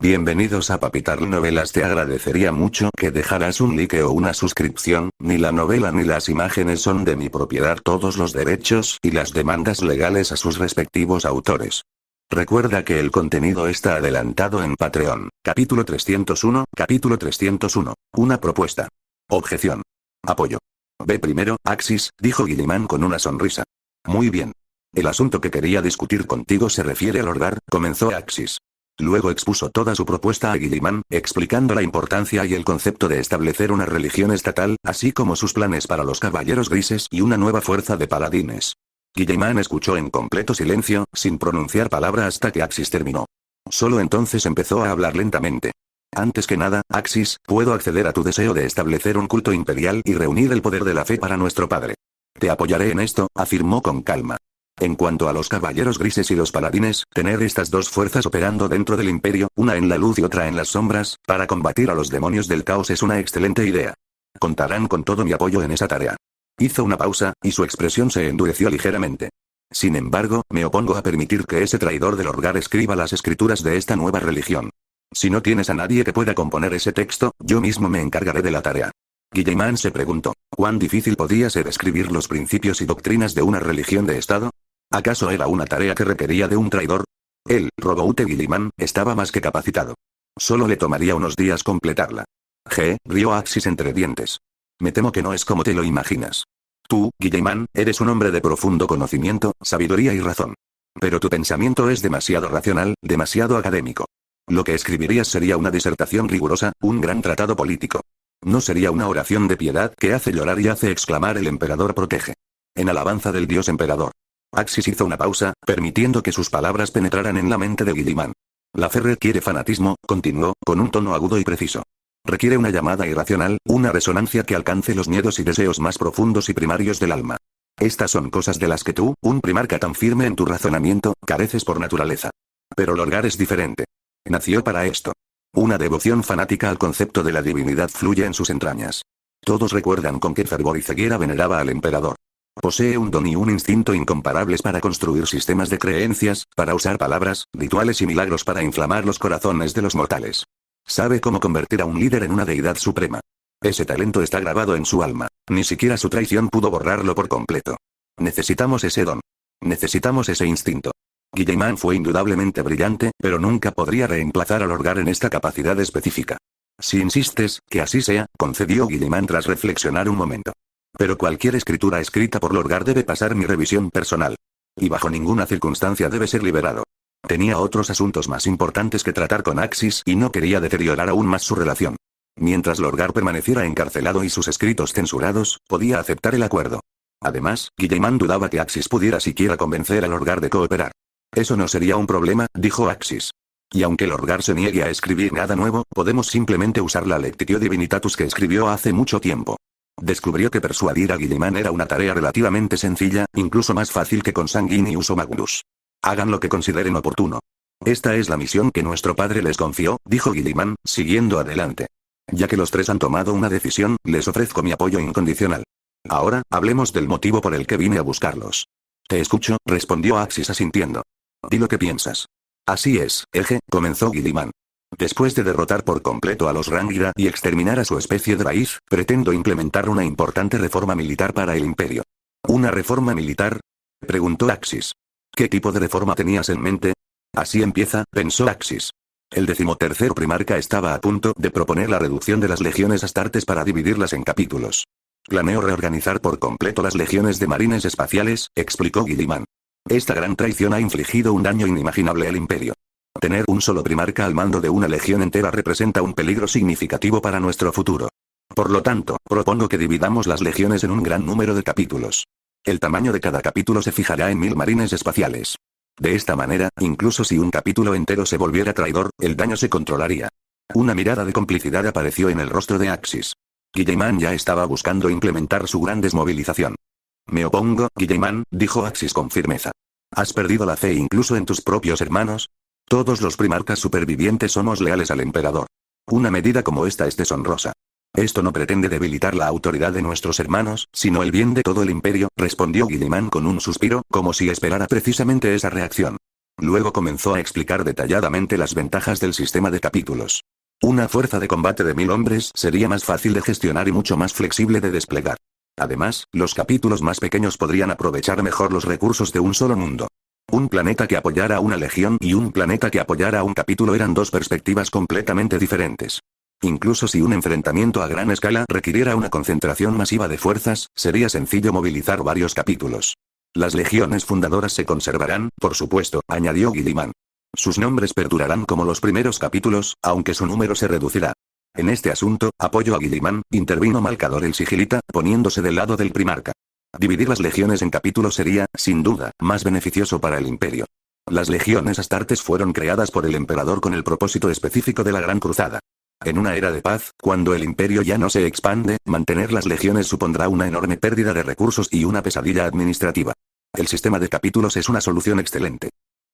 Bienvenidos a Papitarl Novelas. Te agradecería mucho que dejaras un like o una suscripción. Ni la novela ni las imágenes son de mi propiedad. Todos los derechos y las demandas legales a sus respectivos autores. Recuerda que el contenido está adelantado en Patreon. Capítulo 301. Capítulo 301. Una propuesta. Objeción. Apoyo. Ve primero, Axis, dijo Guilliman con una sonrisa. Muy bien. El asunto que quería discutir contigo se refiere al hogar, comenzó Axis. Luego expuso toda su propuesta a Guilliman, explicando la importancia y el concepto de establecer una religión estatal, así como sus planes para los caballeros grises y una nueva fuerza de paladines. Guilliman escuchó en completo silencio, sin pronunciar palabra hasta que Axis terminó. Solo entonces empezó a hablar lentamente. Antes que nada, Axis, puedo acceder a tu deseo de establecer un culto imperial y reunir el poder de la fe para nuestro padre. Te apoyaré en esto, afirmó con calma. En cuanto a los caballeros grises y los paladines, tener estas dos fuerzas operando dentro del imperio, una en la luz y otra en las sombras, para combatir a los demonios del caos es una excelente idea. Contarán con todo mi apoyo en esa tarea. Hizo una pausa, y su expresión se endureció ligeramente. Sin embargo, me opongo a permitir que ese traidor del Orgar escriba las escrituras de esta nueva religión. Si no tienes a nadie que pueda componer ese texto, yo mismo me encargaré de la tarea. Guilliman se preguntó, ¿cuán difícil podía ser escribir los principios y doctrinas de una religión de Estado? ¿Acaso era una tarea que requería de un traidor? Él, Roboute Guilliman, estaba más que capacitado. Solo le tomaría unos días completarla. Rió Axis entre dientes. Me temo que no es como te lo imaginas. Tú, Guilliman, eres un hombre de profundo conocimiento, sabiduría y razón. Pero tu pensamiento es demasiado racional, demasiado académico. Lo que escribirías sería una disertación rigurosa, un gran tratado político. No sería una oración de piedad que hace llorar y hace exclamar el emperador protege. En alabanza del dios emperador. Axis hizo una pausa, permitiendo que sus palabras penetraran en la mente de Guilliman. La fe requiere fanatismo, continuó, con un tono agudo y preciso. Requiere una llamada irracional, una resonancia que alcance los miedos y deseos más profundos y primarios del alma. Estas son cosas de las que tú, un primarca tan firme en tu razonamiento, careces por naturaleza. Pero Lorgar es diferente. Nació para esto. Una devoción fanática al concepto de la divinidad fluye en sus entrañas. Todos recuerdan con qué fervor y ceguera veneraba al emperador. Posee un don y un instinto incomparables para construir sistemas de creencias, para usar palabras, rituales y milagros para inflamar los corazones de los mortales. Sabe cómo convertir a un líder en una deidad suprema. Ese talento está grabado en su alma, ni siquiera su traición pudo borrarlo por completo. Necesitamos ese don. Necesitamos ese instinto. Guilliman fue indudablemente brillante, pero nunca podría reemplazar al Orgar en esta capacidad específica. Si insistes, que así sea, concedió Guilliman tras reflexionar un momento. Pero cualquier escritura escrita por Lorgar debe pasar mi revisión personal. Y bajo ninguna circunstancia debe ser liberado. Tenía otros asuntos más importantes que tratar con Axis y no quería deteriorar aún más su relación. Mientras Lorgar permaneciera encarcelado y sus escritos censurados, podía aceptar el acuerdo. Además, Guilliman dudaba que Axis pudiera siquiera convencer a Lorgar de cooperar. Eso no sería un problema, dijo Axis. Y aunque Lorgar se niegue a escribir nada nuevo, podemos simplemente usar la Lectitio Divinitatus que escribió hace mucho tiempo. Descubrió que persuadir a Guilliman era una tarea relativamente sencilla, incluso más fácil que con Sanguinius o Magulus. Hagan lo que consideren oportuno. Esta es la misión que nuestro padre les confió, dijo Guilliman, siguiendo adelante. Ya que los tres han tomado una decisión, les ofrezco mi apoyo incondicional. Ahora, hablemos del motivo por el que vine a buscarlos. Te escucho, respondió Axis asintiendo. Di lo que piensas. Así es, comenzó Guilliman. Después de derrotar por completo a los Rangira y exterminar a su especie de raíz, pretendo implementar una importante reforma militar para el imperio. ¿Una reforma militar? Preguntó Axis. ¿Qué tipo de reforma tenías en mente? Así empieza, pensó Axis. El 13º primarca estaba a punto de proponer la reducción de las legiones astartes para dividirlas en capítulos. Planeo reorganizar por completo las legiones de marines espaciales, explicó Guilliman. Esta gran traición ha infligido un daño inimaginable al imperio. Tener un solo primarca al mando de una legión entera representa un peligro significativo para nuestro futuro. Por lo tanto, propongo que dividamos las legiones en un gran número de capítulos. El tamaño de cada capítulo se fijará en 1000 marines espaciales. De esta manera, incluso si un capítulo entero se volviera traidor, el daño se controlaría. Una mirada de complicidad apareció en el rostro de Axis. Guilliman ya estaba buscando implementar su gran desmovilización. Me opongo, Guilliman, dijo Axis con firmeza. ¿Has perdido la fe incluso en tus propios hermanos? Todos los primarcas supervivientes somos leales al emperador. Una medida como esta es deshonrosa. Esto no pretende debilitar la autoridad de nuestros hermanos, sino el bien de todo el imperio, respondió Guilliman con un suspiro, como si esperara precisamente esa reacción. Luego comenzó a explicar detalladamente las ventajas del sistema de capítulos. Una fuerza de combate de 1000 hombres sería más fácil de gestionar y mucho más flexible de desplegar. Además, los capítulos más pequeños podrían aprovechar mejor los recursos de un solo mundo. Un planeta que apoyara a una legión y un planeta que apoyara a un capítulo eran dos perspectivas completamente diferentes. Incluso si un enfrentamiento a gran escala requiriera una concentración masiva de fuerzas, sería sencillo movilizar varios capítulos. Las legiones fundadoras se conservarán, por supuesto, añadió Guilliman. Sus nombres perdurarán como los primeros capítulos, aunque su número se reducirá. En este asunto, apoyo a Guilliman, intervino Malcador el Sigilita, poniéndose del lado del primarca. Dividir las legiones en capítulos sería, sin duda, más beneficioso para el imperio. Las legiones astartes fueron creadas por el emperador con el propósito específico de la Gran Cruzada. En una era de paz, cuando el imperio ya no se expande, mantener las legiones supondrá una enorme pérdida de recursos y una pesadilla administrativa. El sistema de capítulos es una solución excelente.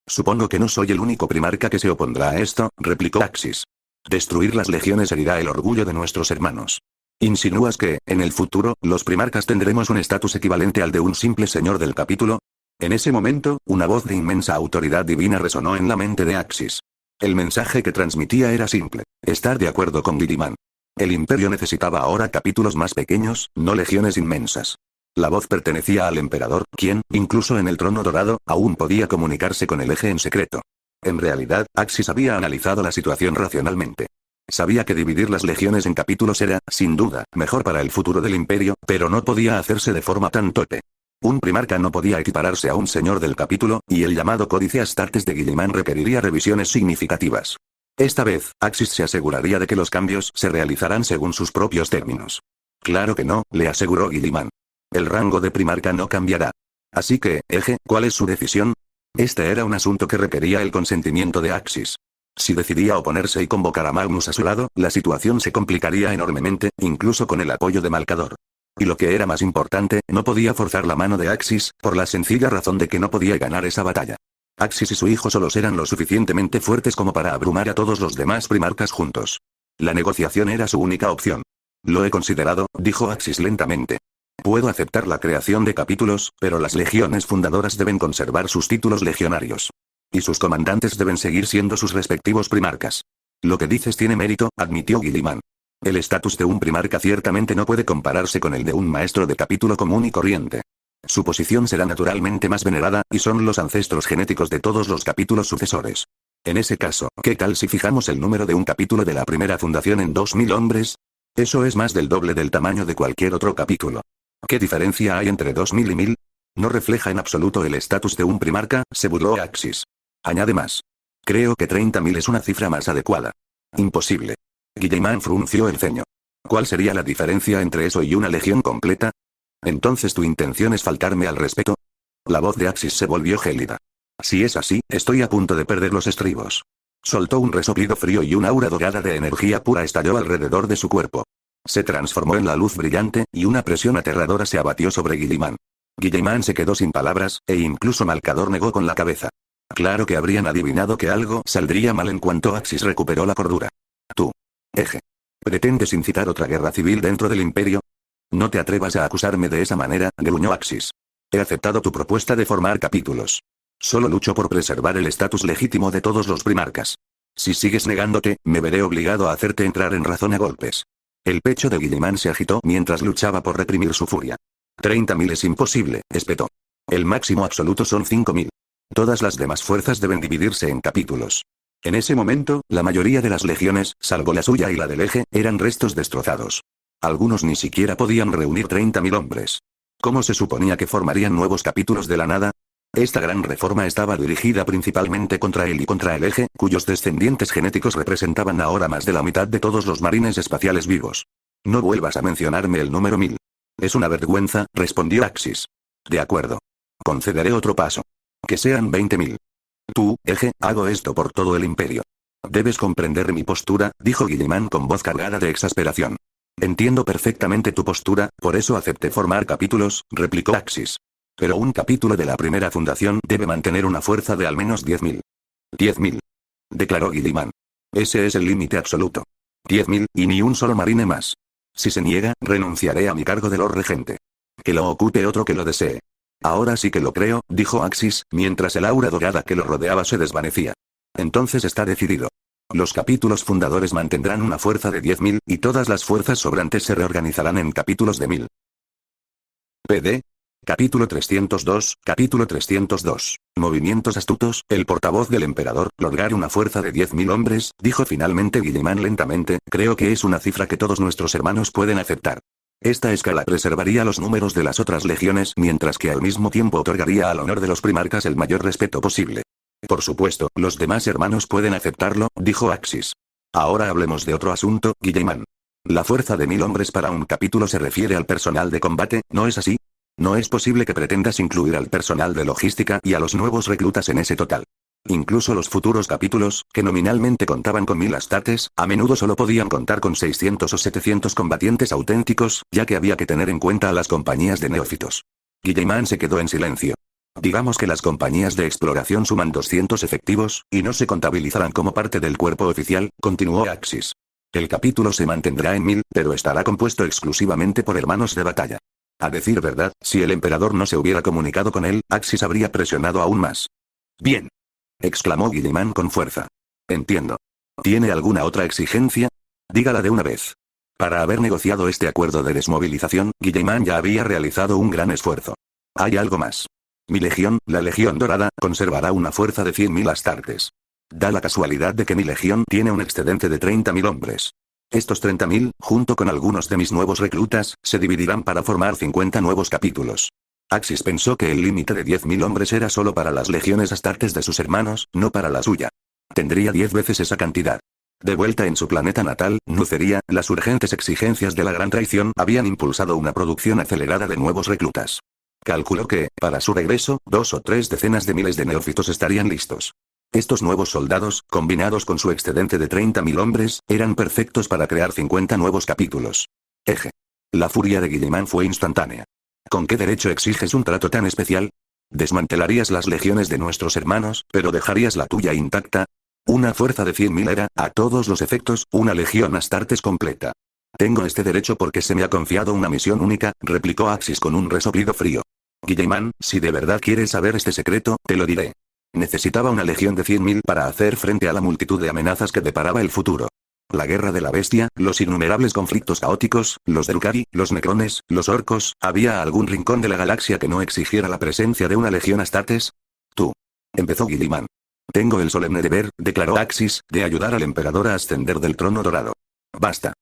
Supongo que no soy el único primarca que se opondrá a esto, replicó Axis. Destruir las legiones herirá el orgullo de nuestros hermanos. ¿Insinúas que, en el futuro, los primarcas tendremos un estatus equivalente al de un simple señor del capítulo? En ese momento, una voz de inmensa autoridad divina resonó en la mente de Axis. El mensaje que transmitía era simple: estar de acuerdo con Guilliman. El imperio necesitaba ahora capítulos más pequeños, no legiones inmensas. La voz pertenecía al emperador, quien, incluso en el trono dorado, aún podía comunicarse con el eje en secreto. En realidad, Axis había analizado la situación racionalmente. Sabía que dividir las legiones en capítulos era, sin duda, mejor para el futuro del imperio, pero no podía hacerse de forma tan torpe. Un primarca no podía equipararse a un señor del capítulo, y el llamado Códice Astartes de Guilliman requeriría revisiones significativas. Esta vez, Axis se aseguraría de que los cambios se realizarán según sus propios términos. Claro que no, le aseguró Guilliman. El rango de primarca no cambiará. Así que, eje, ¿cuál es su decisión? Este era un asunto que requería el consentimiento de Axis. Si decidía oponerse y convocar a Magnus a su lado, la situación se complicaría enormemente, incluso con el apoyo de Malcador. Y lo que era más importante, no podía forzar la mano de Axis, por la sencilla razón de que no podía ganar esa batalla. Axis y su hijo solos eran lo suficientemente fuertes como para abrumar a todos los demás primarcas juntos. La negociación era su única opción. Lo he considerado, dijo Axis lentamente. Puedo aceptar la creación de capítulos, pero las legiones fundadoras deben conservar sus títulos legionarios. Y sus comandantes deben seguir siendo sus respectivos primarcas. Lo que dices tiene mérito, admitió Guilliman. El estatus de un primarca ciertamente no puede compararse con el de un maestro de capítulo común y corriente. Su posición será naturalmente más venerada, y son los ancestros genéticos de todos los capítulos sucesores. En ese caso, ¿qué tal si fijamos el número de un capítulo de la primera fundación en 2000 hombres? Eso es más del doble del tamaño de cualquier otro capítulo. ¿Qué diferencia hay entre 2000 y 1000? No refleja en absoluto el estatus de un primarca, se burló Axis. Añade más. Creo que 30.000 es una cifra más adecuada. Imposible. Guilliman frunció el ceño. ¿Cuál sería la diferencia entre eso y una legión completa? ¿Entonces tu intención es faltarme al respeto? La voz de Axis se volvió gélida. Si es así, estoy a punto de perder los estribos. Soltó un resoplido frío y una aura dorada de energía pura estalló alrededor de su cuerpo. Se transformó en la luz brillante, y una presión aterradora se abatió sobre Guilliman. Guilliman se quedó sin palabras, e incluso Malcador negó con la cabeza. Claro que habrían adivinado que algo saldría mal en cuanto Axis recuperó la cordura. Tú. Eje. ¿Pretendes incitar otra guerra civil dentro del imperio? No te atrevas a acusarme de esa manera, gruñó Axis. He aceptado tu propuesta de formar capítulos. Solo lucho por preservar el estatus legítimo de todos los primarcas. Si sigues negándote, me veré obligado a hacerte entrar en razón a golpes. El pecho de Guilliman se agitó mientras luchaba por reprimir su furia. 30.000 es imposible, espetó. El máximo absoluto son 5.000. Todas las demás fuerzas deben dividirse en capítulos. En ese momento, la mayoría de las legiones, salvo la suya y la del eje, eran restos destrozados. Algunos ni siquiera podían reunir 30.000 hombres. ¿Cómo se suponía que formarían nuevos capítulos de la nada? Esta gran reforma estaba dirigida principalmente contra él y contra el eje, cuyos descendientes genéticos representaban ahora más de la mitad de todos los marines espaciales vivos. No vuelvas a mencionarme el número 1000. Es una vergüenza, respondió Axis. De acuerdo. Concederé otro paso. Que sean 20.000. Tú, eje, hago esto por todo el imperio. Debes comprender mi postura, dijo Guilliman con voz cargada de exasperación. Entiendo perfectamente tu postura, por eso acepté formar capítulos, replicó Axis. Pero un capítulo de la primera fundación debe mantener una fuerza de al menos 10.000. 10.000. Declaró Guilliman. Ese es el límite absoluto. 10.000, y ni un solo marine más. Si se niega, renunciaré a mi cargo de Lord Regente. Que lo ocupe otro que lo desee. Ahora sí que lo creo, dijo Axis, mientras el aura dorada que lo rodeaba se desvanecía. Entonces está decidido. Los capítulos fundadores mantendrán una fuerza de 10.000, y todas las fuerzas sobrantes se reorganizarán en capítulos de 1000. PD. Capítulo 302, capítulo 302. Movimientos astutos. El portavoz del emperador, lograr una fuerza de 10.000 hombres, dijo finalmente Guilliman lentamente, creo que es una cifra que todos nuestros hermanos pueden aceptar. Esta escala preservaría los números de las otras legiones mientras que al mismo tiempo otorgaría al honor de los primarcas el mayor respeto posible. Por supuesto, los demás hermanos pueden aceptarlo, dijo Axis. Ahora hablemos de otro asunto, Guilliman. La fuerza de 1000 hombres para un capítulo se refiere al personal de combate, ¿no es así? No es posible que pretendas incluir al personal de logística y a los nuevos reclutas en ese total. Incluso los futuros capítulos, que nominalmente contaban con 1000 astartes, a menudo solo podían contar con 600 o 700 combatientes auténticos, ya que había que tener en cuenta a las compañías de neófitos. Guilliman se quedó en silencio. Digamos que las compañías de exploración suman 200 efectivos, y no se contabilizarán como parte del cuerpo oficial, continuó Axis. El capítulo se mantendrá en 1000, pero estará compuesto exclusivamente por hermanos de batalla. A decir verdad, si el emperador no se hubiera comunicado con él, Axis habría presionado aún más. Bien. Exclamó Guilliman con fuerza. Entiendo. ¿Tiene alguna otra exigencia? Dígala de una vez. Para haber negociado este acuerdo de desmovilización, Guilliman ya había realizado un gran esfuerzo. Hay algo más. Mi legión, la Legión Dorada, conservará una fuerza de 100.000 astartes. Da la casualidad de que mi legión tiene un excedente de 30.000 hombres. Estos 30.000, junto con algunos de mis nuevos reclutas, se dividirán para formar 50 nuevos capítulos. Axis pensó que el límite de 10.000 hombres era solo para las legiones astartes de sus hermanos, no para la suya. Tendría 10 veces esa cantidad. De vuelta en su planeta natal, Nuceria, las urgentes exigencias de la Gran Traición habían impulsado una producción acelerada de nuevos reclutas. Calculó que, para su regreso, 2 o 3 decenas de miles de neófitos estarían listos. Estos nuevos soldados, combinados con su excedente de 30.000 hombres, eran perfectos para crear 50 nuevos capítulos. Eje. La furia de Guilliman fue instantánea. ¿Con qué derecho exiges un trato tan especial? Desmantelarías las legiones de nuestros hermanos, pero dejarías la tuya intacta. Una fuerza de 100.000 era, a todos los efectos, una legión astartes completa. Tengo este derecho porque se me ha confiado una misión única, replicó Axis con un resoplido frío. Guilliman, si de verdad quieres saber este secreto, te lo diré. Necesitaba una legión de 100.000 para hacer frente a la multitud de amenazas que deparaba el futuro. La guerra de la bestia, los innumerables conflictos caóticos, los Drukari, los necrones, los orcos, ¿había algún rincón de la galaxia que no exigiera la presencia de una legión astartes? Tú. Empezó Guilliman. Tengo el solemne deber, declaró Axis, de ayudar al emperador a ascender del trono dorado. Basta.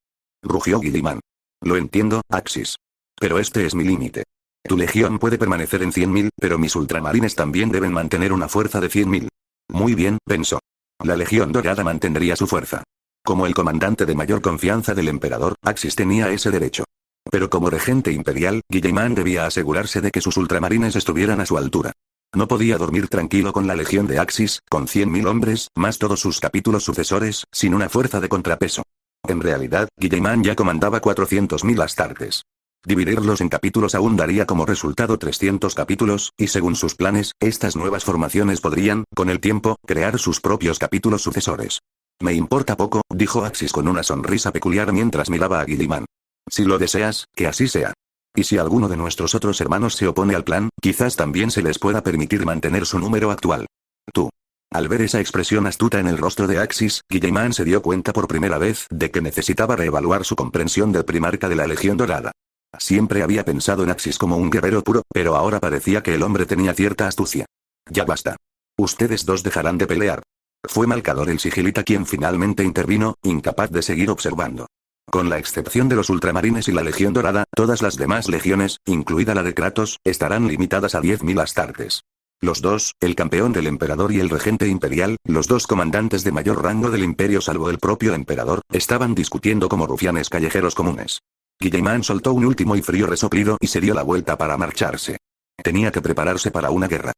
Rugió Guilliman. Lo entiendo, Axis. Pero este es mi límite. Tu legión puede permanecer en 100.000, pero mis ultramarines también deben mantener una fuerza de 100.000. Muy bien, pensó. La Legión Dorada mantendría su fuerza. Como el comandante de mayor confianza del emperador, Axis tenía ese derecho. Pero como regente imperial, Guilliman debía asegurarse de que sus ultramarines estuvieran a su altura. No podía dormir tranquilo con la legión de Axis, con 100.000 hombres, más todos sus capítulos sucesores, sin una fuerza de contrapeso. En realidad, Guilliman ya comandaba 400.000 astartes. Dividirlos en capítulos aún daría como resultado 300 capítulos, y según sus planes, estas nuevas formaciones podrían, con el tiempo, crear sus propios capítulos sucesores. Me importa poco, dijo Axis con una sonrisa peculiar mientras miraba a Guilliman. Si lo deseas, que así sea. Y si alguno de nuestros otros hermanos se opone al plan, quizás también se les pueda permitir mantener su número actual. Tú. Al ver esa expresión astuta en el rostro de Axis, Guilliman se dio cuenta por primera vez de que necesitaba reevaluar su comprensión del primarca de la Legión Dorada. Siempre había pensado en Axis como un guerrero puro, pero ahora parecía que el hombre tenía cierta astucia. Ya basta. Ustedes dos dejarán de pelear. Fue Malcador el sigilita quien finalmente intervino, incapaz de seguir observando. Con la excepción de los ultramarines y la Legión Dorada, todas las demás legiones, incluida la de Kratos, estarán limitadas a 10.000 astartes. Los dos, el campeón del emperador y el regente imperial, los dos comandantes de mayor rango del imperio salvo el propio emperador, estaban discutiendo como rufianes callejeros comunes. Guilliman soltó un último y frío resoplido y se dio la vuelta para marcharse. Tenía que prepararse para una guerra.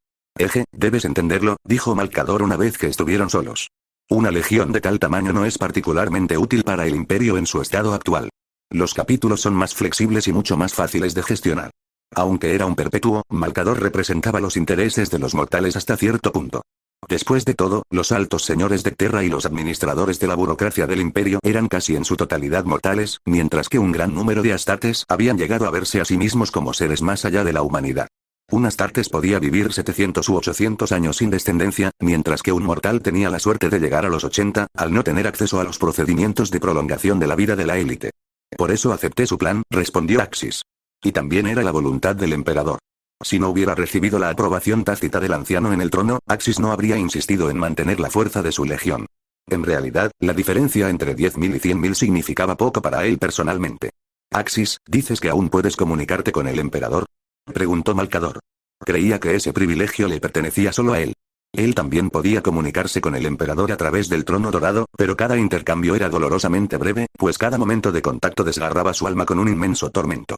Debes entenderlo, dijo Malcador una vez que estuvieron solos. Una legión de tal tamaño no es particularmente útil para el imperio en su estado actual. Los capítulos son más flexibles y mucho más fáciles de gestionar. Aunque era un perpetuo, Malcador representaba los intereses de los mortales hasta cierto punto. Después de todo, los altos señores de Terra y los administradores de la burocracia del imperio eran casi en su totalidad mortales, mientras que un gran número de astartes habían llegado a verse a sí mismos como seres más allá de la humanidad. Un Astartes podía vivir 700 u 800 años sin descendencia, mientras que un mortal tenía la suerte de llegar a los 80, al no tener acceso a los procedimientos de prolongación de la vida de la élite. Por eso acepté su plan, respondió Axis. Y también era la voluntad del emperador. Si no hubiera recibido la aprobación tácita del anciano en el trono, Axis no habría insistido en mantener la fuerza de su legión. En realidad, la diferencia entre 10.000 y 100.000 significaba poco para él personalmente. Axis, ¿dices que aún puedes comunicarte con el emperador?, preguntó Malcador. Creía que ese privilegio le pertenecía solo a él. Él también podía comunicarse con el emperador a través del trono dorado, pero cada intercambio era dolorosamente breve, pues cada momento de contacto desgarraba su alma con un inmenso tormento.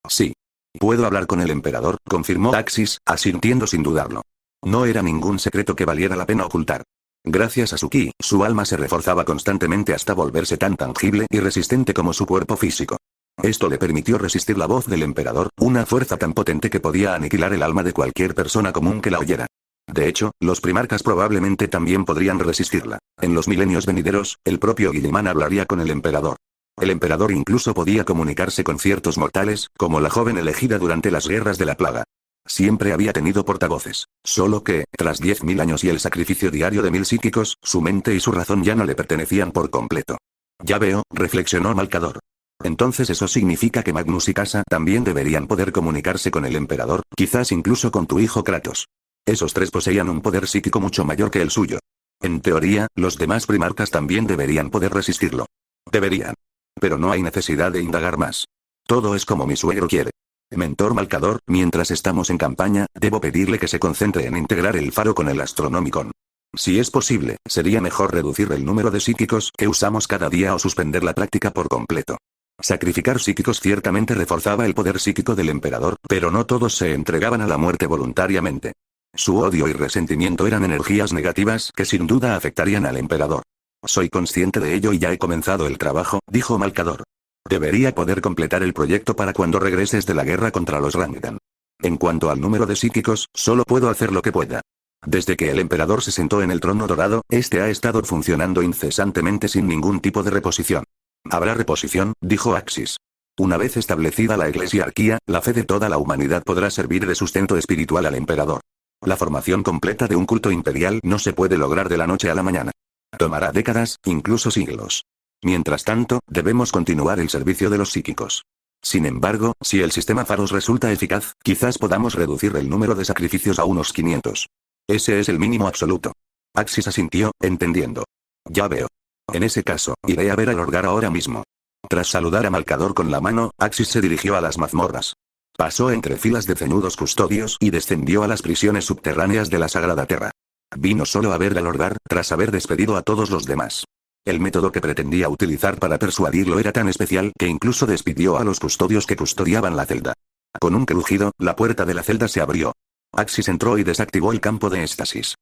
Sí. Puedo hablar con el emperador, confirmó Axis, asintiendo sin dudarlo. No era ningún secreto que valiera la pena ocultar. Gracias a su ki, su alma se reforzaba constantemente hasta volverse tan tangible y resistente como su cuerpo físico. Esto le permitió resistir la voz del emperador, una fuerza tan potente que podía aniquilar el alma de cualquier persona común que la oyera. De hecho, los primarcas probablemente también podrían resistirla. En los milenios venideros, el propio Guilliman hablaría con el emperador. El emperador incluso podía comunicarse con ciertos mortales, como la joven elegida durante las guerras de la plaga. Siempre había tenido portavoces. Solo que, tras 10.000 años y el sacrificio diario de 1.000 psíquicos, su mente y su razón ya no le pertenecían por completo. Ya veo, reflexionó Malcador. Entonces eso significa que Magnus y Casa también deberían poder comunicarse con el emperador, quizás incluso con tu hijo Kratos. Esos tres poseían un poder psíquico mucho mayor que el suyo. En teoría, los demás primarcas también deberían poder resistirlo. Deberían. Pero no hay necesidad de indagar más. Todo es como mi suegro quiere. Mentor Malcador, mientras estamos en campaña, debo pedirle que se concentre en integrar el faro con el Astronomicon. Si es posible, sería mejor reducir el número de psíquicos que usamos cada día o suspender la práctica por completo. Sacrificar psíquicos ciertamente reforzaba el poder psíquico del emperador, pero no todos se entregaban a la muerte voluntariamente. Su odio y resentimiento eran energías negativas que sin duda afectarían al emperador. Soy consciente de ello y ya he comenzado el trabajo, dijo Malcador. Debería poder completar el proyecto para cuando regreses de la guerra contra los Rangdan. En cuanto al número de psíquicos, solo puedo hacer lo que pueda. Desde que el emperador se sentó en el trono dorado, este ha estado funcionando incesantemente sin ningún tipo de reposición. Habrá reposición, dijo Axis. Una vez establecida la eclesiarquía, la fe de toda la humanidad podrá servir de sustento espiritual al emperador. La formación completa de un culto imperial no se puede lograr de la noche a la mañana. Tomará décadas, incluso siglos. Mientras tanto, debemos continuar el servicio de los psíquicos. Sin embargo, si el sistema Faros resulta eficaz, quizás podamos reducir el número de sacrificios a unos 500. Ese es el mínimo absoluto. Axis asintió, entendiendo. Ya veo. En ese caso, iré a ver a Lorgar ahora mismo. Tras saludar a Malcador con la mano, Axis se dirigió a las mazmorras. Pasó entre filas de ceñudos custodios y descendió a las prisiones subterráneas de la Sagrada Terra. Vino solo a ver a Lorgar, tras haber despedido a todos los demás. El método que pretendía utilizar para persuadirlo era tan especial que incluso despidió a los custodios que custodiaban la celda. Con un crujido, la puerta de la celda se abrió. Axis entró y desactivó el campo de éxtasis.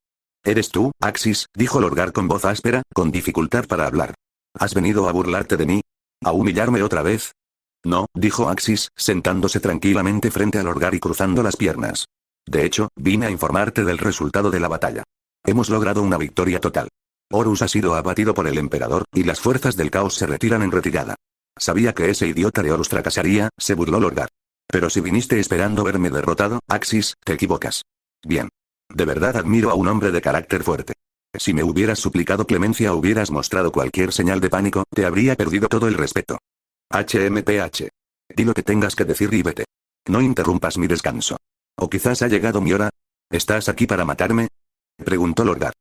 «¿Eres tú, Axis?», dijo Lorgar con voz áspera, con dificultad para hablar. «¿Has venido a burlarte de mí? ¿A humillarme otra vez?». «No», dijo Axis, sentándose tranquilamente frente a Lorgar y cruzando las piernas. «De hecho, vine a informarte del resultado de la batalla. Hemos logrado una victoria total. Horus ha sido abatido por el emperador, y las fuerzas del caos se retiran en retirada». «Sabía que ese idiota de Horus fracasaría», se burló Lorgar. «Pero si viniste esperando verme derrotado, Axis, te equivocas. Bien. De verdad admiro a un hombre de carácter fuerte. Si me hubieras suplicado clemencia o hubieras mostrado cualquier señal de pánico, te habría perdido todo el respeto. HMPH. Di lo que tengas que decir y vete. No interrumpas mi descanso. ¿O quizás ha llegado mi hora? ¿Estás aquí para matarme?», preguntó Lorgar.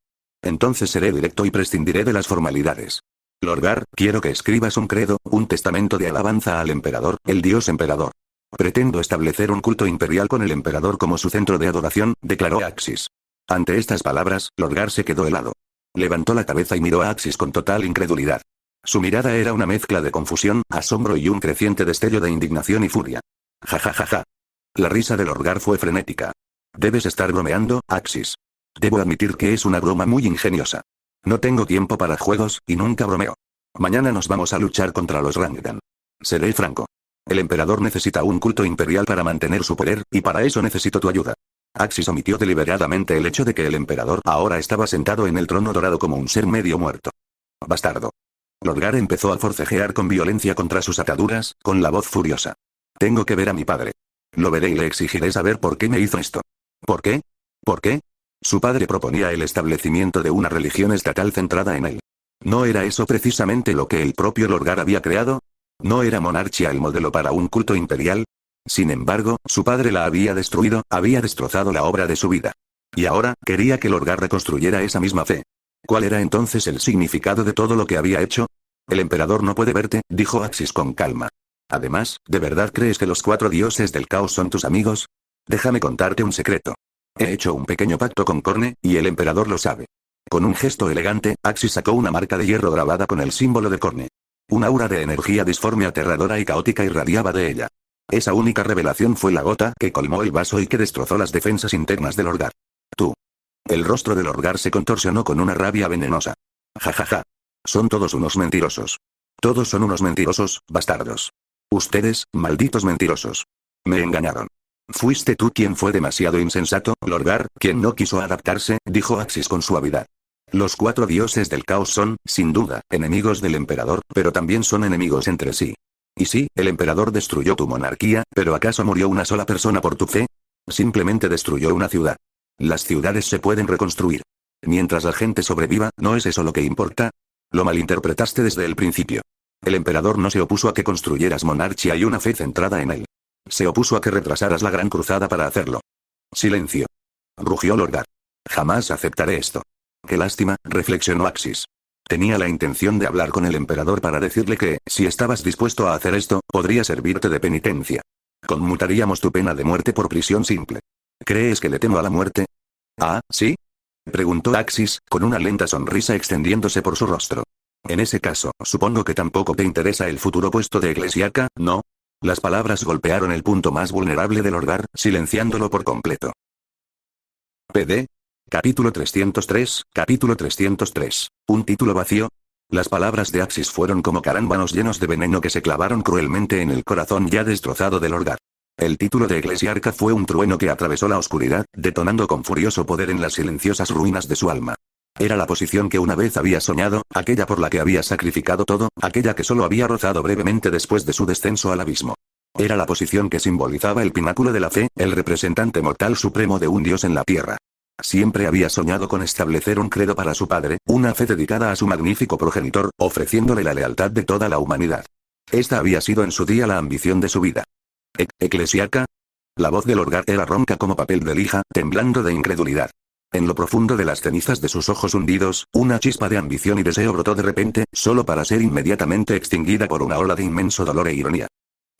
«Entonces seré directo y prescindiré de las formalidades. Lorgar, quiero que escribas un credo, un testamento de alabanza al emperador, el dios emperador. Pretendo establecer un culto imperial con el emperador como su centro de adoración», declaró Axis. Ante estas palabras, Lorgar se quedó helado. Levantó la cabeza y miró a Axis con total incredulidad. Su mirada era una mezcla de confusión, asombro y un creciente destello de indignación y furia. «Ja ja ja ja». La risa de Lorgar fue frenética. «Debes estar bromeando, Axis. Debo admitir que es una broma muy ingeniosa. No tengo tiempo para juegos, y nunca bromeo. Mañana nos vamos a luchar contra los Rangdan. Seré franco. El emperador necesita un culto imperial para mantener su poder, y para eso necesito tu ayuda». Axis omitió deliberadamente el hecho de que el emperador ahora estaba sentado en el trono dorado como un ser medio muerto. «Bastardo». Lorgar empezó a forcejear con violencia contra sus ataduras, con la voz furiosa. «Tengo que ver a mi padre. Lo veré y le exigiré saber por qué me hizo esto. ¿Por qué? ¿Por qué? Su padre proponía el establecimiento de una religión estatal centrada en él. ¿No era eso precisamente lo que el propio Lorgar había creado? ¿No era monarquía el modelo para un culto imperial? Sin embargo, su padre la había destruido, había destrozado la obra de su vida. Y ahora, quería que Lorgar reconstruyera esa misma fe. ¿Cuál era entonces el significado de todo lo que había hecho? El emperador no puede verte, dijo Axis con calma. Además, ¿de verdad crees que los 4 dioses del caos son tus amigos? Déjame contarte un secreto. He hecho un pequeño pacto con Korne, y el emperador lo sabe. Con un gesto elegante, Axis sacó una marca de hierro grabada con el símbolo de Korne. Un aura de energía disforme aterradora y caótica irradiaba de ella. Esa única revelación fue la gota que colmó el vaso y que destrozó las defensas internas de Lorgar. Tú. El rostro de Lorgar se contorsionó con una rabia venenosa. Ja ja ja. Son todos unos mentirosos. Todos son unos mentirosos, bastardos. Ustedes, malditos mentirosos. Me engañaron. Fuiste tú quien fue demasiado insensato, Lorgar, quien no quiso adaptarse, dijo Axis con suavidad. Los 4 dioses del caos son, sin duda, enemigos del emperador, pero también son enemigos entre sí. Y sí, el emperador destruyó tu monarquía, pero ¿acaso murió una sola persona por tu fe? Simplemente destruyó una ciudad. Las ciudades se pueden reconstruir. Mientras la gente sobreviva, ¿no es eso lo que importa? Lo malinterpretaste desde el principio. El emperador no se opuso a que construyeras monarquía y una fe centrada en él. Se opuso a que retrasaras la gran cruzada para hacerlo. Silencio. Rugió Lorgar. Jamás aceptaré esto. Qué lástima, reflexionó Axis. Tenía la intención de hablar con el emperador para decirle que, si estabas dispuesto a hacer esto, podría servirte de penitencia. Conmutaríamos tu pena de muerte por prisión simple. ¿Crees que le temo a la muerte? ¿Ah, sí? Preguntó Axis, con una lenta sonrisa extendiéndose por su rostro. En ese caso, supongo que tampoco te interesa el futuro puesto de eclesiarca, ¿no? Las palabras golpearon el punto más vulnerable del Lorgar, silenciándolo por completo. PD. Capítulo 303, capítulo 303. ¿Un título vacío? Las palabras de Axis fueron como carámbanos llenos de veneno que se clavaron cruelmente en el corazón ya destrozado del Lorgar. El título de eclesiarca fue un trueno que atravesó la oscuridad, detonando con furioso poder en las silenciosas ruinas de su alma. Era la posición que una vez había soñado, aquella por la que había sacrificado todo, aquella que solo había rozado brevemente después de su descenso al abismo. Era la posición que simbolizaba el pináculo de la fe, el representante mortal supremo de un dios en la tierra. Siempre había soñado con establecer un credo para su padre, una fe dedicada a su magnífico progenitor, ofreciéndole la lealtad de toda la humanidad. Esta había sido en su día la ambición de su vida. ¿Eclesiarca? La voz de Lorgar era ronca como papel de lija, temblando de incredulidad. En lo profundo de las cenizas de sus ojos hundidos, una chispa de ambición y deseo brotó de repente, solo para ser inmediatamente extinguida por una ola de inmenso dolor e ironía.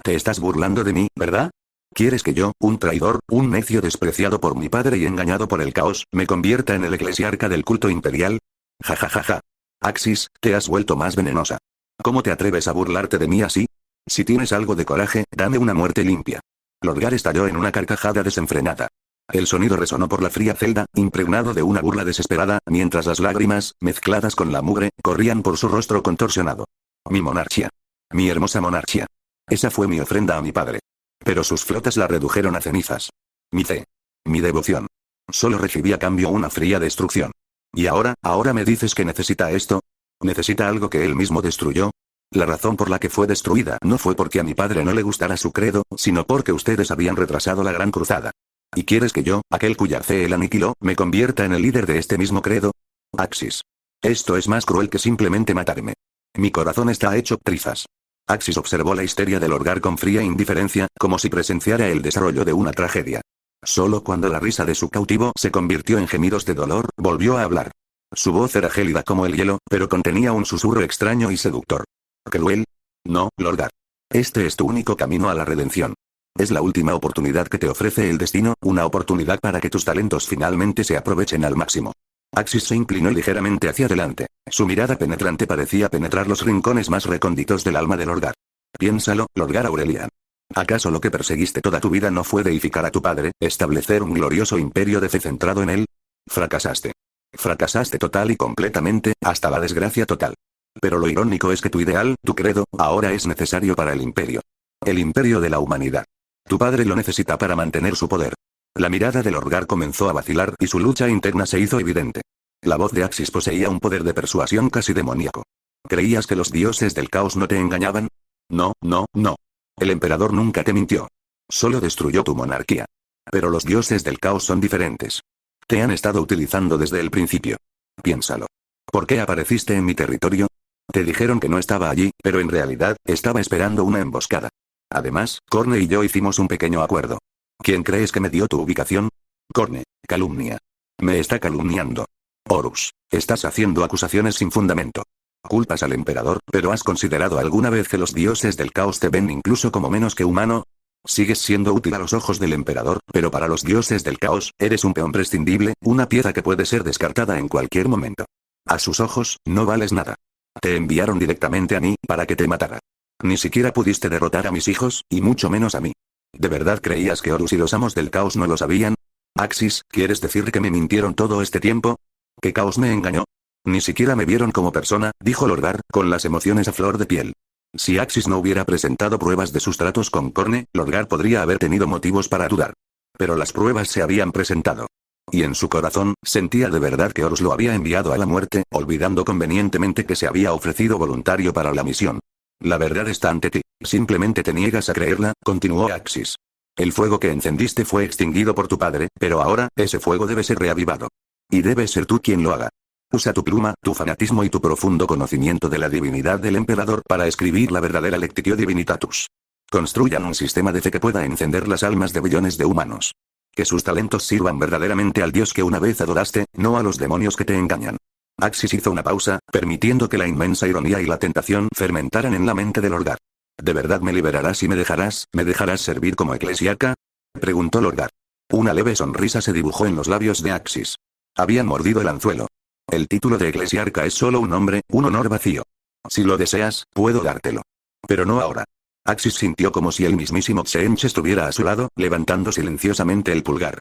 Te estás burlando de mí, ¿verdad? ¿Quieres que yo, un traidor, un necio despreciado por mi padre y engañado por el caos, me convierta en el eclesiarca del culto imperial? Ja ja ja ja. Axis, te has vuelto más venenosa. ¿Cómo te atreves a burlarte de mí así? Si tienes algo de coraje, dame una muerte limpia. Lorgar estalló en una carcajada desenfrenada. El sonido resonó por la fría celda, impregnado de una burla desesperada, mientras las lágrimas, mezcladas con la mugre, corrían por su rostro contorsionado. Mi monarquía. Mi hermosa monarquía. Esa fue mi ofrenda a mi padre. Pero sus flotas la redujeron a cenizas. Mi fe. Mi devoción. Solo recibí a cambio una fría destrucción. ¿Y ahora me dices que necesita esto? ¿Necesita algo que él mismo destruyó? La razón por la que fue destruida no fue porque a mi padre no le gustara su credo, sino porque ustedes habían retrasado la gran cruzada. ¿Y quieres que yo, aquel cuya fe él aniquiló, me convierta en el líder de este mismo credo? Axis. Esto es más cruel que simplemente matarme. Mi corazón está hecho trizas. Axis observó la histeria del Lorgar con fría indiferencia, como si presenciara el desarrollo de una tragedia. Solo cuando la risa de su cautivo se convirtió en gemidos de dolor, volvió a hablar. Su voz era gélida como el hielo, pero contenía un susurro extraño y seductor. ¿Cruel? No, Lorgar. Este es tu único camino a la redención. Es la última oportunidad que te ofrece el destino, una oportunidad para que tus talentos finalmente se aprovechen al máximo. Axis se inclinó ligeramente hacia adelante. Su mirada penetrante parecía penetrar los rincones más recónditos del alma de Lorgar. Piénsalo, Lorgar Aurelian. ¿Acaso lo que perseguiste toda tu vida no fue deificar a tu padre, establecer un glorioso imperio de fe centrado en él? Fracasaste. Fracasaste total y completamente, hasta la desgracia total. Pero lo irónico es que tu ideal, tu credo, ahora es necesario para el imperio. El imperio de la humanidad. Tu padre lo necesita para mantener su poder. La mirada de Lorgar comenzó a vacilar y su lucha interna se hizo evidente. La voz de Axis poseía un poder de persuasión casi demoníaco. ¿Creías que los dioses del caos no te engañaban? No, no, no. El emperador nunca te mintió. Solo destruyó tu monarquía. Pero los dioses del caos son diferentes. Te han estado utilizando desde el principio. Piénsalo. ¿Por qué apareciste en mi territorio? Te dijeron que no estaba allí, pero en realidad, estaba esperando una emboscada. Además, Corne y yo hicimos un pequeño acuerdo. ¿Quién crees que me dio tu ubicación? Corne, calumnia. Me está calumniando. Horus, estás haciendo acusaciones sin fundamento. Culpas al emperador, pero ¿has considerado alguna vez que los dioses del caos te ven incluso como menos que humano? Sigues siendo útil a los ojos del emperador, pero para los dioses del caos, eres un peón prescindible, una pieza que puede ser descartada en cualquier momento. A sus ojos, no vales nada. Te enviaron directamente a mí, para que te matara. Ni siquiera pudiste derrotar a mis hijos, y mucho menos a mí. ¿De verdad creías que Horus y los amos del caos no lo sabían? Axis, ¿quieres decir que me mintieron todo este tiempo? ¿Que Caos me engañó? Ni siquiera me vieron como persona, dijo Lorgar, con las emociones a flor de piel. Si Axis no hubiera presentado pruebas de sus tratos con Corne, Lorgar podría haber tenido motivos para dudar. Pero las pruebas se habían presentado. Y en su corazón, sentía de verdad que Horus lo había enviado a la muerte, olvidando convenientemente que se había ofrecido voluntario para la misión. La verdad está ante ti, simplemente te niegas a creerla, continuó Axis. El fuego que encendiste fue extinguido por tu padre, pero ahora, ese fuego debe ser reavivado. Y debes ser tú quien lo haga. Usa tu pluma, tu fanatismo y tu profundo conocimiento de la divinidad del emperador para escribir la verdadera Lectitio Divinitatus. Construyan un sistema de fe que pueda encender las almas de billones de humanos. Que sus talentos sirvan verdaderamente al Dios que una vez adoraste, no a los demonios que te engañan. Axis hizo una pausa, permitiendo que la inmensa ironía y la tentación fermentaran en la mente de Lorgar. ¿De verdad me liberarás y me dejarás servir como eclesiarca? Preguntó Lorgar. Una leve sonrisa se dibujó en los labios de Axis. Habían mordido el anzuelo. El título de eclesiarca es solo un nombre, un honor vacío. Si lo deseas, puedo dártelo. Pero no ahora. Axis sintió como si el mismísimo Xench estuviera a su lado, levantando silenciosamente el pulgar.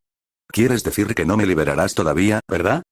¿Quieres decir que no me liberarás todavía, verdad?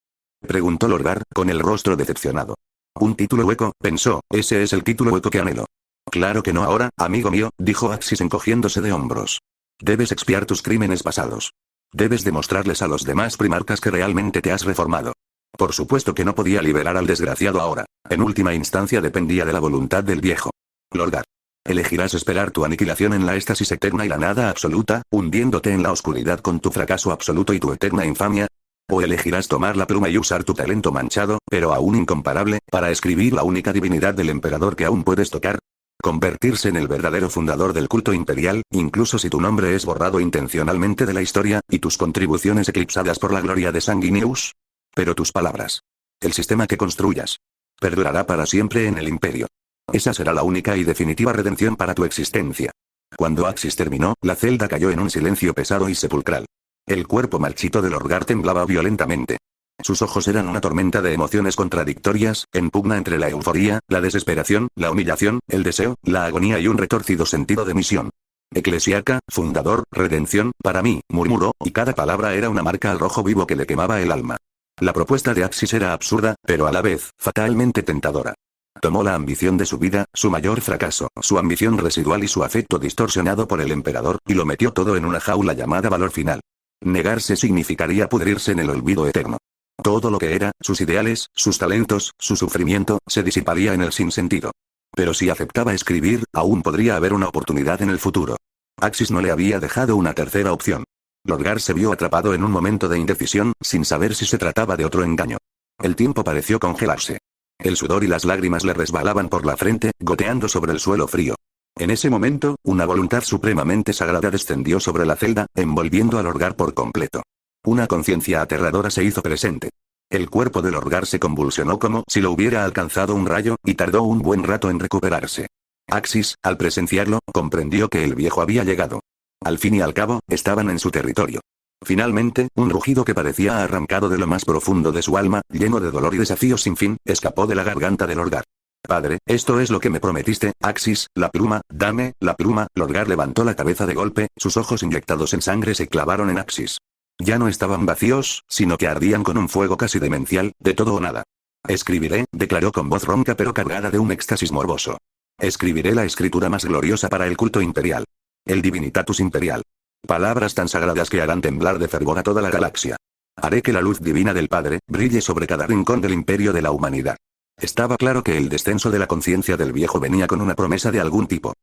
Preguntó Lorgar, con el rostro decepcionado. Un título hueco, pensó, ese es el título hueco que anhelo. Claro que no ahora, amigo mío, dijo Axis encogiéndose de hombros. Debes expiar tus crímenes pasados. Debes demostrarles a los demás primarcas que realmente te has reformado. Por supuesto que no podía liberar al desgraciado ahora. En última instancia dependía de la voluntad del viejo. Lorgar. Elegirás esperar tu aniquilación en la éxtasis eterna y la nada absoluta, hundiéndote en la oscuridad con tu fracaso absoluto y tu eterna infamia. O elegirás tomar la pluma y usar tu talento manchado, pero aún incomparable, para escribir la única divinidad del emperador que aún puedes tocar. Convertirse en el verdadero fundador del culto imperial, incluso si tu nombre es borrado intencionalmente de la historia, y tus contribuciones eclipsadas por la gloria de Sanguinius. Pero tus palabras. El sistema que construyas. Perdurará para siempre en el imperio. Esa será la única y definitiva redención para tu existencia. Cuando Axis terminó, la celda cayó en un silencio pesado y sepulcral. El cuerpo marchito de Lorgar temblaba violentamente. Sus ojos eran una tormenta de emociones contradictorias, en pugna entre la euforía, la desesperación, la humillación, el deseo, la agonía y un retorcido sentido de misión. Eclesiarca, fundador, redención, para mí, murmuró, y cada palabra era una marca al rojo vivo que le quemaba el alma. La propuesta de Axis era absurda, pero a la vez, fatalmente tentadora. Tomó la ambición de su vida, su mayor fracaso, su ambición residual y su afecto distorsionado por el emperador, y lo metió todo en una jaula llamada valor final. Negarse significaría pudrirse en el olvido eterno. Todo lo que era, sus ideales, sus talentos, su sufrimiento, se disiparía en el sinsentido. Pero si aceptaba escribir, aún podría haber una oportunidad en el futuro. Axis no le había dejado una tercera opción. Lorgar se vio atrapado en un momento de indecisión, sin saber si se trataba de otro engaño. El tiempo pareció congelarse. El sudor y las lágrimas le resbalaban por la frente, goteando sobre el suelo frío. En ese momento, una voluntad supremamente sagrada descendió sobre la celda, envolviendo a Lorgar por completo. Una conciencia aterradora se hizo presente. El cuerpo de Lorgar se convulsionó como si lo hubiera alcanzado un rayo, y tardó un buen rato en recuperarse. Axis, al presenciarlo, comprendió que el viejo había llegado. Al fin y al cabo, estaban en su territorio. Finalmente, un rugido que parecía arrancado de lo más profundo de su alma, lleno de dolor y desafío sin fin, escapó de la garganta de Lorgar. Padre, esto es lo que me prometiste, Axis, la pluma, dame, la pluma. Lorgar levantó la cabeza de golpe, sus ojos inyectados en sangre se clavaron en Axis. Ya no estaban vacíos, sino que ardían con un fuego casi demencial, de todo o nada. Escribiré, declaró con voz ronca pero cargada de un éxtasis morboso. Escribiré la escritura más gloriosa para el culto imperial. El Divinitatus Imperial. Palabras tan sagradas que harán temblar de fervor a toda la galaxia. Haré que la luz divina del Padre brille sobre cada rincón del imperio de la humanidad. Estaba claro que el descenso de la conciencia del viejo venía con una promesa de algún tipo.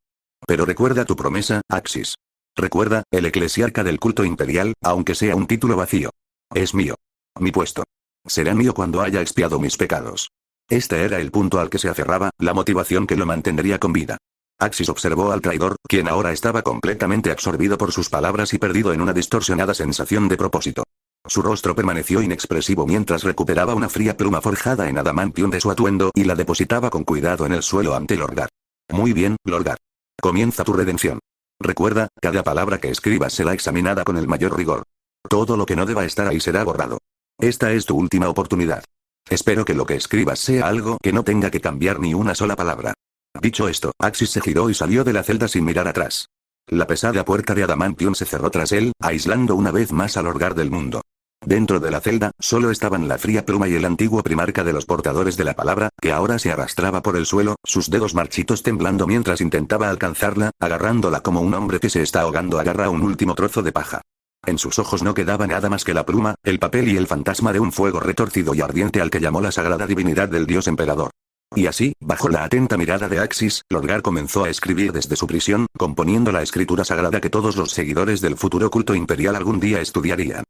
Pero recuerda tu promesa, Axis. Recuerda, el eclesiarca del culto imperial, aunque sea un título vacío. Es mío. Mi puesto. Será mío cuando haya expiado mis pecados. Este era el punto al que se aferraba, la motivación que lo mantendría con vida. Axis observó al traidor, quien ahora estaba completamente absorbido por sus palabras y perdido en una distorsionada sensación de propósito. Su rostro permaneció inexpresivo mientras recuperaba una fría pluma forjada en adamantium de su atuendo y la depositaba con cuidado en el suelo ante Lorgar. Muy bien, Lorgar. Comienza tu redención. Recuerda, cada palabra que escribas será examinada con el mayor rigor. Todo lo que no deba estar ahí será borrado. Esta es tu última oportunidad. Espero que lo que escribas sea algo que no tenga que cambiar ni una sola palabra. Dicho esto, Axis se giró y salió de la celda sin mirar atrás. La pesada puerta de adamantium se cerró tras él, aislando una vez más al Lorgar del mundo. Dentro de la celda, solo estaban la fría pluma y el antiguo primarca de los portadores de la palabra, que ahora se arrastraba por el suelo, sus dedos marchitos temblando mientras intentaba alcanzarla, agarrándola como un hombre que se está ahogando agarra un último trozo de paja. En sus ojos no quedaba nada más que la pluma, el papel y el fantasma de un fuego retorcido y ardiente al que llamó la sagrada divinidad del dios emperador. Y así, bajo la atenta mirada de Axis, Lorgar comenzó a escribir desde su prisión, componiendo la escritura sagrada que todos los seguidores del futuro culto imperial algún día estudiarían.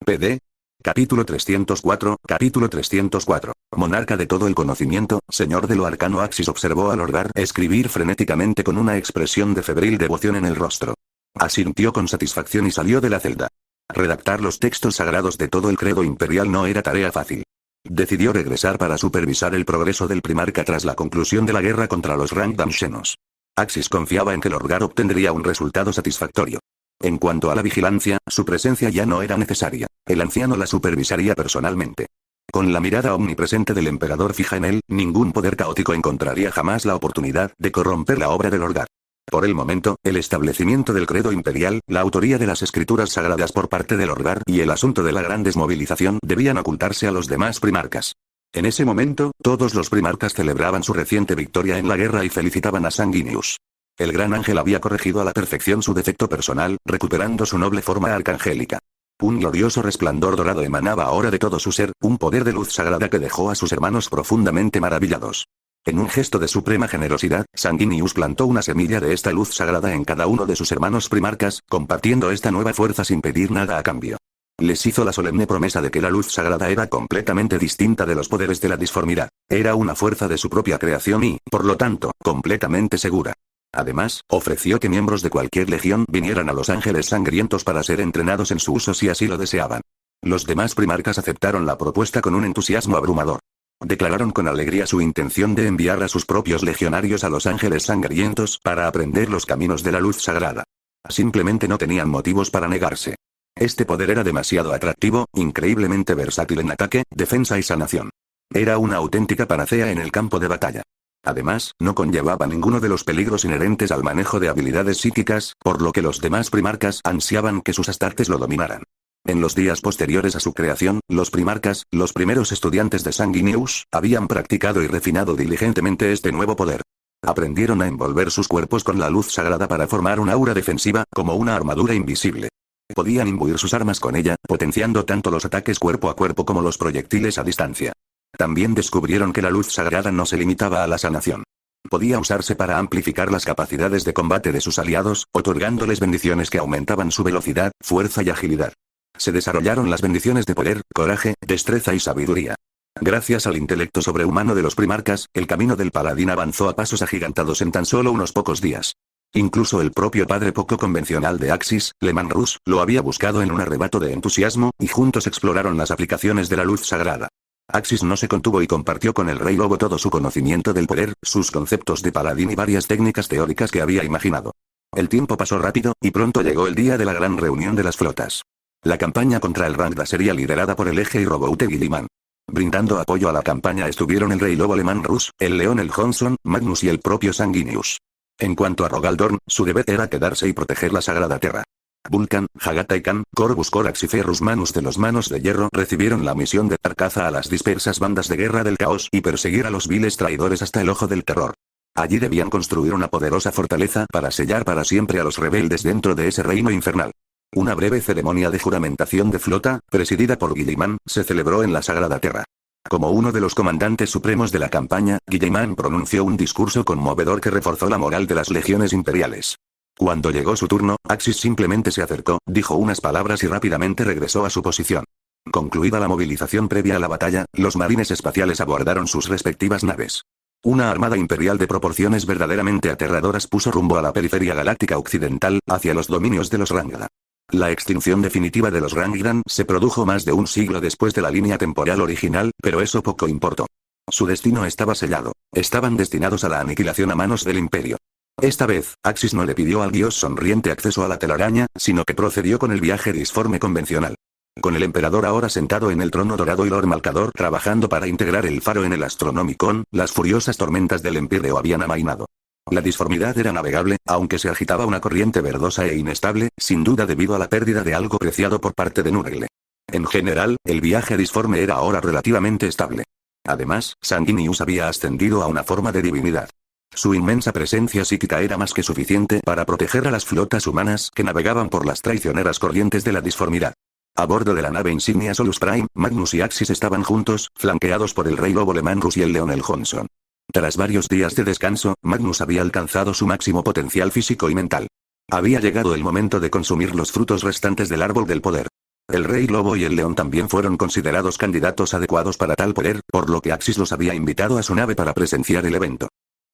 PD. Capítulo 304, Capítulo 304. Monarca de todo el conocimiento, señor de lo arcano. Axis observó a Lorgar escribir frenéticamente con una expresión de febril devoción en el rostro. Asintió con satisfacción y salió de la celda. Redactar los textos sagrados de todo el credo imperial no era tarea fácil. Decidió regresar para supervisar el progreso del primarca tras la conclusión de la guerra contra los Rangdamshenos. Axis confiaba en que Lorgar obtendría un resultado satisfactorio. En cuanto a la vigilancia, su presencia ya no era necesaria. El anciano la supervisaría personalmente. Con la mirada omnipresente del emperador fija en él, ningún poder caótico encontraría jamás la oportunidad de corromper la obra de Lorgar. Por el momento, el establecimiento del credo imperial, la autoría de las escrituras sagradas por parte de Lorgar y el asunto de la gran desmovilización debían ocultarse a los demás primarcas. En ese momento, todos los primarcas celebraban su reciente victoria en la guerra y felicitaban a Sanguinius. El gran ángel había corregido a la perfección su defecto personal, recuperando su noble forma arcangélica. Un glorioso resplandor dorado emanaba ahora de todo su ser, un poder de luz sagrada que dejó a sus hermanos profundamente maravillados. En un gesto de suprema generosidad, Sanguinius plantó una semilla de esta luz sagrada en cada uno de sus hermanos primarcas, compartiendo esta nueva fuerza sin pedir nada a cambio. Les hizo la solemne promesa de que la luz sagrada era completamente distinta de los poderes de la disformidad. Era una fuerza de su propia creación y, por lo tanto, completamente segura. Además, ofreció que miembros de cualquier legión vinieran a los ángeles sangrientos para ser entrenados en su uso si así lo deseaban. Los demás primarcas aceptaron la propuesta con un entusiasmo abrumador. Declararon con alegría su intención de enviar a sus propios legionarios a los ángeles sangrientos para aprender los caminos de la luz sagrada. Simplemente no tenían motivos para negarse. Este poder era demasiado atractivo, increíblemente versátil en ataque, defensa y sanación. Era una auténtica panacea en el campo de batalla. Además, no conllevaba ninguno de los peligros inherentes al manejo de habilidades psíquicas, por lo que los demás primarcas ansiaban que sus astartes lo dominaran. En los días posteriores a su creación, los primarcas, los primeros estudiantes de Sanguinius, habían practicado y refinado diligentemente este nuevo poder. Aprendieron a envolver sus cuerpos con la luz sagrada para formar un aura defensiva, como una armadura invisible. Podían imbuir sus armas con ella, potenciando tanto los ataques cuerpo a cuerpo como los proyectiles a distancia. También descubrieron que la luz sagrada no se limitaba a la sanación. Podía usarse para amplificar las capacidades de combate de sus aliados, otorgándoles bendiciones que aumentaban su velocidad, fuerza y agilidad. Se desarrollaron las bendiciones de poder, coraje, destreza y sabiduría. Gracias al intelecto sobrehumano de los primarcas, el camino del paladín avanzó a pasos agigantados en tan solo unos pocos días. Incluso el propio padre poco convencional de Axis, Leman Russ, lo había buscado en un arrebato de entusiasmo, y juntos exploraron las aplicaciones de la luz sagrada. Axis no se contuvo y compartió con el rey lobo todo su conocimiento del poder, sus conceptos de paladín y varias técnicas teóricas que había imaginado. El tiempo pasó rápido, y pronto llegó el día de la gran reunión de las flotas. La campaña contra el Rangda sería liderada por el Eje y Roboute Guilliman. Brindando apoyo a la campaña estuvieron el rey lobo Leman Russ, el león el Johnson, Magnus y el propio Sanguinius. En cuanto a Rogaldorn, su deber era quedarse y proteger la Sagrada Tierra. Vulcan, Hagata y Khan, Corvus Corax y Ferrus Manus de los Manos de Hierro recibieron la misión de dar caza a las dispersas bandas de guerra del caos y perseguir a los viles traidores hasta el Ojo del Terror. Allí debían construir una poderosa fortaleza para sellar para siempre a los rebeldes dentro de ese reino infernal. Una breve ceremonia de juramentación de flota, presidida por Guilliman, se celebró en la Sagrada Tierra. Como uno de los comandantes supremos de la campaña, Guilliman pronunció un discurso conmovedor que reforzó la moral de las legiones imperiales. Cuando llegó su turno, Axis simplemente se acercó, dijo unas palabras y rápidamente regresó a su posición. Concluida la movilización previa a la batalla, los marines espaciales abordaron sus respectivas naves. Una armada imperial de proporciones verdaderamente aterradoras puso rumbo a la periferia galáctica occidental, hacia los dominios de los Rangda. La extinción definitiva de los Rangdan se produjo más de un siglo después de la línea temporal original, pero eso poco importó. Su destino estaba sellado. Estaban destinados a la aniquilación a manos del Imperio. Esta vez, Axis no le pidió al dios sonriente acceso a la telaraña, sino que procedió con el viaje disforme convencional. Con el emperador ahora sentado en el trono dorado y Lord Malcador trabajando para integrar el faro en el Astronomicon, las furiosas tormentas del Empíreo habían amainado. La disformidad era navegable, aunque se agitaba una corriente verdosa e inestable, sin duda debido a la pérdida de algo preciado por parte de Nurgle. En general, el viaje disforme era ahora relativamente estable. Además, Sanguinius había ascendido a una forma de divinidad. Su inmensa presencia psíquica era más que suficiente para proteger a las flotas humanas que navegaban por las traicioneras corrientes de la disformidad. A bordo de la nave insignia Solus Prime, Magnus y Axis estaban juntos, flanqueados por el Rey Lobo Lemanrus y el León el Johnson. Tras varios días de descanso, Magnus había alcanzado su máximo potencial físico y mental. Había llegado el momento de consumir los frutos restantes del árbol del poder. El Rey Lobo y el León también fueron considerados candidatos adecuados para tal poder, por lo que Axis los había invitado a su nave para presenciar el evento.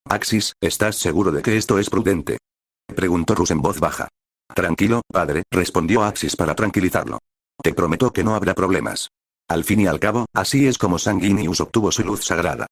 Axis, ¿estás seguro de que esto es prudente?, preguntó Rus en voz baja. Tranquilo, padre, respondió Axis para tranquilizarlo. Te prometo que no habrá problemas. Al fin y al cabo, así es como Sanguinius obtuvo su luz sagrada.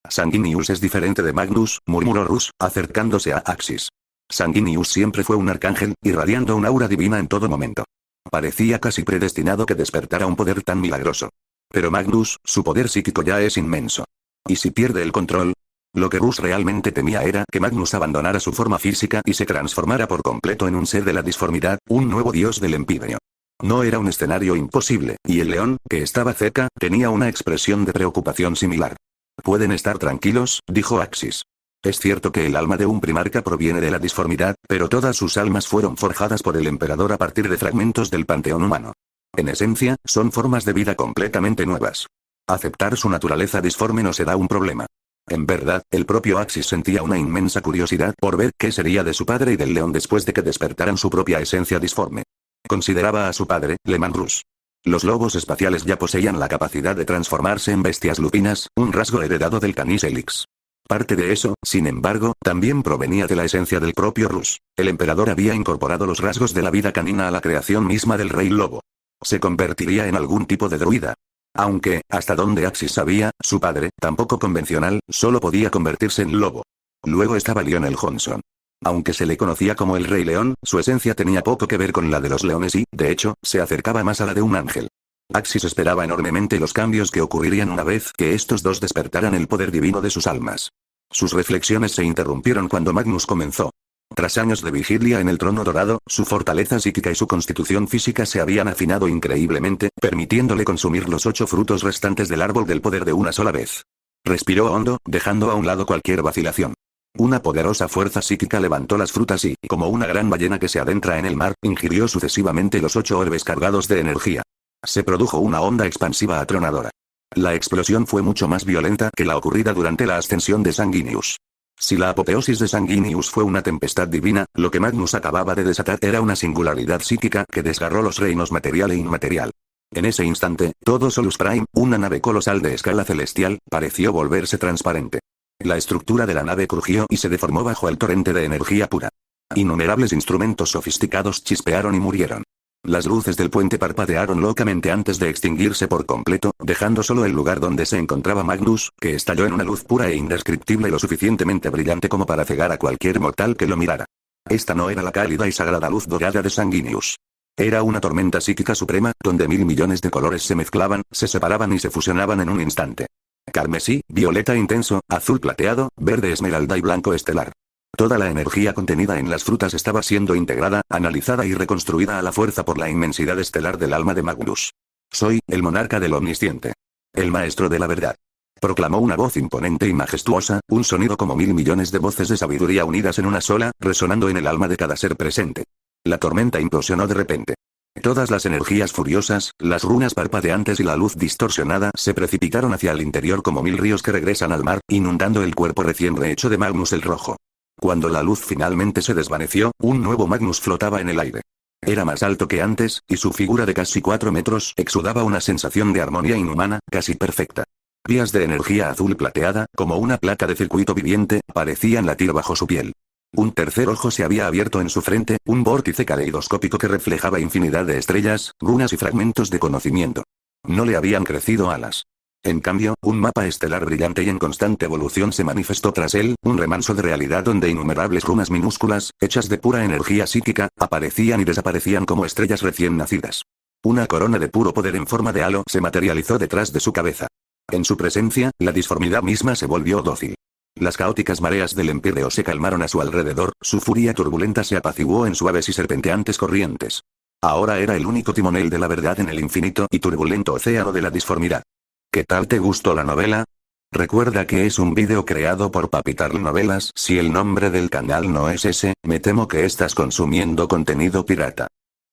Sanguinius es diferente de Magnus, murmuró Rus, acercándose a Axis. Sanguinius siempre fue un arcángel, irradiando un aura divina en todo momento. Parecía casi predestinado que despertara un poder tan milagroso. Pero Magnus, su poder psíquico ya es inmenso. ¿Y si pierde el control? Lo que Rus realmente temía era que Magnus abandonara su forma física y se transformara por completo en un ser de la disformidad, un nuevo dios del Empíreo. No era un escenario imposible, y el león, que estaba cerca, tenía una expresión de preocupación similar. Pueden estar tranquilos, dijo Axis. Es cierto que el alma de un primarca proviene de la disformidad, pero todas sus almas fueron forjadas por el emperador a partir de fragmentos del panteón humano. En esencia, son formas de vida completamente nuevas. Aceptar su naturaleza disforme no será un problema. En verdad, el propio Axis sentía una inmensa curiosidad por ver qué sería de su padre y del león después de que despertaran su propia esencia disforme. Consideraba a su padre, Lemanrus. Los lobos espaciales ya poseían la capacidad de transformarse en bestias lupinas, un rasgo heredado del Canis Helix. Parte de eso, sin embargo, también provenía de la esencia del propio Rus. El emperador había incorporado los rasgos de la vida canina a la creación misma del Rey Lobo. Se convertiría en algún tipo de druida. Aunque, hasta donde Axis sabía, su padre, tampoco convencional, solo podía convertirse en lobo. Luego estaba León el Johnson. Aunque se le conocía como el Rey León, su esencia tenía poco que ver con la de los leones y, de hecho, se acercaba más a la de un ángel. Axis esperaba enormemente los cambios que ocurrirían una vez que estos dos despertaran el poder divino de sus almas. Sus reflexiones se interrumpieron cuando Magnus comenzó. Tras años de vigilia en el trono dorado, su fortaleza psíquica y su constitución física se habían afinado increíblemente, permitiéndole consumir los 8 frutos restantes del árbol del poder de una sola vez. Respiró hondo, dejando a un lado cualquier vacilación. Una poderosa fuerza psíquica levantó las frutas y, como una gran ballena que se adentra en el mar, ingirió sucesivamente los 8 orbes cargados de energía. Se produjo una onda expansiva atronadora. La explosión fue mucho más violenta que la ocurrida durante la ascensión de Sanguinius. Si la apoteosis de Sanguinius fue una tempestad divina, lo que Magnus acababa de desatar era una singularidad psíquica que desgarró los reinos material e inmaterial. En ese instante, todo Solus Prime, una nave colosal de escala celestial, pareció volverse transparente. La estructura de la nave crujió y se deformó bajo el torrente de energía pura. Innumerables instrumentos sofisticados chispearon y murieron. Las luces del puente parpadearon locamente antes de extinguirse por completo, dejando solo el lugar donde se encontraba Magnus, que estalló en una luz pura e indescriptible lo suficientemente brillante como para cegar a cualquier mortal que lo mirara. Esta no era la cálida y sagrada luz dorada de Sanguinius. Era una tormenta psíquica suprema, donde 1000 millones de colores se mezclaban, se separaban y se fusionaban en un instante. Carmesí, violeta intenso, azul plateado, verde esmeralda y blanco estelar. Toda la energía contenida en las frutas estaba siendo integrada, analizada y reconstruida a la fuerza por la inmensidad estelar del alma de Magnus. Soy, el monarca del omnisciente. El maestro de la verdad. Proclamó una voz imponente y majestuosa, un sonido como 1000 millones de voces de sabiduría unidas en una sola, resonando en el alma de cada ser presente. La tormenta implosionó de repente. Todas las energías furiosas, las runas parpadeantes y la luz distorsionada se precipitaron hacia el interior como 1000 ríos que regresan al mar, inundando el cuerpo recién rehecho de Magnus el Rojo. Cuando la luz finalmente se desvaneció, un nuevo Magnus flotaba en el aire. Era más alto que antes, y su figura de casi 4 metros exudaba una sensación de armonía inhumana, casi perfecta. Vías de energía azul plateada, como una placa de circuito viviente, parecían latir bajo su piel. Un tercer ojo se había abierto en su frente, un vórtice caleidoscópico que reflejaba infinidad de estrellas, runas y fragmentos de conocimiento. No le habían crecido alas. En cambio, un mapa estelar brillante y en constante evolución se manifestó tras él, un remanso de realidad donde innumerables runas minúsculas, hechas de pura energía psíquica, aparecían y desaparecían como estrellas recién nacidas. Una corona de puro poder en forma de halo se materializó detrás de su cabeza. En su presencia, la disformidad misma se volvió dócil. Las caóticas mareas del empíreo se calmaron a su alrededor, su furia turbulenta se apaciguó en suaves y serpenteantes corrientes. Ahora era el único timonel de la verdad en el infinito y turbulento océano de la disformidad. ¿Qué tal te gustó la novela? Recuerda que es un vídeo creado por Papitarl Novelas. Si el nombre del canal no es ese, me temo que estás consumiendo contenido pirata.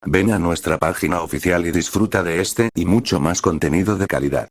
Ven a nuestra página oficial y disfruta de este y mucho más contenido de calidad.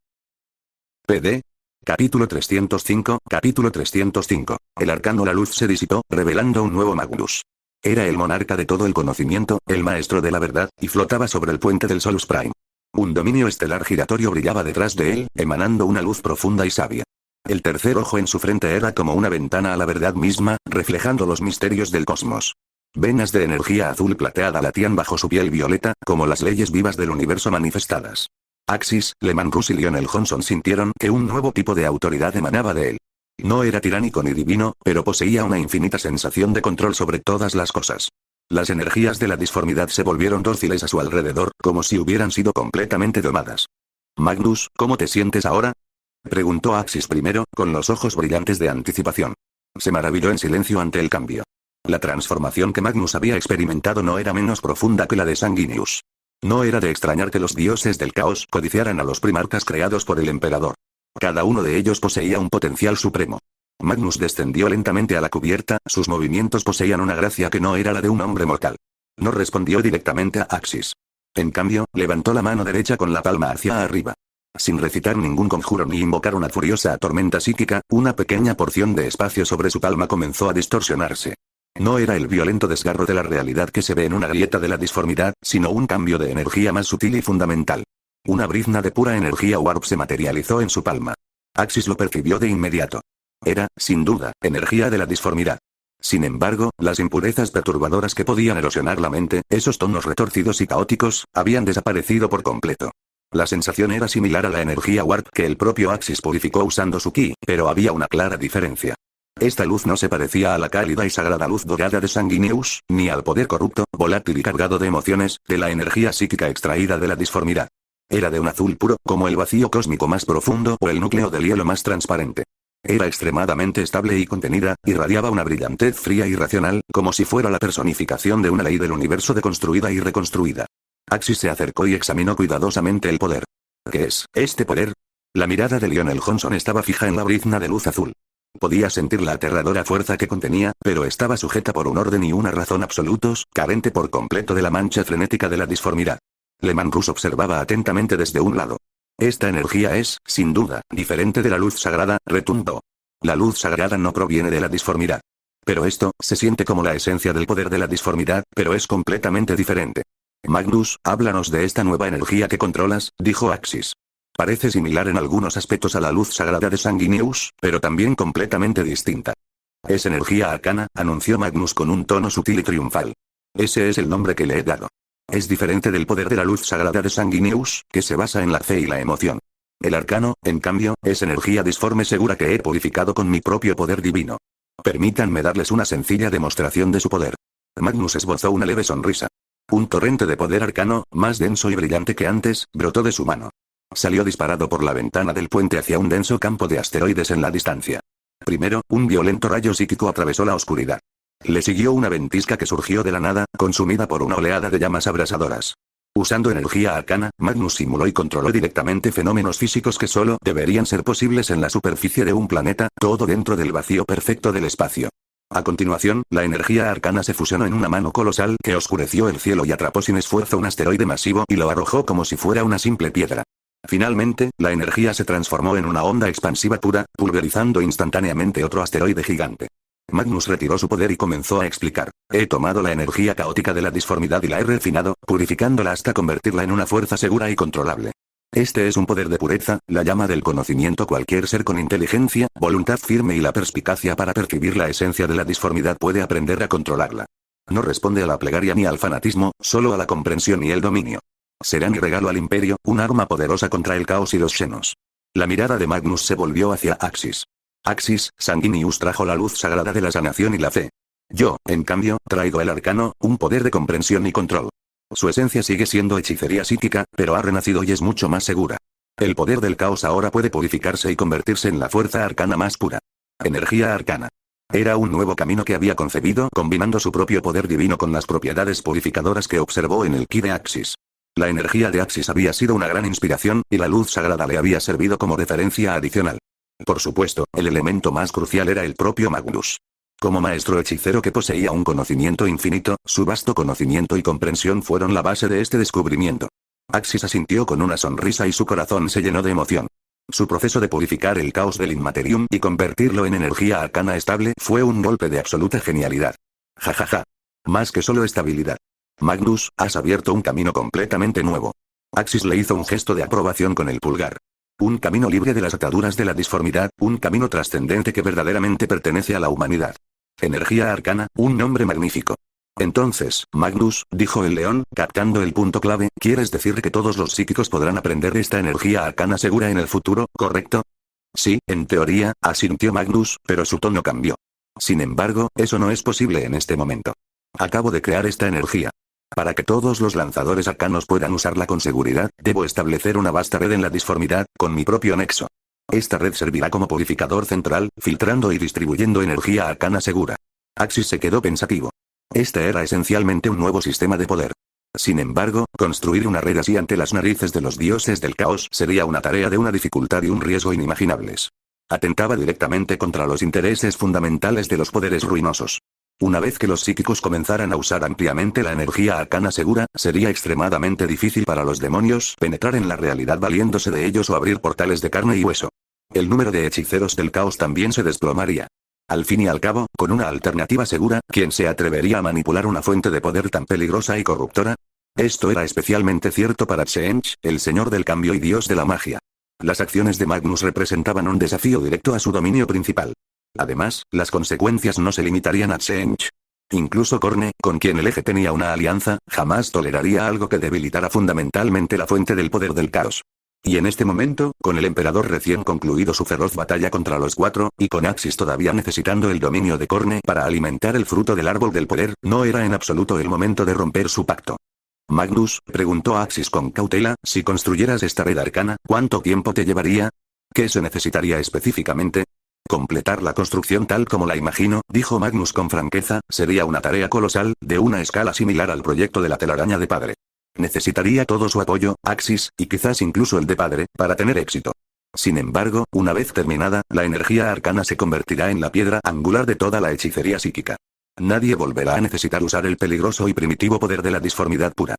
PD. Capítulo 305. Capítulo 305. El arcano La Luz se disipó, revelando un nuevo Magnus. Era el monarca de todo el conocimiento, el maestro de la verdad, y flotaba sobre el puente del Solus Prime. Un dominio estelar giratorio brillaba detrás de él, emanando una luz profunda y sabia. El tercer ojo en su frente era como una ventana a la verdad misma, reflejando los misterios del cosmos. Venas de energía azul plateada latían bajo su piel violeta, como las leyes vivas del universo manifestadas. Axis, Leman Russ y Lionel Johnson sintieron que un nuevo tipo de autoridad emanaba de él. No era tiránico ni divino, pero poseía una infinita sensación de control sobre todas las cosas. Las energías de la disformidad se volvieron dóciles a su alrededor, como si hubieran sido completamente domadas. Magnus, ¿cómo te sientes ahora? Preguntó Axis primero, con los ojos brillantes de anticipación. Se maravilló en silencio ante el cambio. La transformación que Magnus había experimentado no era menos profunda que la de Sanguinius. No era de extrañar que los dioses del caos codiciaran a los primarcas creados por el emperador. Cada uno de ellos poseía un potencial supremo. Magnus descendió lentamente a la cubierta, sus movimientos poseían una gracia que no era la de un hombre mortal. No respondió directamente a Axis. En cambio, levantó la mano derecha con la palma hacia arriba. Sin recitar ningún conjuro ni invocar una furiosa tormenta psíquica, una pequeña porción de espacio sobre su palma comenzó a distorsionarse. No era el violento desgarro de la realidad que se ve en una grieta de la disformidad, sino un cambio de energía más sutil y fundamental. Una brizna de pura energía warp se materializó en su palma. Axis lo percibió de inmediato. Era, sin duda, energía de la disformidad. Sin embargo, las impurezas perturbadoras que podían erosionar la mente, esos tonos retorcidos y caóticos, habían desaparecido por completo. La sensación era similar a la energía warp que el propio Axis purificó usando su ki, pero había una clara diferencia. Esta luz no se parecía a la cálida y sagrada luz dorada de Sanguinius, ni al poder corrupto, volátil y cargado de emociones, de la energía psíquica extraída de la disformidad. Era de un azul puro, como el vacío cósmico más profundo o el núcleo del hielo más transparente. Era extremadamente estable y contenida, irradiaba una brillantez fría y racional, como si fuera la personificación de una ley del universo deconstruida y reconstruida. Axis se acercó y examinó cuidadosamente el poder. ¿Qué es este poder? La mirada de Lionel Johnson estaba fija en la brizna de luz azul. Podía sentir la aterradora fuerza que contenía, pero estaba sujeta por un orden y una razón absolutos, carente por completo de la mancha frenética de la disformidad. Leman Russ observaba atentamente desde un lado. Esta energía es, sin duda, diferente de la luz sagrada, retumbó. La luz sagrada no proviene de la disformidad. Pero esto, se siente como la esencia del poder de la disformidad, pero es completamente diferente. Magnus, háblanos de esta nueva energía que controlas, dijo Axis. Parece similar en algunos aspectos a la luz sagrada de Sanguinius, pero también completamente distinta. Es energía arcana, anunció Magnus con un tono sutil y triunfal. Ese es el nombre que le he dado. Es diferente del poder de la luz sagrada de Sanguinius, que se basa en la fe y la emoción. El arcano, en cambio, es energía disforme segura que he purificado con mi propio poder divino. Permítanme darles una sencilla demostración de su poder. Magnus esbozó una leve sonrisa. Un torrente de poder arcano, más denso y brillante que antes, brotó de su mano. Salió disparado por la ventana del puente hacia un denso campo de asteroides en la distancia. Primero, un violento rayo psíquico atravesó la oscuridad. Le siguió una ventisca que surgió de la nada, consumida por una oleada de llamas abrasadoras. Usando energía arcana, Magnus simuló y controló directamente fenómenos físicos que solo deberían ser posibles en la superficie de un planeta, todo dentro del vacío perfecto del espacio. A continuación, la energía arcana se fusionó en una mano colosal que oscureció el cielo y atrapó sin esfuerzo un asteroide masivo y lo arrojó como si fuera una simple piedra. Finalmente, la energía se transformó en una onda expansiva pura, pulverizando instantáneamente otro asteroide gigante. Magnus retiró su poder y comenzó a explicar. He tomado la energía caótica de la disformidad y la he refinado, purificándola hasta convertirla en una fuerza segura y controlable. Este es un poder de pureza, la llama del conocimiento. Cualquier ser con inteligencia, voluntad firme y la perspicacia para percibir la esencia de la disformidad puede aprender a controlarla. No responde a la plegaria ni al fanatismo, solo a la comprensión y el dominio. Será mi regalo al imperio, un arma poderosa contra el caos y los Xenos. La mirada de Magnus se volvió hacia Axis. Axis, Sanguinius trajo la luz sagrada de la sanación y la fe. Yo, en cambio, traigo el arcano, un poder de comprensión y control. Su esencia sigue siendo hechicería psíquica, pero ha renacido y es mucho más segura. El poder del caos ahora puede purificarse y convertirse en la fuerza arcana más pura. Energía arcana. Era un nuevo camino que había concebido, combinando su propio poder divino con las propiedades purificadoras que observó en el ki de Axis. La energía de Axis había sido una gran inspiración, y la luz sagrada le había servido como referencia adicional. Por supuesto, el elemento más crucial era el propio Magnus. Como maestro hechicero que poseía un conocimiento infinito, su vasto conocimiento y comprensión fueron la base de este descubrimiento. Axis asintió con una sonrisa y su corazón se llenó de emoción. Su proceso de purificar el caos del Inmaterium y convertirlo en energía arcana estable fue un golpe de absoluta genialidad. Jajaja. Más que solo estabilidad. Magnus, has abierto un camino completamente nuevo. Axis le hizo un gesto de aprobación con el pulgar. Un camino libre de las ataduras de la disformidad, un camino trascendente que verdaderamente pertenece a la humanidad. Energía arcana, un nombre magnífico. Entonces, Magnus, dijo el león, captando el punto clave, ¿quieres decir que todos los psíquicos podrán aprender esta energía arcana segura en el futuro, correcto? Sí, en teoría, asintió Magnus, pero su tono cambió. Sin embargo, eso no es posible en este momento. Acabo de crear esta energía. Para que todos los lanzadores arcanos puedan usarla con seguridad, debo establecer una vasta red en la disformidad, con mi propio nexo. Esta red servirá como purificador central, filtrando y distribuyendo energía arcana segura. Axis se quedó pensativo. Este era esencialmente un nuevo sistema de poder. Sin embargo, construir una red así ante las narices de los dioses del caos sería una tarea de una dificultad y un riesgo inimaginables. Atentaba directamente contra los intereses fundamentales de los poderes ruinosos. Una vez que los psíquicos comenzaran a usar ampliamente la energía arcana segura, sería extremadamente difícil para los demonios penetrar en la realidad valiéndose de ellos o abrir portales de carne y hueso. El número de hechiceros del caos también se desplomaría. Al fin y al cabo, con una alternativa segura, ¿quién se atrevería a manipular una fuente de poder tan peligrosa y corruptora? Esto era especialmente cierto para Tzeentch, el señor del cambio y dios de la magia. Las acciones de Magnus representaban un desafío directo a su dominio principal. Además, las consecuencias no se limitarían a Tzeentch. Incluso Korne, con quien el eje tenía una alianza, jamás toleraría algo que debilitara fundamentalmente la fuente del poder del caos. Y en este momento, con el emperador recién concluido su feroz batalla contra los cuatro, y con Axis todavía necesitando el dominio de Korne para alimentar el fruto del árbol del poder, no era en absoluto el momento de romper su pacto. Magnus, preguntó Axis con cautela, si construyeras esta red arcana, ¿cuánto tiempo te llevaría? ¿Qué se necesitaría específicamente? Completar la construcción tal como la imagino, dijo Magnus con franqueza, sería una tarea colosal, de una escala similar al proyecto de la telaraña de padre. Necesitaría todo su apoyo, Axis, y quizás incluso el de padre, para tener éxito. Sin embargo, una vez terminada, la energía arcana se convertirá en la piedra angular de toda la hechicería psíquica. Nadie volverá a necesitar usar el peligroso y primitivo poder de la disformidad pura.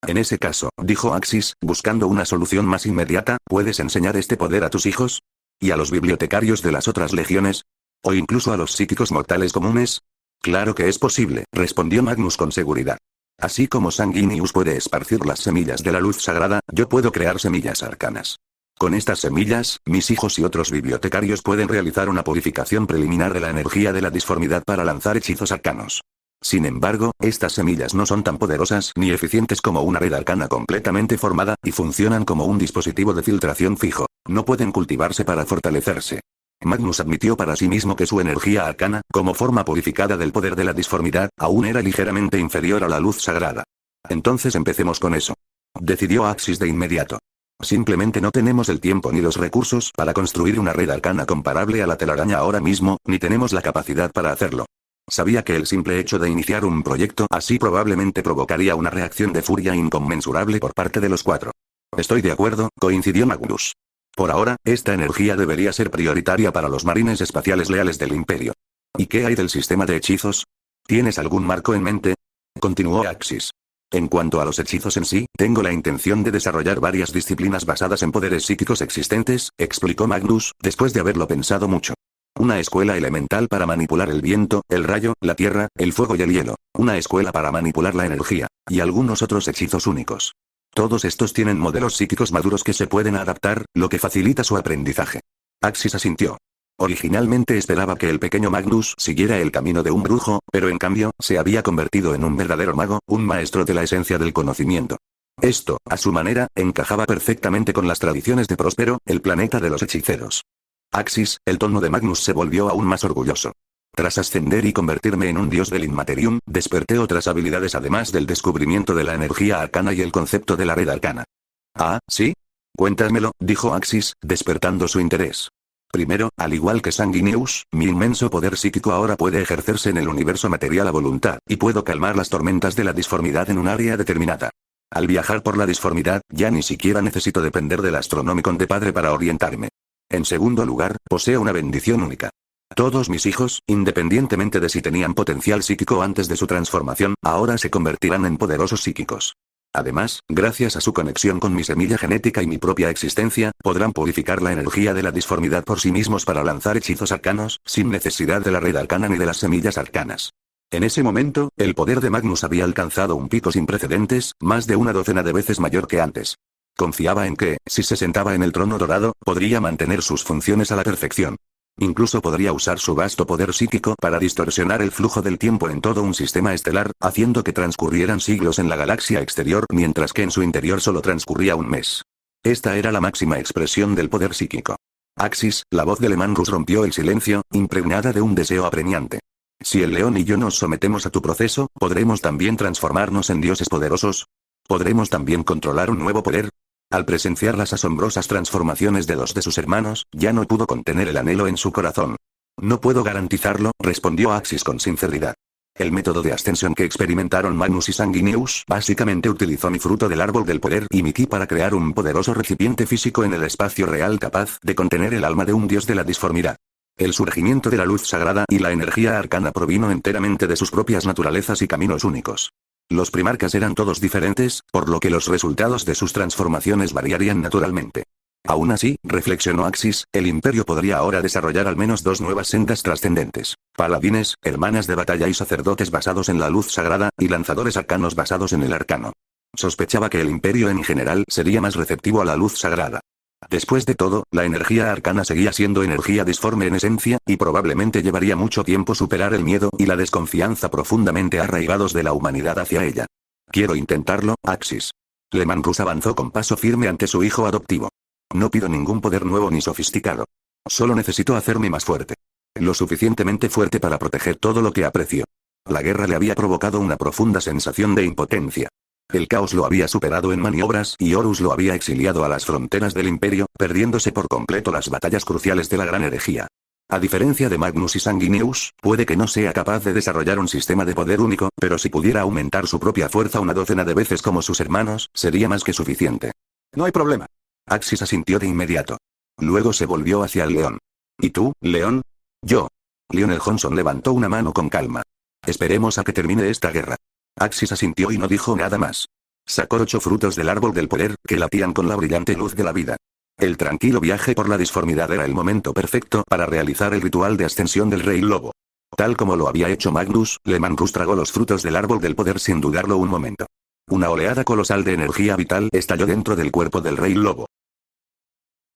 En ese caso, dijo Axis, buscando una solución más inmediata, ¿puedes enseñar este poder a tus hijos? ¿Y a los bibliotecarios de las otras legiones? ¿O incluso a los psíquicos mortales comunes? Claro que es posible, respondió Magnus con seguridad. Así como Sanguinius puede esparcir las semillas de la luz sagrada, yo puedo crear semillas arcanas. Con estas semillas, mis hijos y otros bibliotecarios pueden realizar una purificación preliminar de la energía de la disformidad para lanzar hechizos arcanos. Sin embargo, estas semillas no son tan poderosas ni eficientes como una red arcana completamente formada, y funcionan como un dispositivo de filtración fijo. No pueden cultivarse para fortalecerse. Magnus admitió para sí mismo que su energía arcana, como forma purificada del poder de la disformidad, aún era ligeramente inferior a la luz sagrada. Entonces empecemos con eso. Decidió Axis de inmediato. Simplemente no tenemos el tiempo ni los recursos para construir una red arcana comparable a la telaraña ahora mismo, ni tenemos la capacidad para hacerlo. Sabía que el simple hecho de iniciar un proyecto así probablemente provocaría una reacción de furia inconmensurable por parte de los cuatro. Estoy de acuerdo, coincidió Magnus. Por ahora, esta energía debería ser prioritaria para los marines espaciales leales del Imperio. ¿Y qué hay del sistema de hechizos? ¿Tienes algún marco en mente? Continuó Axis. En cuanto a los hechizos en sí, tengo la intención de desarrollar varias disciplinas basadas en poderes psíquicos existentes, explicó Magnus, después de haberlo pensado mucho. Una escuela elemental para manipular el viento, el rayo, la tierra, el fuego y el hielo. Una escuela para manipular la energía. Y algunos otros hechizos únicos. Todos estos tienen modelos psíquicos maduros que se pueden adaptar, lo que facilita su aprendizaje. Axis asintió. Originalmente esperaba que el pequeño Magnus siguiera el camino de un brujo, pero en cambio, se había convertido en un verdadero mago, un maestro de la esencia del conocimiento. Esto, a su manera, encajaba perfectamente con las tradiciones de Próspero, el planeta de los hechiceros. Axis, el tono de Magnus se volvió aún más orgulloso. Tras ascender y convertirme en un dios del Inmaterium, desperté otras habilidades además del descubrimiento de la energía arcana y el concepto de la red arcana. ¿Ah, sí? Cuéntamelo, dijo Axis, despertando su interés. Primero, al igual que Sanguineus, mi inmenso poder psíquico ahora puede ejercerse en el universo material a voluntad, y puedo calmar las tormentas de la disformidad en un área determinada. Al viajar por la disformidad, ya ni siquiera necesito depender del Astronomicon de padre para orientarme. En segundo lugar, poseo una bendición única. Todos mis hijos, independientemente de si tenían potencial psíquico antes de su transformación, ahora se convertirán en poderosos psíquicos. Además, gracias a su conexión con mi semilla genética y mi propia existencia, podrán purificar la energía de la disformidad por sí mismos para lanzar hechizos arcanos, sin necesidad de la red arcana ni de las semillas arcanas. En ese momento, el poder de Magnus había alcanzado un pico sin precedentes, más de una docena de veces mayor que antes. Confiaba en que, si se sentaba en el trono dorado, podría mantener sus funciones a la perfección. Incluso podría usar su vasto poder psíquico para distorsionar el flujo del tiempo en todo un sistema estelar, haciendo que transcurrieran siglos en la galaxia exterior mientras que en su interior solo transcurría un mes. Esta era la máxima expresión del poder psíquico. Axis, la voz de Lemandrus rompió el silencio, impregnada de un deseo apremiante. Si el león y yo nos sometemos a tu proceso, ¿podremos también transformarnos en dioses poderosos? ¿Podremos también controlar un nuevo poder? Al presenciar las asombrosas transformaciones de dos de sus hermanos, ya no pudo contener el anhelo en su corazón. No puedo garantizarlo, respondió Axis con sinceridad. El método de ascensión que experimentaron Magnus y Sanguineus básicamente utilizó mi fruto del árbol del poder y mi ki para crear un poderoso recipiente físico en el espacio real capaz de contener el alma de un dios de la disformidad. El surgimiento de la luz sagrada y la energía arcana provino enteramente de sus propias naturalezas y caminos únicos. Los primarcas eran todos diferentes, por lo que los resultados de sus transformaciones variarían naturalmente. Aún así, reflexionó Axis, el imperio podría ahora desarrollar al menos dos nuevas sendas trascendentes: paladines, hermanas de batalla y sacerdotes basados en la luz sagrada, y lanzadores arcanos basados en el arcano. Sospechaba que el imperio en general sería más receptivo a la luz sagrada. Después de todo, la energía arcana seguía siendo energía disforme en esencia, y probablemente llevaría mucho tiempo superar el miedo y la desconfianza profundamente arraigados de la humanidad hacia ella. Quiero intentarlo, Axis. Lemandrus avanzó con paso firme ante su hijo adoptivo. No pido ningún poder nuevo ni sofisticado. Solo necesito hacerme más fuerte. Lo suficientemente fuerte para proteger todo lo que aprecio. La guerra le había provocado una profunda sensación de impotencia. El caos lo había superado en maniobras y Horus lo había exiliado a las fronteras del imperio, perdiéndose por completo las batallas cruciales de la gran herejía. A diferencia de Magnus y Sanguineus, puede que no sea capaz de desarrollar un sistema de poder único, pero si pudiera aumentar su propia fuerza una docena de veces como sus hermanos, sería más que suficiente. No hay problema. Axis asintió de inmediato. Luego se volvió hacia el león. ¿Y tú, león? Yo. Lionel Johnson levantó una mano con calma. Esperemos a que termine esta guerra. Axis asintió y no dijo nada más. Sacó 8 frutos del árbol del poder, que latían con la brillante luz de la vida. El tranquilo viaje por la disformidad era el momento perfecto para realizar el ritual de ascensión del rey lobo. Tal como lo había hecho Magnus, Lemandrus tragó los frutos del árbol del poder sin dudarlo un momento. Una oleada colosal de energía vital estalló dentro del cuerpo del rey lobo.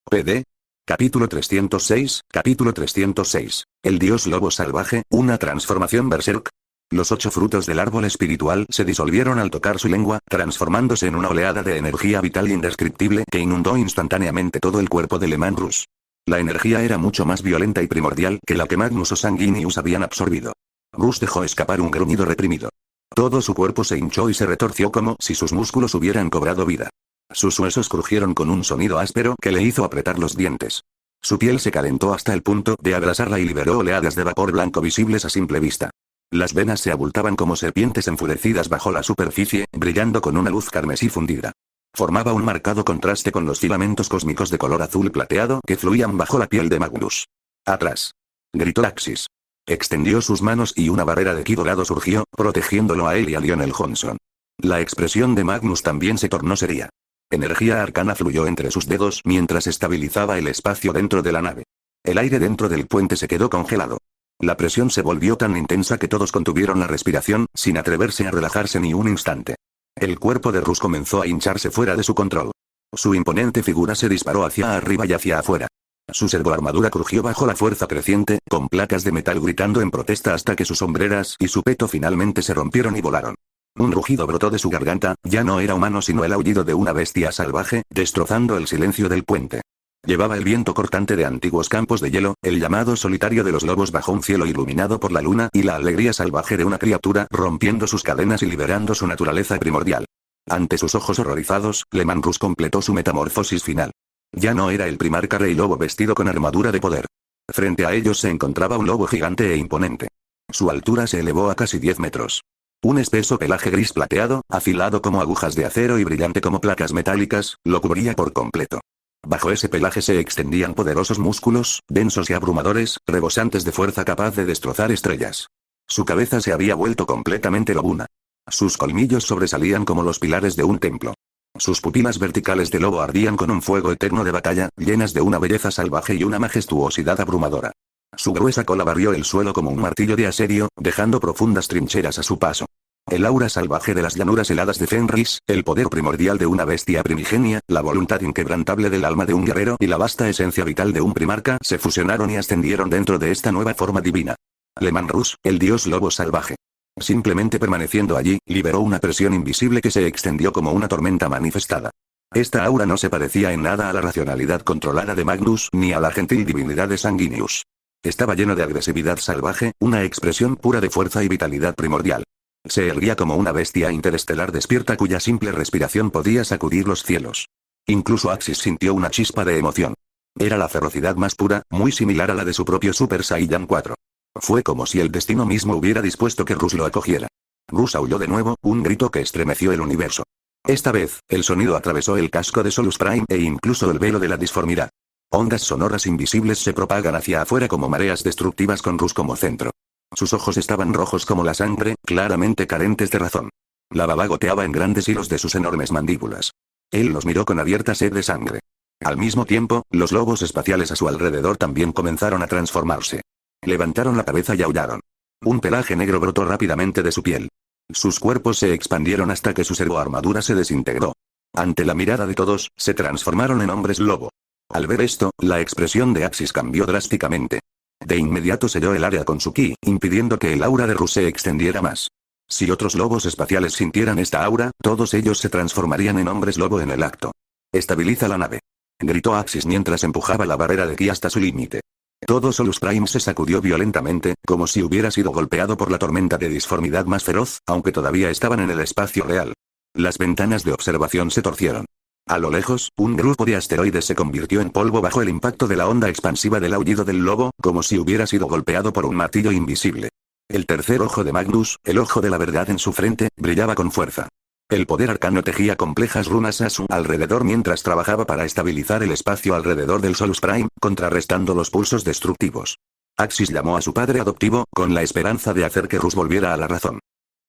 PD. Capítulo 306, capítulo 306. El dios lobo salvaje, una transformación berserk. Los 8 frutos del árbol espiritual se disolvieron al tocar su lengua, transformándose en una oleada de energía vital indescriptible que inundó instantáneamente todo el cuerpo de Lemandrus. La energía era mucho más violenta y primordial que la que Magnus o Sanguineus habían absorbido. Rus dejó escapar un gruñido reprimido. Todo su cuerpo se hinchó y se retorció como si sus músculos hubieran cobrado vida. Sus huesos crujieron con un sonido áspero que le hizo apretar los dientes. Su piel se calentó hasta el punto de abrasarla y liberó oleadas de vapor blanco visibles a simple vista. Las venas se abultaban como serpientes enfurecidas bajo la superficie, brillando con una luz carmesí fundida. Formaba un marcado contraste con los filamentos cósmicos de color azul plateado que fluían bajo la piel de Magnus. ¡Atrás! Gritó Axis. Extendió sus manos y una barrera de ki dorado surgió, protegiéndolo a él y a Lionel Johnson. La expresión de Magnus también se tornó seria. Energía arcana fluyó entre sus dedos mientras estabilizaba el espacio dentro de la nave. El aire dentro del puente se quedó congelado. La presión se volvió tan intensa que todos contuvieron la respiración, sin atreverse a relajarse ni un instante. El cuerpo de Rus comenzó a hincharse fuera de su control. Su imponente figura se disparó hacia arriba y hacia afuera. Su servoarmadura crujió bajo la fuerza creciente, con placas de metal gritando en protesta hasta que sus hombreras y su peto finalmente se rompieron y volaron. Un rugido brotó de su garganta, ya no era humano sino el aullido de una bestia salvaje, destrozando el silencio del puente. Llevaba el viento cortante de antiguos campos de hielo, el llamado solitario de los lobos bajo un cielo iluminado por la luna y la alegría salvaje de una criatura rompiendo sus cadenas y liberando su naturaleza primordial. Ante sus ojos horrorizados, Leman Russ completó su metamorfosis final. Ya no era el primarca rey lobo vestido con armadura de poder. Frente a ellos se encontraba un lobo gigante e imponente. Su altura se elevó a casi 10 metros. Un espeso pelaje gris plateado, afilado como agujas de acero y brillante como placas metálicas, lo cubría por completo. Bajo ese pelaje se extendían poderosos músculos, densos y abrumadores, rebosantes de fuerza capaz de destrozar estrellas. Su cabeza se había vuelto completamente lobuna. Sus colmillos sobresalían como los pilares de un templo. Sus pupilas verticales de lobo ardían con un fuego eterno de batalla, llenas de una belleza salvaje y una majestuosidad abrumadora. Su gruesa cola barrió el suelo como un martillo de asedio, dejando profundas trincheras a su paso. El aura salvaje de las llanuras heladas de Fenris, el poder primordial de una bestia primigenia, la voluntad inquebrantable del alma de un guerrero y la vasta esencia vital de un primarca se fusionaron y ascendieron dentro de esta nueva forma divina. Leman Russ, el dios lobo salvaje. Simplemente permaneciendo allí, liberó una presión invisible que se extendió como una tormenta manifestada. Esta aura no se parecía en nada a la racionalidad controlada de Magnus ni a la gentil divinidad de Sanguinius. Estaba lleno de agresividad salvaje, una expresión pura de fuerza y vitalidad primordial. Se erguía como una bestia interestelar despierta cuya simple respiración podía sacudir los cielos. Incluso Axis sintió una chispa de emoción. Era la ferocidad más pura, muy similar a la de su propio Super Saiyan 4. Fue como si el destino mismo hubiera dispuesto que Russ lo acogiera. Russ aulló de nuevo, un grito que estremeció el universo. Esta vez, el sonido atravesó el casco de Solus Prime e incluso el velo de la disformidad. Ondas sonoras invisibles se propagan hacia afuera como mareas destructivas con Russ como centro. Sus ojos estaban rojos como la sangre, claramente carentes de razón. La baba goteaba en grandes hilos de sus enormes mandíbulas. Él los miró con abierta sed de sangre. Al mismo tiempo, los lobos espaciales a su alrededor también comenzaron a transformarse. Levantaron la cabeza y aullaron. Un pelaje negro brotó rápidamente de su piel. Sus cuerpos se expandieron hasta que su servoarmadura se desintegró. Ante la mirada de todos, se transformaron en hombres lobo. Al ver esto, la expresión de Axis cambió drásticamente. De inmediato selló el área con su ki, impidiendo que el aura de Russ se extendiera más. Si otros lobos espaciales sintieran esta aura, todos ellos se transformarían en hombres lobo en el acto. «Estabiliza la nave», gritó Axis mientras empujaba la barrera de ki hasta su límite. Todo Solus Prime se sacudió violentamente, como si hubiera sido golpeado por la tormenta de disformidad más feroz, aunque todavía estaban en el espacio real. Las ventanas de observación se torcieron. A lo lejos, un grupo de asteroides se convirtió en polvo bajo el impacto de la onda expansiva del aullido del lobo, como si hubiera sido golpeado por un martillo invisible. El tercer ojo de Magnus, el ojo de la verdad en su frente, brillaba con fuerza. El poder arcano tejía complejas runas a su alrededor mientras trabajaba para estabilizar el espacio alrededor del Solus Prime, contrarrestando los pulsos destructivos. Axis llamó a su padre adoptivo, con la esperanza de hacer que Russ volviera a la razón.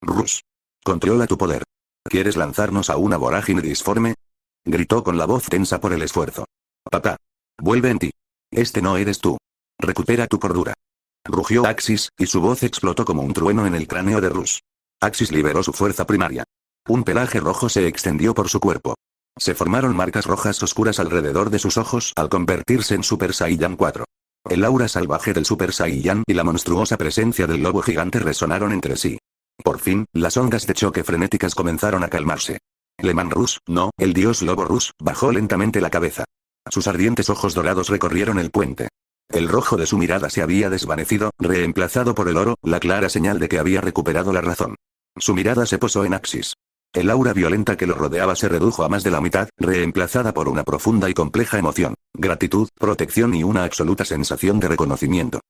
«Russ. Controla tu poder. ¿Quieres lanzarnos a una vorágine disforme?», gritó con la voz tensa por el esfuerzo. «Papá. Vuelve en ti. Este no eres tú. Recupera tu cordura». Rugió Axis, y su voz explotó como un trueno en el cráneo de Russ. Axis liberó su fuerza primaria. Un pelaje rojo se extendió por su cuerpo. Se formaron marcas rojas oscuras alrededor de sus ojos al convertirse en Super Saiyan 4. El aura salvaje del Super Saiyan y la monstruosa presencia del lobo gigante resonaron entre sí. Por fin, las ondas de choque frenéticas comenzaron a calmarse. Leman Russ, no, el dios lobo Russ, bajó lentamente la cabeza. Sus ardientes ojos dorados recorrieron el puente. El rojo de su mirada se había desvanecido, reemplazado por el oro, la clara señal de que había recuperado la razón. Su mirada se posó en Axis. El aura violenta que lo rodeaba se redujo a más de la mitad, reemplazada por una profunda y compleja emoción, gratitud, protección y una absoluta sensación de reconocimiento.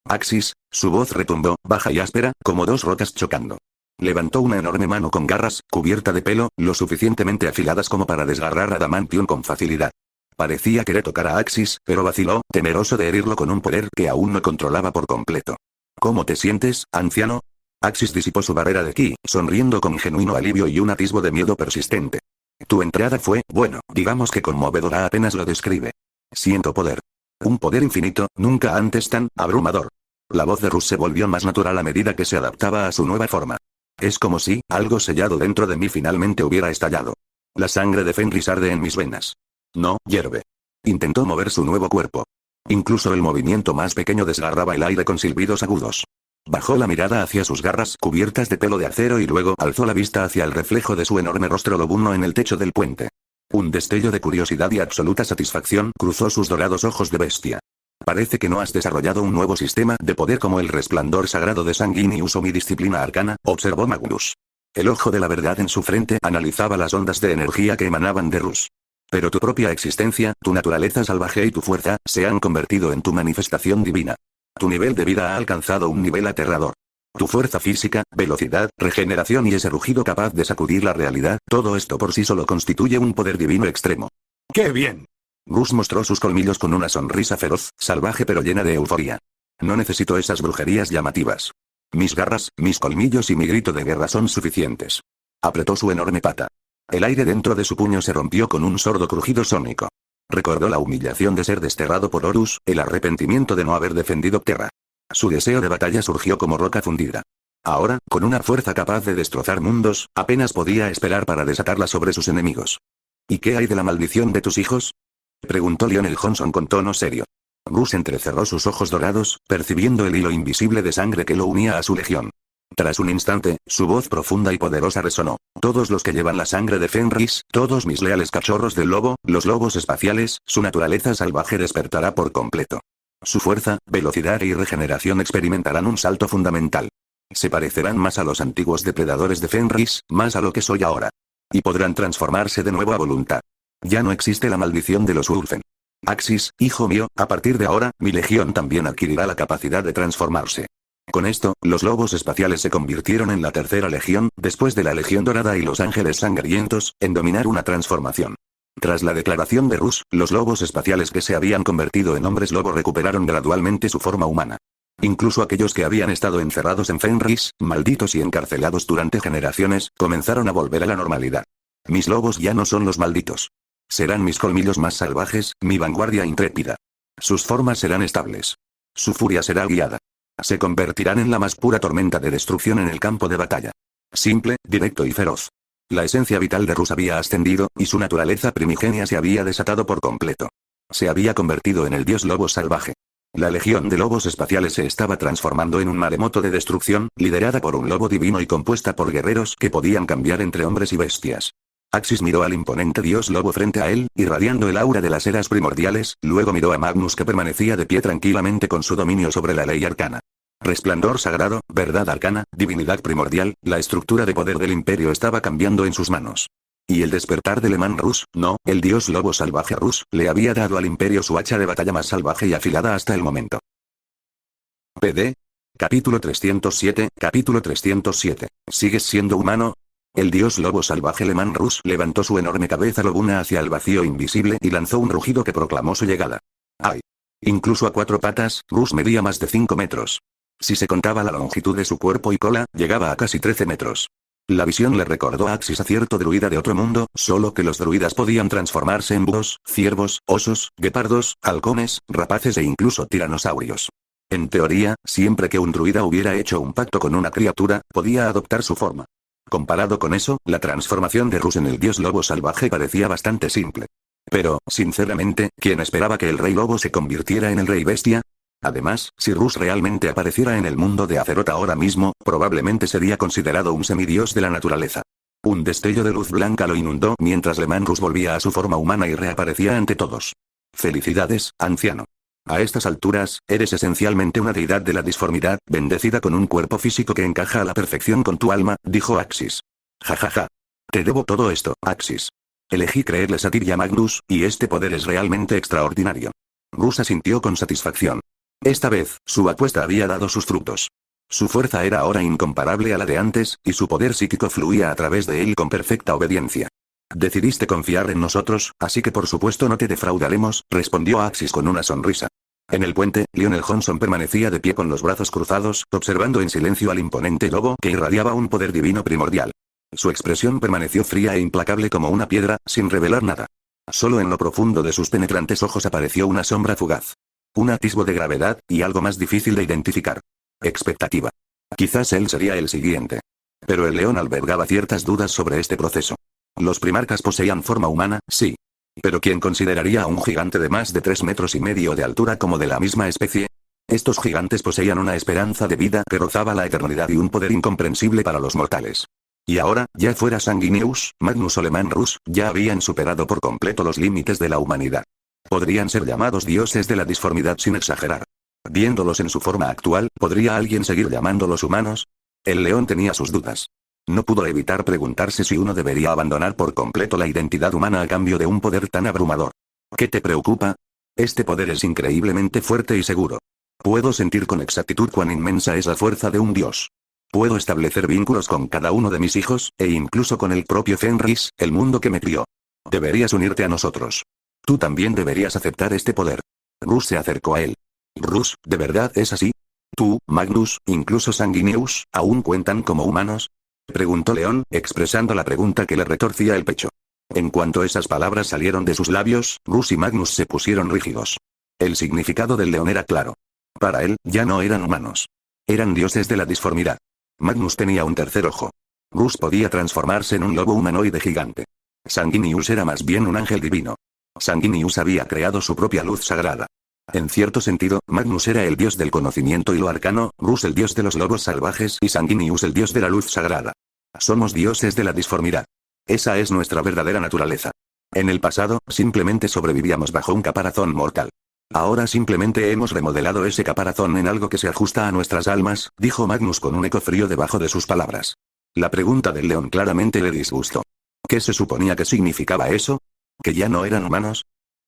Axis, su voz retumbó, baja y áspera, como dos rocas chocando. Levantó una enorme mano con garras, cubierta de pelo, lo suficientemente afiladas como para desgarrar a Adamantium con facilidad. Parecía querer tocar a Axis, pero vaciló, temeroso de herirlo con un poder que aún no controlaba por completo. «¿Cómo te sientes, anciano?». Axis disipó su barrera de ki, sonriendo con genuino alivio y un atisbo de miedo persistente. «Tu entrada fue, bueno, digamos que conmovedora, apenas lo describe. Siento poder. Un poder infinito, nunca antes tan abrumador. La voz de Rush se volvió más natural a medida que se adaptaba a su nueva forma. Es como si, algo sellado dentro de mí finalmente hubiera estallado. La sangre de Fenris arde en mis venas. No, hierve. Intentó mover su nuevo cuerpo. Incluso el movimiento más pequeño desgarraba el aire con silbidos agudos. Bajó la mirada hacia sus garras cubiertas de pelo de acero y luego alzó la vista hacia el reflejo de su enorme rostro lobuno en el techo del puente. Un destello de curiosidad y absoluta satisfacción cruzó sus dorados ojos de bestia. Parece que no has desarrollado un nuevo sistema de poder como el resplandor sagrado de Sanguinius o mi disciplina arcana, observó Magnus. El ojo de la verdad en su frente analizaba las ondas de energía que emanaban de Rush. Pero tu propia existencia, tu naturaleza salvaje y tu fuerza, se han convertido en tu manifestación divina. Tu nivel de vida ha alcanzado un nivel aterrador. Tu fuerza física, velocidad, regeneración y ese rugido capaz de sacudir la realidad, todo esto por sí solo constituye un poder divino extremo. ¡Qué bien! Rush mostró sus colmillos con una sonrisa feroz, salvaje pero llena de euforia. No necesito esas brujerías llamativas. Mis garras, mis colmillos y mi grito de guerra son suficientes. Apretó su enorme pata. El aire dentro de su puño se rompió con un sordo crujido sónico. Recordó la humillación de ser desterrado por Horus, el arrepentimiento de no haber defendido Terra. Su deseo de batalla surgió como roca fundida. Ahora, con una fuerza capaz de destrozar mundos, apenas podía esperar para desatarla sobre sus enemigos. ¿Y qué hay de la maldición de tus hijos?, preguntó Lionel Johnson con tono serio. Rush entrecerró sus ojos dorados, percibiendo el hilo invisible de sangre que lo unía a su legión. Tras un instante, su voz profunda y poderosa resonó. Todos los que llevan la sangre de Fenris, todos mis leales cachorros del lobo, los lobos espaciales, su naturaleza salvaje despertará por completo. Su fuerza, velocidad y regeneración experimentarán un salto fundamental. Se parecerán más a los antiguos depredadores de Fenris, más a lo que soy ahora. Y podrán transformarse de nuevo a voluntad. Ya no existe la maldición de los Ulfen. Axis, hijo mío, a partir de ahora, mi legión también adquirirá la capacidad de transformarse. Con esto, los lobos espaciales se convirtieron en la tercera legión, después de la Legión Dorada y los Ángeles Sangrientos, en dominar una transformación. Tras la declaración de Rush, los lobos espaciales que se habían convertido en hombres lobo recuperaron gradualmente su forma humana. Incluso aquellos que habían estado encerrados en Fenris, malditos y encarcelados durante generaciones, comenzaron a volver a la normalidad. Mis lobos ya no son los malditos. Serán mis colmillos más salvajes, mi vanguardia intrépida. Sus formas serán estables. Su furia será guiada. Se convertirán en la más pura tormenta de destrucción en el campo de batalla. Simple, directo y feroz. La esencia vital de Rush había ascendido, y su naturaleza primigenia se había desatado por completo. Se había convertido en el dios lobo salvaje. La legión de lobos espaciales se estaba transformando en un maremoto de destrucción, liderada por un lobo divino y compuesta por guerreros que podían cambiar entre hombres y bestias. Axis miró al imponente dios lobo frente a él, irradiando el aura de las eras primordiales, luego miró a Magnus que permanecía de pie tranquilamente con su dominio sobre la ley arcana. Resplandor sagrado, verdad arcana, divinidad primordial, la estructura de poder del imperio estaba cambiando en sus manos. Y el despertar de Leman Rush, no, el dios lobo salvaje Rush, le había dado al imperio su hacha de batalla más salvaje y afilada hasta el momento. PD. Capítulo 307, capítulo 307. ¿Sigues siendo humano? El dios lobo salvaje Leman Rush levantó su enorme cabeza lobuna hacia el vacío invisible y lanzó un rugido que proclamó su llegada. ¡Ay! Incluso a cuatro patas, Rush medía más de 5 metros. Si se contaba la longitud de su cuerpo y cola, llegaba a casi 13 metros. La visión le recordó a Axis a cierto druida de otro mundo, solo que los druidas podían transformarse en búhos, ciervos, osos, guepardos, halcones, rapaces e incluso tiranosaurios. En teoría, siempre que un druida hubiera hecho un pacto con una criatura, podía adoptar su forma. Comparado con eso, la transformación de Rush en el dios lobo salvaje parecía bastante simple. Pero, sinceramente, ¿quién esperaba que el rey lobo se convirtiera en el rey bestia? Además, si Rush realmente apareciera en el mundo de Azeroth ahora mismo, probablemente sería considerado un semidios de la naturaleza. Un destello de luz blanca lo inundó mientras Leman Rush volvía a su forma humana y reaparecía ante todos. Felicidades, anciano. A estas alturas, eres esencialmente una deidad de la disformidad, bendecida con un cuerpo físico que encaja a la perfección con tu alma, dijo Axis. Jajaja. Te debo todo esto, Axis. Elegí creerles a ti y a Magnus, y este poder es realmente extraordinario. Rush asintió con satisfacción. Esta vez, su apuesta había dado sus frutos. Su fuerza era ahora incomparable a la de antes, y su poder psíquico fluía a través de él con perfecta obediencia. Decidiste confiar en nosotros, así que por supuesto no te defraudaremos, respondió Axis con una sonrisa. En el puente, Lionel Johnson permanecía de pie con los brazos cruzados, observando en silencio al imponente lobo que irradiaba un poder divino primordial. Su expresión permaneció fría e implacable como una piedra, sin revelar nada. Solo en lo profundo de sus penetrantes ojos apareció una sombra fugaz. Un atisbo de gravedad, y algo más difícil de identificar. Expectativa. Quizás él sería el siguiente. Pero el león albergaba ciertas dudas sobre este proceso. Los primarcas poseían forma humana, sí. Pero ¿quién consideraría a un gigante de más de 3,5 metros de altura como de la misma especie? Estos gigantes poseían una esperanza de vida que rozaba la eternidad y un poder incomprensible para los mortales. Y ahora, ya fuera Sanguinius, Magnus o Lemannrus, ya habían superado por completo los límites de la humanidad. Podrían ser llamados dioses de la disformidad sin exagerar. Viéndolos en su forma actual, ¿podría alguien seguir llamándolos humanos? El león tenía sus dudas. No pudo evitar preguntarse si uno debería abandonar por completo la identidad humana a cambio de un poder tan abrumador. ¿Qué te preocupa? Este poder es increíblemente fuerte y seguro. Puedo sentir con exactitud cuán inmensa es la fuerza de un dios. Puedo establecer vínculos con cada uno de mis hijos, e incluso con el propio Fenris, el mundo que me crió. Deberías unirte a nosotros. Tú también deberías aceptar este poder. Rus se acercó a él. Rus, ¿de verdad es así? ¿Tú, Magnus, incluso Sanguinius, aún cuentan como humanos? Preguntó León, expresando la pregunta que le retorcía el pecho. En cuanto esas palabras salieron de sus labios, Rus y Magnus se pusieron rígidos. El significado del león era claro. Para él, ya no eran humanos. Eran dioses de la disformidad. Magnus tenía un tercer ojo. Rus podía transformarse en un lobo humanoide gigante. Sanguinius era más bien un ángel divino. Sanguinius había creado su propia luz sagrada. En cierto sentido, Magnus era el dios del conocimiento y lo arcano, Rus el dios de los lobos salvajes y Sanguinius el dios de la luz sagrada. Somos dioses de la disformidad. Esa es nuestra verdadera naturaleza. En el pasado, simplemente sobrevivíamos bajo un caparazón mortal. Ahora simplemente hemos remodelado ese caparazón en algo que se ajusta a nuestras almas, dijo Magnus con un eco frío debajo de sus palabras. La pregunta del león claramente le disgustó. ¿Qué se suponía que significaba eso? ¿Que ya no eran humanos?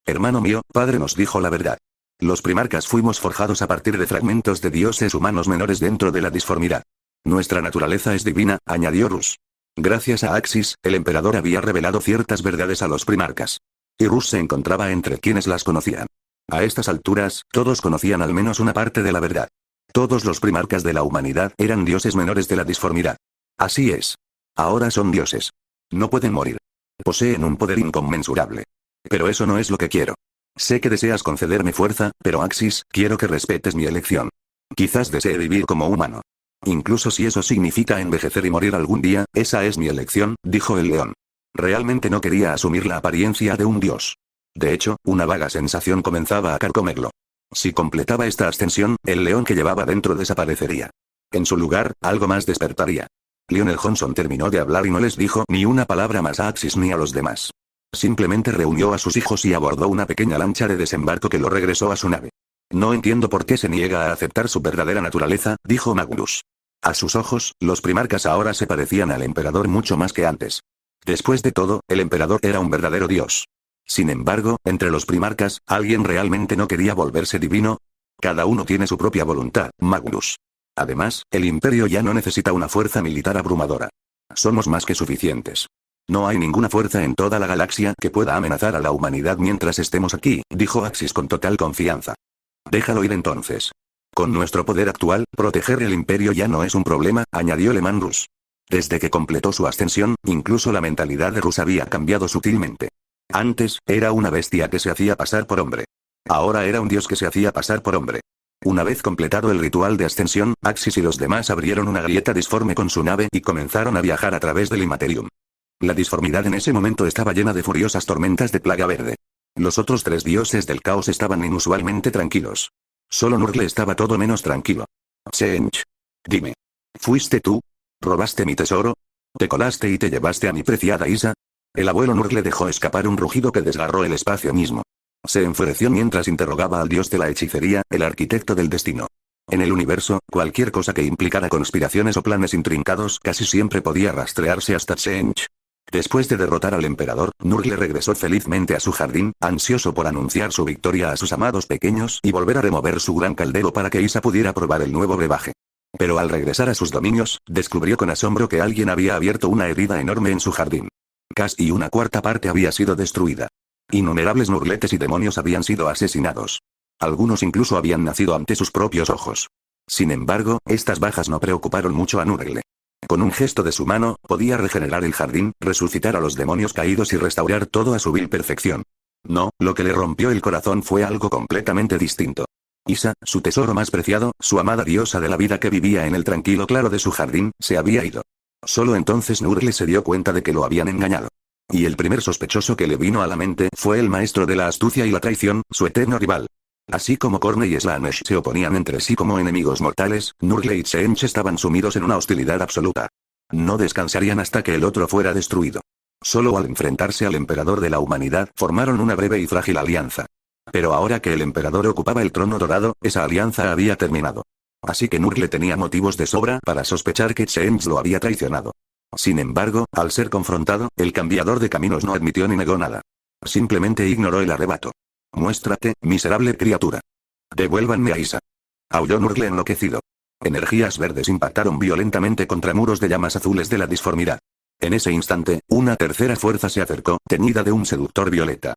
Hermano mío, padre nos dijo la verdad. Los primarcas fuimos forjados a partir de fragmentos de dioses humanos menores dentro de la disformidad. Nuestra naturaleza es divina, añadió Rus. Gracias a Axis, el emperador había revelado ciertas verdades a los primarcas. Y Rus se encontraba entre quienes las conocían. A estas alturas, todos conocían al menos una parte de la verdad. Todos los primarcas de la humanidad eran dioses menores de la disformidad. Así es. Ahora son dioses. No pueden morir. Poseen un poder inconmensurable. Pero eso no es lo que quiero. Sé que deseas concederme fuerza, pero Axis, quiero que respetes mi elección. Quizás desee vivir como humano. Incluso si eso significa envejecer y morir algún día, esa es mi elección, dijo el león. Realmente no quería asumir la apariencia de un dios. De hecho, una vaga sensación comenzaba a carcomerlo. Si completaba esta ascensión, el león que llevaba dentro desaparecería. En su lugar, algo más despertaría. Lionel Johnson terminó de hablar y no les dijo ni una palabra más a Axis ni a los demás. Simplemente reunió a sus hijos y abordó una pequeña lancha de desembarco que lo regresó a su nave. No entiendo por qué se niega a aceptar su verdadera naturaleza, dijo Magnus. A sus ojos, los primarcas ahora se parecían al emperador mucho más que antes. Después de todo, el emperador era un verdadero dios. Sin embargo, entre los primarcas, ¿alguien realmente no quería volverse divino? Cada uno tiene su propia voluntad, Magnus. Además, el imperio ya no necesita una fuerza militar abrumadora. Somos más que suficientes. No hay ninguna fuerza en toda la galaxia que pueda amenazar a la humanidad mientras estemos aquí, dijo Axis con total confianza. Déjalo ir entonces. Con nuestro poder actual, proteger el imperio ya no es un problema, añadió Lemannrus. Desde que completó su ascensión, incluso la mentalidad de Rus había cambiado sutilmente. Antes, era una bestia que se hacía pasar por hombre. Ahora era un dios que se hacía pasar por hombre. Una vez completado el ritual de ascensión, Axis y los demás abrieron una grieta disforme con su nave y comenzaron a viajar a través del Immaterium. La disformidad en ese momento estaba llena de furiosas tormentas de plaga verde. Los otros tres dioses del caos estaban inusualmente tranquilos. Solo Nurgle estaba todo menos tranquilo. Sench. Dime. ¿Fuiste tú? ¿Robaste mi tesoro? ¿Te colaste y te llevaste a mi preciada Isa? El abuelo Nurgle dejó escapar un rugido que desgarró el espacio mismo. Se enfureció mientras interrogaba al dios de la hechicería, el arquitecto del destino. En el universo, cualquier cosa que implicara conspiraciones o planes intrincados casi siempre podía rastrearse hasta Sench. Después de derrotar al emperador, Nurgle regresó felizmente a su jardín, ansioso por anunciar su victoria a sus amados pequeños y volver a remover su gran caldero para que Isa pudiera probar el nuevo brebaje. Pero al regresar a sus dominios, descubrió con asombro que alguien había abierto una herida enorme en su jardín. Casi una cuarta parte había sido destruida. Innumerables nurgletes y demonios habían sido asesinados. Algunos incluso habían nacido ante sus propios ojos. Sin embargo, estas bajas no preocuparon mucho a Nurgle. Con un gesto de su mano, podía regenerar el jardín, resucitar a los demonios caídos y restaurar todo a su vil perfección. No, lo que le rompió el corazón fue algo completamente distinto. Isa, su tesoro más preciado, su amada diosa de la vida que vivía en el tranquilo claro de su jardín, se había ido. Solo entonces Nurgle se dio cuenta de que lo habían engañado. Y el primer sospechoso que le vino a la mente fue el maestro de la astucia y la traición, su eterno rival. Así como Corney y Slaanesh se oponían entre sí como enemigos mortales, Nurgle y Tseentch estaban sumidos en una hostilidad absoluta. No descansarían hasta que el otro fuera destruido. Solo al enfrentarse al emperador de la humanidad formaron una breve y frágil alianza. Pero ahora que el emperador ocupaba el trono dorado, esa alianza había terminado. Así que Nurgle tenía motivos de sobra para sospechar que Tseentch lo había traicionado. Sin embargo, al ser confrontado, el cambiador de caminos no admitió ni negó nada. Simplemente ignoró el arrebato. «Muéstrate, miserable criatura. Devuélvanme a Isa». Aulló Nurgle enloquecido. Energías verdes impactaron violentamente contra muros de llamas azules de la disformidad. En ese instante, una tercera fuerza se acercó, teñida de un seductor violeta.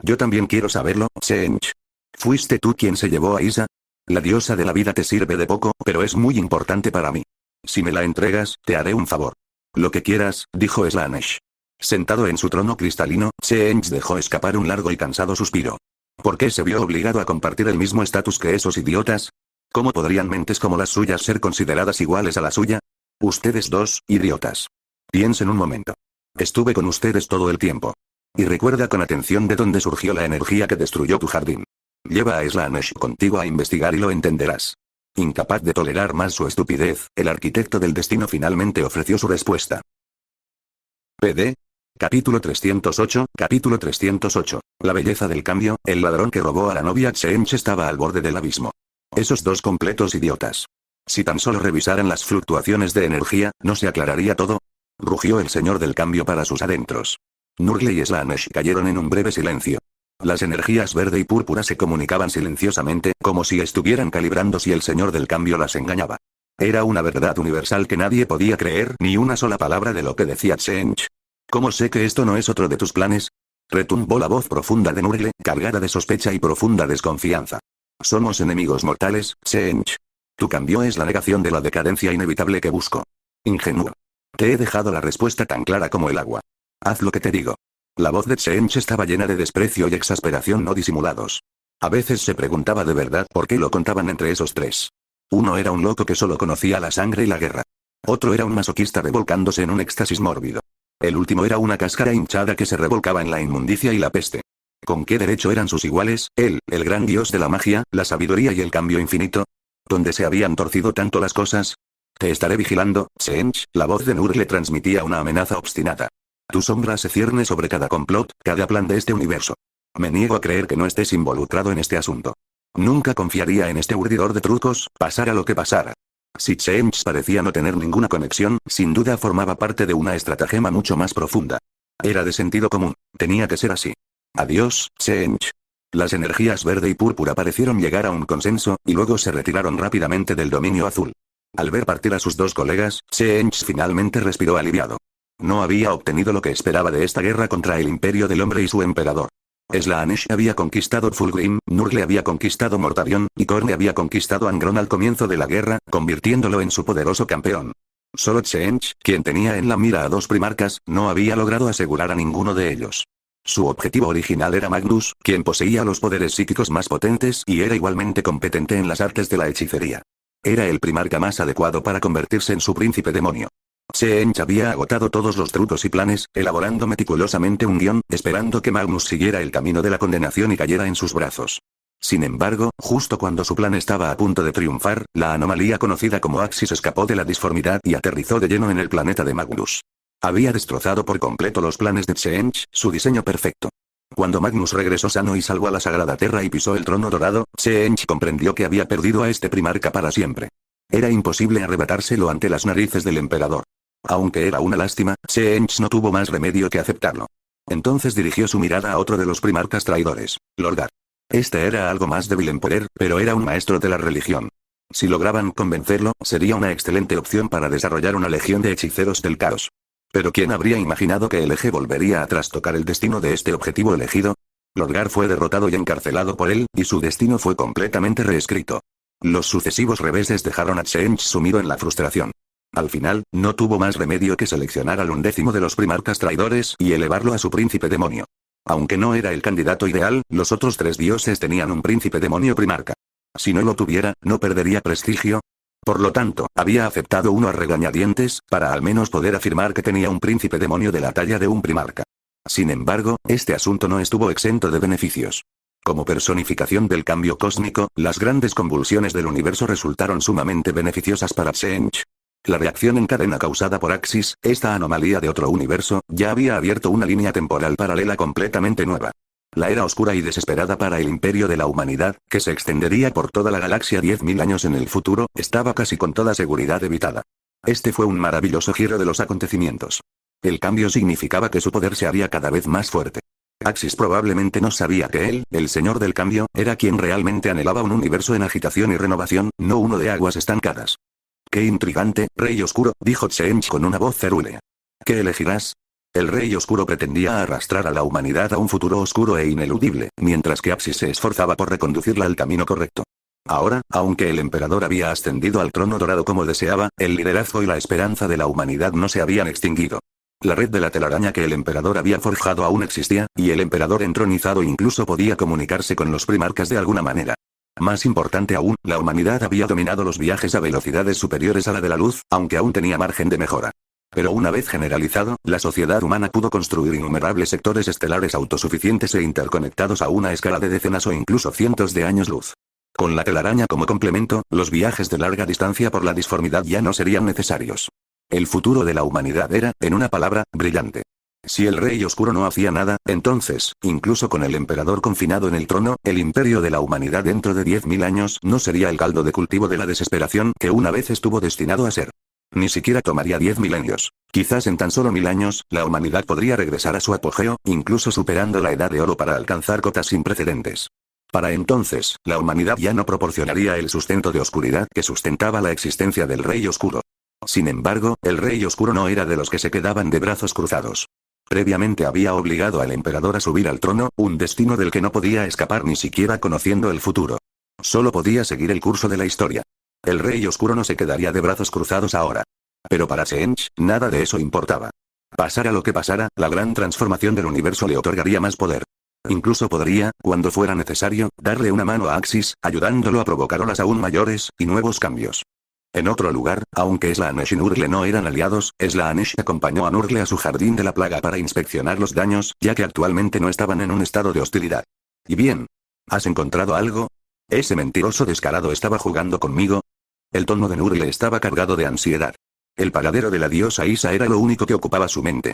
«Yo también quiero saberlo, Tseentch. ¿Fuiste tú quien se llevó a Isa? La diosa de la vida te sirve de poco, pero es muy importante para mí. Si me la entregas, te haré un favor». «Lo que quieras», dijo Slaanesh. Sentado en su trono cristalino, Tseentch dejó escapar un largo y cansado suspiro. ¿Por qué se vio obligado a compartir el mismo estatus que esos idiotas? ¿Cómo podrían mentes como las suyas ser consideradas iguales a la suya? Ustedes dos, idiotas. Piensen un momento. Estuve con ustedes todo el tiempo. Y recuerda con atención de dónde surgió la energía que destruyó tu jardín. Lleva a Slaanesh contigo a investigar y lo entenderás. Incapaz de tolerar más su estupidez, el arquitecto del destino finalmente ofreció su respuesta. PD. Capítulo 308, capítulo 308. La belleza del cambio, el ladrón que robó a la novia Tseentch estaba al borde del abismo. Esos dos completos idiotas. Si tan solo revisaran las fluctuaciones de energía, ¿no se aclararía todo? Rugió el señor del cambio para sus adentros. Nurgle y Slaanesh cayeron en un breve silencio. Las energías verde y púrpura se comunicaban silenciosamente, como si estuvieran calibrando si el señor del cambio las engañaba. Era una verdad universal que nadie podía creer ni una sola palabra de lo que decía Tseentch. ¿Cómo sé que esto no es otro de tus planes? Retumbó la voz profunda de Nurgle, cargada de sospecha y profunda desconfianza. Somos enemigos mortales, Tseentch. Tu cambio es la negación de la decadencia inevitable que busco. Ingenuo. Te he dejado la respuesta tan clara como el agua. Haz lo que te digo. La voz de Tseentch estaba llena de desprecio y exasperación no disimulados. A veces se preguntaba de verdad por qué lo contaban entre esos tres. Uno era un loco que solo conocía la sangre y la guerra. Otro era un masoquista revolcándose en un éxtasis mórbido. El último era una cáscara hinchada que se revolcaba en la inmundicia y la peste. ¿Con qué derecho eran sus iguales, él, el gran dios de la magia, la sabiduría y el cambio infinito? ¿Dónde se habían torcido tanto las cosas? Te estaré vigilando, Tseentch. La voz de Nurgle transmitía una amenaza obstinada. Tu sombra se cierne sobre cada complot, cada plan de este universo. Me niego a creer que no estés involucrado en este asunto. Nunca confiaría en este urdidor de trucos, pasara lo que pasara. Si Tseentch parecía no tener ninguna conexión, sin duda formaba parte de una estratagema mucho más profunda. Era de sentido común, tenía que ser así. Adiós, Tseentch. Las energías verde y púrpura parecieron llegar a un consenso, y luego se retiraron rápidamente del dominio azul. Al ver partir a sus dos colegas, Tseentch finalmente respiró aliviado. No había obtenido lo que esperaba de esta guerra contra el imperio del hombre y su emperador. Slaanesh había conquistado Fulgrim, Nurgle había conquistado Mortarion, y Corne había conquistado Angron al comienzo de la guerra, convirtiéndolo en su poderoso campeón. Solo Tseentch, quien tenía en la mira a dos primarcas, no había logrado asegurar a ninguno de ellos. Su objetivo original era Magnus, quien poseía los poderes psíquicos más potentes y era igualmente competente en las artes de la hechicería. Era el primarca más adecuado para convertirse en su príncipe demonio. Tseentch había agotado todos los trucos y planes, elaborando meticulosamente un guión, esperando que Magnus siguiera el camino de la condenación y cayera en sus brazos. Sin embargo, justo cuando su plan estaba a punto de triunfar, la anomalía conocida como Axis escapó de la disformidad y aterrizó de lleno en el planeta de Magnus. Había destrozado por completo los planes de Tseentch, su diseño perfecto. Cuando Magnus regresó sano y salvo a la Sagrada Tierra y pisó el trono dorado, Tseentch comprendió que había perdido a este primarca para siempre. Era imposible arrebatárselo ante las narices del emperador. Aunque era una lástima, Tseentch no tuvo más remedio que aceptarlo. Entonces dirigió su mirada a otro de los primarcas traidores, Lorgar. Este era algo más débil en poder, pero era un maestro de la religión. Si lograban convencerlo, sería una excelente opción para desarrollar una legión de hechiceros del caos. Pero ¿quién habría imaginado que el eje volvería a trastocar el destino de este objetivo elegido? Lorgar fue derrotado y encarcelado por él, y su destino fue completamente reescrito. Los sucesivos reveses dejaron a Tseentch sumido en la frustración. Al final, no tuvo más remedio que seleccionar al 1º de los primarcas traidores y elevarlo a su príncipe demonio. Aunque no era el candidato ideal, los otros tres dioses tenían un príncipe demonio primarca. Si no lo tuviera, ¿no perdería prestigio? Por lo tanto, había aceptado uno a regañadientes, para al menos poder afirmar que tenía un príncipe demonio de la talla de un primarca. Sin embargo, este asunto no estuvo exento de beneficios. Como personificación del cambio cósmico, las grandes convulsiones del universo resultaron sumamente beneficiosas para Tseentch. La reacción en cadena causada por Axis, esta anomalía de otro universo, ya había abierto una línea temporal paralela completamente nueva. La era oscura y desesperada para el imperio de la humanidad, que se extendería por toda la galaxia 10.000 años en el futuro, estaba casi con toda seguridad evitada. Este fue un maravilloso giro de los acontecimientos. El cambio significaba que su poder se haría cada vez más fuerte. Axis probablemente no sabía que él, el señor del cambio, era quien realmente anhelaba un universo en agitación y renovación, no uno de aguas estancadas. «Qué intrigante, Rey Oscuro», dijo Tseentch con una voz cerúlea. «¿Qué elegirás?» El Rey Oscuro pretendía arrastrar a la humanidad a un futuro oscuro e ineludible, mientras que Axis se esforzaba por reconducirla al camino correcto. Ahora, aunque el emperador había ascendido al trono dorado como deseaba, el liderazgo y la esperanza de la humanidad no se habían extinguido. La red de la telaraña que el emperador había forjado aún existía, y el emperador entronizado incluso podía comunicarse con los primarcas de alguna manera. Más importante aún, la humanidad había dominado los viajes a velocidades superiores a la de la luz, aunque aún tenía margen de mejora. Pero una vez generalizado, la sociedad humana pudo construir innumerables sectores estelares autosuficientes e interconectados a una escala de decenas o incluso cientos de años luz. Con la telaraña como complemento, los viajes de larga distancia por la disformidad ya no serían necesarios. El futuro de la humanidad era, en una palabra, brillante. Si el Rey Oscuro no hacía nada, entonces, incluso con el emperador confinado en el trono, el imperio de la humanidad dentro de 10.000 años no sería el caldo de cultivo de la desesperación que una vez estuvo destinado a ser. Ni siquiera tomaría 10 milenios. Quizás en tan solo 1000 años, la humanidad podría regresar a su apogeo, incluso superando la edad de oro para alcanzar cotas sin precedentes. Para entonces, la humanidad ya no proporcionaría el sustento de oscuridad que sustentaba la existencia del Rey Oscuro. Sin embargo, el Rey Oscuro no era de los que se quedaban de brazos cruzados. Previamente había obligado al emperador a subir al trono, un destino del que no podía escapar ni siquiera conociendo el futuro. Solo podía seguir el curso de la historia. El Rey Oscuro no se quedaría de brazos cruzados ahora. Pero para Tseentch, nada de eso importaba. Pasara lo que pasara, la gran transformación del universo le otorgaría más poder. Incluso podría, cuando fuera necesario, darle una mano a Axis, ayudándolo a provocar olas aún mayores, y nuevos cambios. En otro lugar, aunque Slaanesh y Nurgle no eran aliados, Slaanesh acompañó a Nurgle a su jardín de la plaga para inspeccionar los daños, ya que actualmente no estaban en un estado de hostilidad. ¿Y bien? ¿Has encontrado algo? ¿Ese mentiroso descarado estaba jugando conmigo? El tono de Nurgle estaba cargado de ansiedad. El paradero de la diosa Isa era lo único que ocupaba su mente.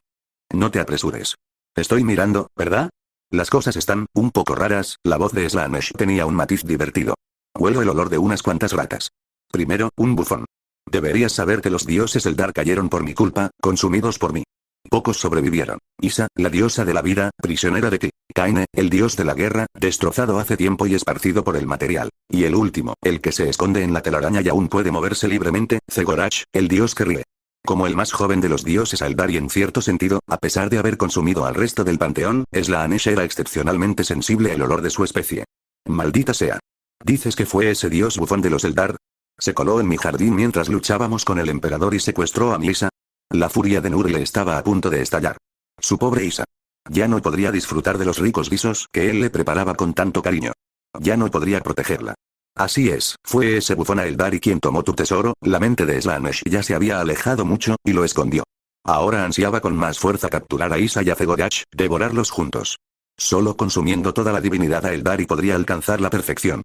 No te apresures. Estoy mirando, ¿verdad? Las cosas están, un poco raras. La voz de Slaanesh tenía un matiz divertido. Huelo el olor de unas cuantas ratas. Primero, un bufón. Deberías saber que los dioses Eldar cayeron por mi culpa, consumidos por mí. Pocos sobrevivieron. Isa, la diosa de la vida, prisionera de ti. Kaine, el dios de la guerra, destrozado hace tiempo y esparcido por el material. Y el último, el que se esconde en la telaraña y aún puede moverse libremente, Zegorach, el dios que ríe. Como el más joven de los dioses Eldar y en cierto sentido, a pesar de haber consumido al resto del panteón, Slaanesh era excepcionalmente sensible al olor de su especie. Maldita sea. ¿Dices que fue ese dios bufón de los Eldar? Se coló en mi jardín mientras luchábamos con el emperador y secuestró a mi Isa. La furia de Nurgle estaba a punto de estallar. Su pobre Isa. Ya no podría disfrutar de los ricos guisos que él le preparaba con tanto cariño. Ya no podría protegerla. Así es, fue ese bufón Eldar quien tomó tu tesoro. La mente de Slaanesh ya se había alejado mucho, y lo escondió. Ahora ansiaba con más fuerza capturar a Isa y a Zegorach, devorarlos juntos. Solo consumiendo toda la divinidad a Eldar podría alcanzar la perfección.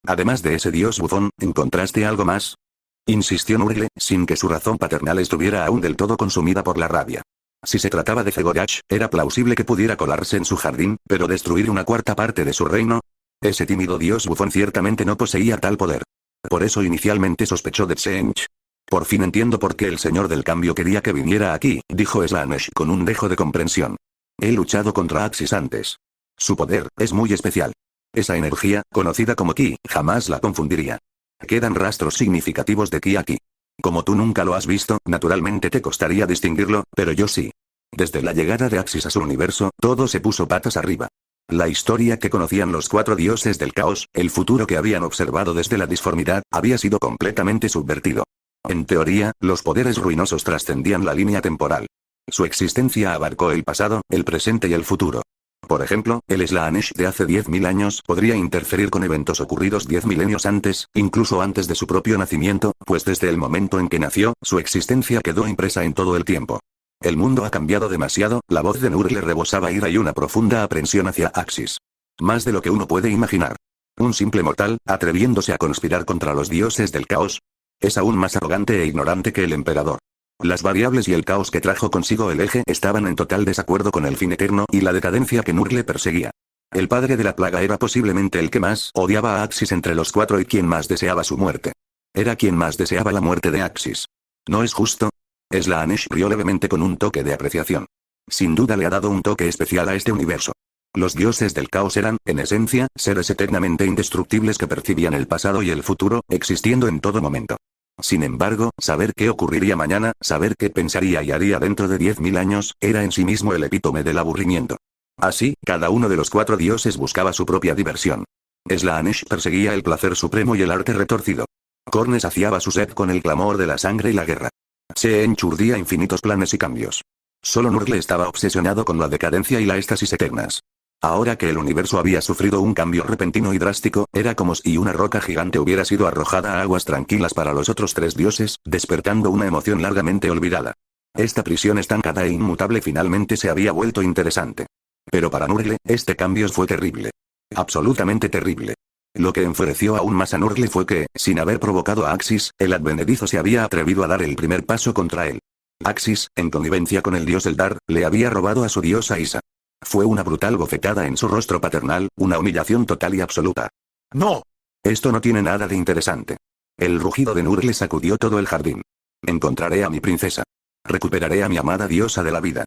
Además de ese dios bufón, ¿encontraste algo más? Insistió Nurgle, sin que su razón paternal estuviera aún del todo consumida por la rabia. Si se trataba de Zegorach, era plausible que pudiera colarse en su jardín, pero destruir una cuarta parte de su reino. Ese tímido dios bufón ciertamente no poseía tal poder. Por eso inicialmente sospechó de Tseentch. Por fin entiendo por qué el señor del cambio quería que viniera aquí, dijo Slaanesh con un dejo de comprensión. He luchado contra Axis antes. Su poder es muy especial. Esa energía, conocida como Ki, jamás la confundiría. Quedan rastros significativos de Ki aquí. Como tú nunca lo has visto, naturalmente te costaría distinguirlo, pero yo sí. Desde la llegada de Axis a su universo, todo se puso patas arriba. La historia que conocían los 4 dioses del caos, el futuro que habían observado desde la disformidad, había sido completamente subvertido. En teoría, los poderes ruinosos trascendían la línea temporal. Su existencia abarcó el pasado, el presente y el futuro. Por ejemplo, el Slaanesh de hace 10.000 años podría interferir con eventos ocurridos 10 milenios antes, incluso antes de su propio nacimiento, pues desde el momento en que nació, su existencia quedó impresa en todo el tiempo. El mundo ha cambiado demasiado, la voz de Nurgle rebosaba ira y una profunda aprensión hacia Axis. Más de lo que uno puede imaginar. Un simple mortal, atreviéndose a conspirar contra los dioses del caos. Es aún más arrogante e ignorante que el emperador. Las variables y el caos que trajo consigo el eje estaban en total desacuerdo con el fin eterno y la decadencia que Nurgle perseguía. El padre de la plaga era posiblemente el que más odiaba a Axis entre los cuatro y quien más deseaba su muerte. Era quien más deseaba la muerte de Axis. ¿No es justo? Slaanesh rió levemente con un toque de apreciación. Sin duda le ha dado un toque especial a este universo. Los dioses del caos eran, en esencia, seres eternamente indestructibles que percibían el pasado y el futuro, existiendo en todo momento. Sin embargo, saber qué ocurriría mañana, saber qué pensaría y haría dentro de 10.000 años, era en sí mismo el epítome del aburrimiento. Así, cada uno de los cuatro dioses buscaba su propia diversión. Slaanesh perseguía el placer supremo y el arte retorcido. Khorne saciaba su sed con el clamor de la sangre y la guerra. Sheesh urdía infinitos planes y cambios. Solo Nurgle estaba obsesionado con la decadencia y la éxtasis eternas. Ahora que el universo había sufrido un cambio repentino y drástico, era como si una roca gigante hubiera sido arrojada a aguas tranquilas para los otros tres dioses, despertando una emoción largamente olvidada. Esta prisión estancada e inmutable finalmente se había vuelto interesante. Pero para Nurgle, este cambio fue terrible. Absolutamente terrible. Lo que enfureció aún más a Nurgle fue que, sin haber provocado a Axis, el advenedizo se había atrevido a dar el primer paso contra él. Axis, en connivencia con el dios Eldar, le había robado a su diosa Isa. Fue una brutal bofetada en su rostro paternal, una humillación total y absoluta. ¡No! Esto no tiene nada de interesante. El rugido de Nurgle sacudió todo el jardín. Encontraré a mi princesa. Recuperaré a mi amada diosa de la vida.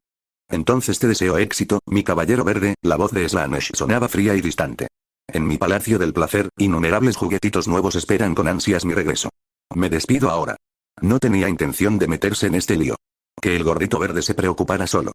Entonces te deseo éxito, mi caballero verde. La voz de Slaanesh sonaba fría y distante. En mi palacio del placer, innumerables juguetitos nuevos esperan con ansias mi regreso. Me despido ahora. No tenía intención de meterse en este lío. Que el gordito verde se preocupara solo.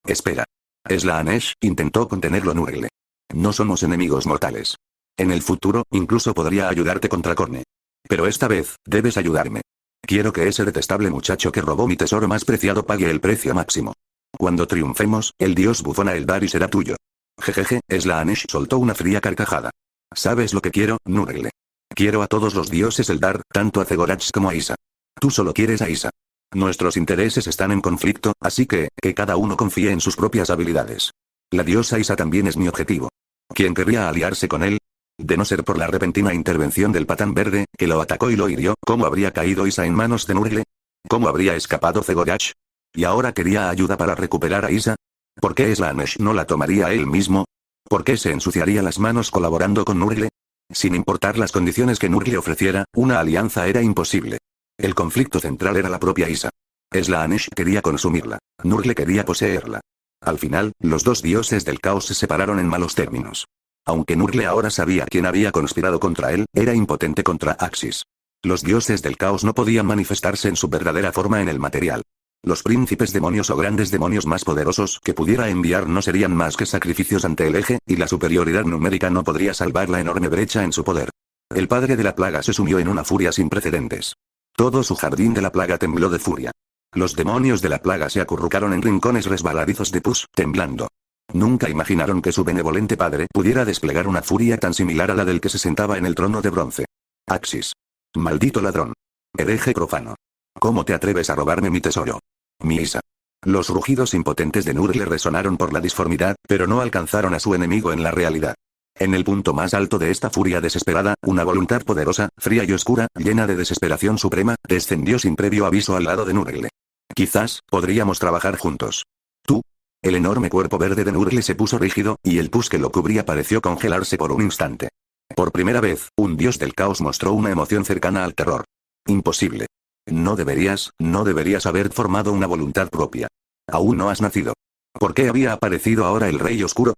Espera. Slaanesh, intentó contenerlo Nurgle. No somos enemigos mortales. En el futuro, incluso podría ayudarte contra Khorne. Pero esta vez, debes ayudarme. Quiero que ese detestable muchacho que robó mi tesoro más preciado pague el precio máximo. Cuando triunfemos, el dios bufona Eldari será tuyo. Jejeje, Slaanesh soltó una fría carcajada. ¿Sabes lo que quiero, Nurgle? Quiero a todos los dioses Eldar, tanto a Zegorach como a Isa. Tú solo quieres a Isa. Nuestros intereses están en conflicto, así que cada uno confíe en sus propias habilidades. La diosa Isa también es mi objetivo. ¿Quién querría aliarse con él? De no ser por la repentina intervención del patán verde, que lo atacó y lo hirió, ¿cómo habría caído Isa en manos de Nurgle? ¿Cómo habría escapado Zegorach? ¿Y ahora quería ayuda para recuperar a Isa? ¿Por qué Slaanesh no la tomaría él mismo? ¿Por qué se ensuciaría las manos colaborando con Nurgle? Sin importar las condiciones que Nurgle ofreciera, una alianza era imposible. El conflicto central era la propia Isa. Slaanesh quería consumirla. Nurgle quería poseerla. Al final, los dos dioses del caos se separaron en malos términos. Aunque Nurgle ahora sabía quién había conspirado contra él, era impotente contra Axis. Los dioses del caos no podían manifestarse en su verdadera forma en el material. Los príncipes demonios o grandes demonios más poderosos que pudiera enviar no serían más que sacrificios ante el eje, y la superioridad numérica no podría salvar la enorme brecha en su poder. El padre de la plaga se sumió en una furia sin precedentes. Todo su jardín de la plaga tembló de furia. Los demonios de la plaga se acurrucaron en rincones resbaladizos de pus, temblando. Nunca imaginaron que su benevolente padre pudiera desplegar una furia tan similar a la del que se sentaba en el trono de bronce. Axis. Maldito ladrón. Hereje profano. ¿Cómo te atreves a robarme mi tesoro? Mi Isa. Los rugidos impotentes de Nurgle resonaron por la disformidad, pero no alcanzaron a su enemigo en la realidad. En el punto más alto de esta furia desesperada, una voluntad poderosa, fría y oscura, llena de desesperación suprema, descendió sin previo aviso al lado de Nurgle. Quizás, podríamos trabajar juntos. Tú. El enorme cuerpo verde de Nurgle se puso rígido, y el pus que lo cubría pareció congelarse por un instante. Por primera vez, un dios del caos mostró una emoción cercana al terror. Imposible. No deberías haber formado una voluntad propia. Aún no has nacido. ¿Por qué había aparecido ahora el Rey Oscuro?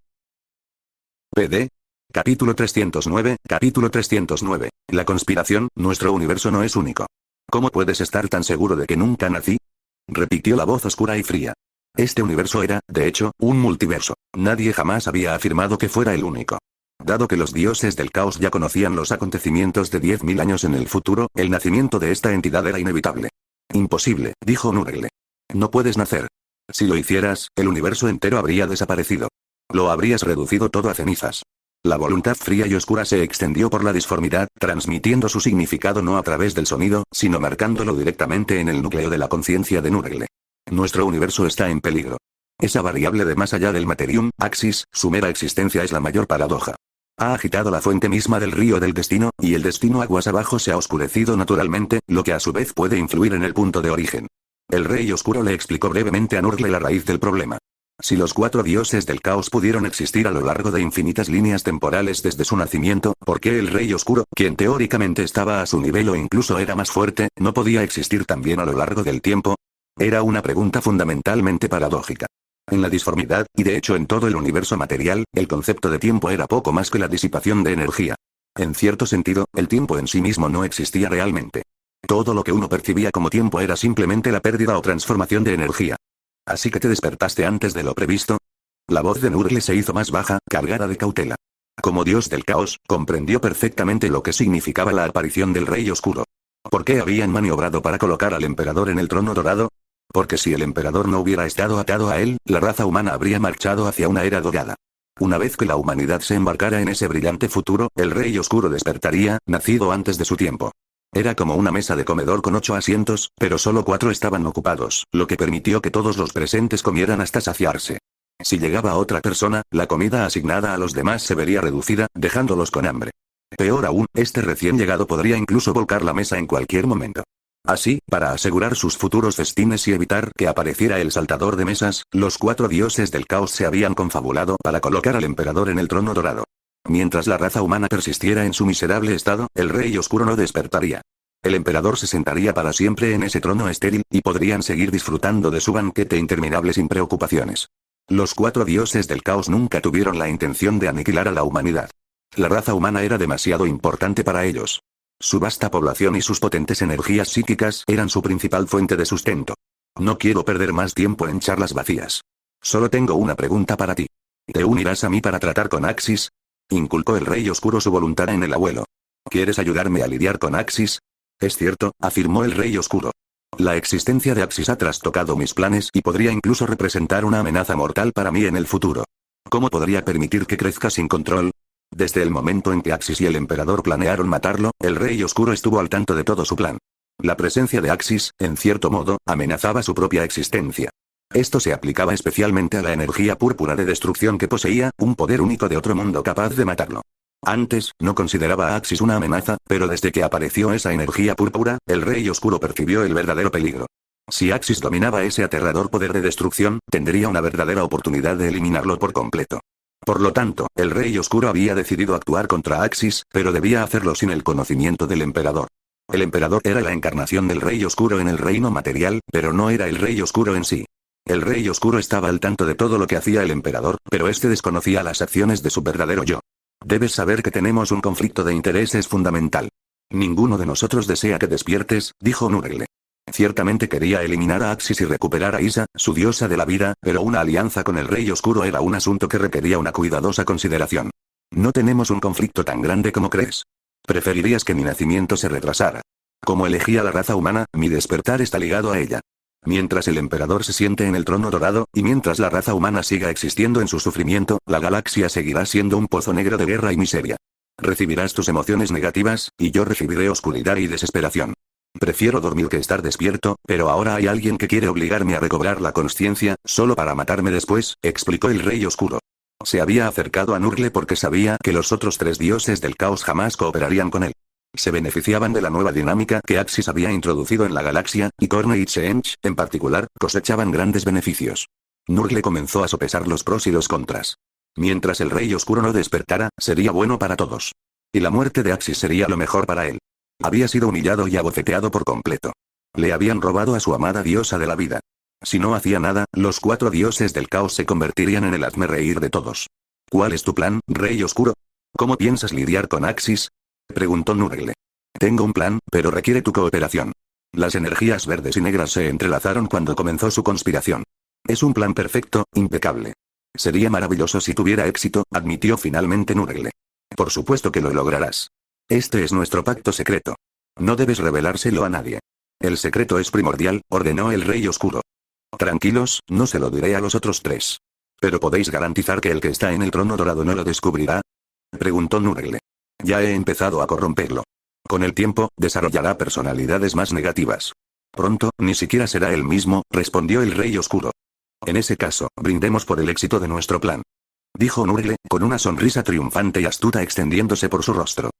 PD. Capítulo 309, capítulo 309. La conspiración, nuestro universo no es único. ¿Cómo puedes estar tan seguro de que nunca nací? Repitió la voz oscura y fría. Este universo era, de hecho, un multiverso. Nadie jamás había afirmado que fuera el único. Dado que los dioses del caos ya conocían los acontecimientos de 10.000 años en el futuro, el nacimiento de esta entidad era inevitable. Imposible, dijo Nurgle. No puedes nacer. Si lo hicieras, el universo entero habría desaparecido. Lo habrías reducido todo a cenizas. La voluntad fría y oscura se extendió por la disformidad, transmitiendo su significado no a través del sonido, sino marcándolo directamente en el núcleo de la conciencia de Nurgle. Nuestro universo está en peligro. Esa variable de más allá del Materium, Axis, su mera existencia es la mayor paradoja. Ha agitado la fuente misma del río del destino, y el destino aguas abajo se ha oscurecido naturalmente, lo que a su vez puede influir en el punto de origen. El Rey Oscuro le explicó brevemente a Nurgle la raíz del problema. Si los 4 dioses del caos pudieron existir a lo largo de infinitas líneas temporales desde su nacimiento, ¿por qué el Rey Oscuro, quien teóricamente estaba a su nivel o incluso era más fuerte, no podía existir también a lo largo del tiempo? Era una pregunta fundamentalmente paradójica. En la disformidad, y de hecho en todo el universo material, el concepto de tiempo era poco más que la disipación de energía. En cierto sentido, el tiempo en sí mismo no existía realmente. Todo lo que uno percibía como tiempo era simplemente la pérdida o transformación de energía. ¿Así que te despertaste antes de lo previsto? La voz de Nurgle se hizo más baja, cargada de cautela. Como dios del caos, comprendió perfectamente lo que significaba la aparición del Rey Oscuro. ¿Por qué habían maniobrado para colocar al emperador en el trono dorado? Porque si el emperador no hubiera estado atado a él, la raza humana habría marchado hacia una era dorada. Una vez que la humanidad se embarcara en ese brillante futuro, el Rey Oscuro despertaría, nacido antes de su tiempo. Era como una mesa de comedor con 8 asientos, pero solo 4 estaban ocupados, lo que permitió que todos los presentes comieran hasta saciarse. Si llegaba otra persona, la comida asignada a los demás se vería reducida, dejándolos con hambre. Peor aún, este recién llegado podría incluso volcar la mesa en cualquier momento. Así, para asegurar sus futuros festines y evitar que apareciera el saltador de mesas, los 4 dioses del caos se habían confabulado para colocar al emperador en el trono dorado. Mientras la raza humana persistiera en su miserable estado, el Rey Oscuro no despertaría. El emperador se sentaría para siempre en ese trono estéril, y podrían seguir disfrutando de su banquete interminable sin preocupaciones. Los 4 dioses del caos nunca tuvieron la intención de aniquilar a la humanidad. La raza humana era demasiado importante para ellos. Su vasta población y sus potentes energías psíquicas eran su principal fuente de sustento. No quiero perder más tiempo en charlas vacías. Solo tengo una pregunta para ti. ¿Te unirás a mí para tratar con Axis? Inculcó el Rey Oscuro su voluntad en el abuelo. ¿Quieres ayudarme a lidiar con Axis? Es cierto, afirmó el Rey Oscuro. La existencia de Axis ha trastocado mis planes y podría incluso representar una amenaza mortal para mí en el futuro. ¿Cómo podría permitir que crezca sin control? Desde el momento en que Axis y el emperador planearon matarlo, el Rey Oscuro estuvo al tanto de todo su plan. La presencia de Axis, en cierto modo, amenazaba su propia existencia. Esto se aplicaba especialmente a la energía púrpura de destrucción que poseía, un poder único de otro mundo capaz de matarlo. Antes, no consideraba a Axis una amenaza, pero desde que apareció esa energía púrpura, el Rey Oscuro percibió el verdadero peligro. Si Axis dominaba ese aterrador poder de destrucción, tendría una verdadera oportunidad de eliminarlo por completo. Por lo tanto, el Rey Oscuro había decidido actuar contra Axis, pero debía hacerlo sin el conocimiento del emperador. El emperador era la encarnación del Rey Oscuro en el reino material, pero no era el Rey Oscuro en sí. El Rey Oscuro estaba al tanto de todo lo que hacía el emperador, pero este desconocía las acciones de su verdadero yo. Debes saber que tenemos un conflicto de intereses fundamental. Ninguno de nosotros desea que despiertes, dijo Nurgle. Ciertamente quería eliminar a Axis y recuperar a Isa, su diosa de la vida, pero una alianza con el Rey Oscuro era un asunto que requería una cuidadosa consideración. No tenemos un conflicto tan grande como crees. Preferirías que mi nacimiento se retrasara. Como elegí a la raza humana, mi despertar está ligado a ella. Mientras el emperador se siente en el trono dorado, y mientras la raza humana siga existiendo en su sufrimiento, la galaxia seguirá siendo un pozo negro de guerra y miseria. Recibirás tus emociones negativas, y yo recibiré oscuridad y desesperación. Prefiero dormir que estar despierto, pero ahora hay alguien que quiere obligarme a recobrar la consciencia, solo para matarme después, explicó el Rey Oscuro. Se había acercado a Nurgle porque sabía que los otros 3 dioses del caos jamás cooperarían con él. Se beneficiaban de la nueva dinámica que Axis había introducido en la galaxia, y Korne y Tzeentch, en particular, cosechaban grandes beneficios. Nurgle comenzó a sopesar los pros y los contras. Mientras el Rey Oscuro no despertara, sería bueno para todos. Y la muerte de Axis sería lo mejor para él. Había sido humillado y abofeteado por completo. Le habían robado a su amada diosa de la vida. Si no hacía nada, los 4 dioses del caos se convertirían en el hazmerreír de todos. ¿Cuál es tu plan, Rey Oscuro? ¿Cómo piensas lidiar con Axis? Preguntó Nurgle. Tengo un plan, pero requiere tu cooperación. Las energías verdes y negras se entrelazaron cuando comenzó su conspiración. Es un plan perfecto, impecable. Sería maravilloso si tuviera éxito, admitió finalmente Nurgle. Por supuesto que lo lograrás. Este es nuestro pacto secreto. No debes revelárselo a nadie. El secreto es primordial, ordenó el Rey Oscuro. Tranquilos, no se lo diré a los otros 3. ¿Pero podéis garantizar que el que está en el trono dorado no lo descubrirá? Preguntó Nurgle. Ya he empezado a corromperlo. Con el tiempo, desarrollará personalidades más negativas. Pronto, ni siquiera será él mismo, respondió el Rey Oscuro. En ese caso, brindemos por el éxito de nuestro plan. Dijo Nurgle, con una sonrisa triunfante y astuta extendiéndose por su rostro.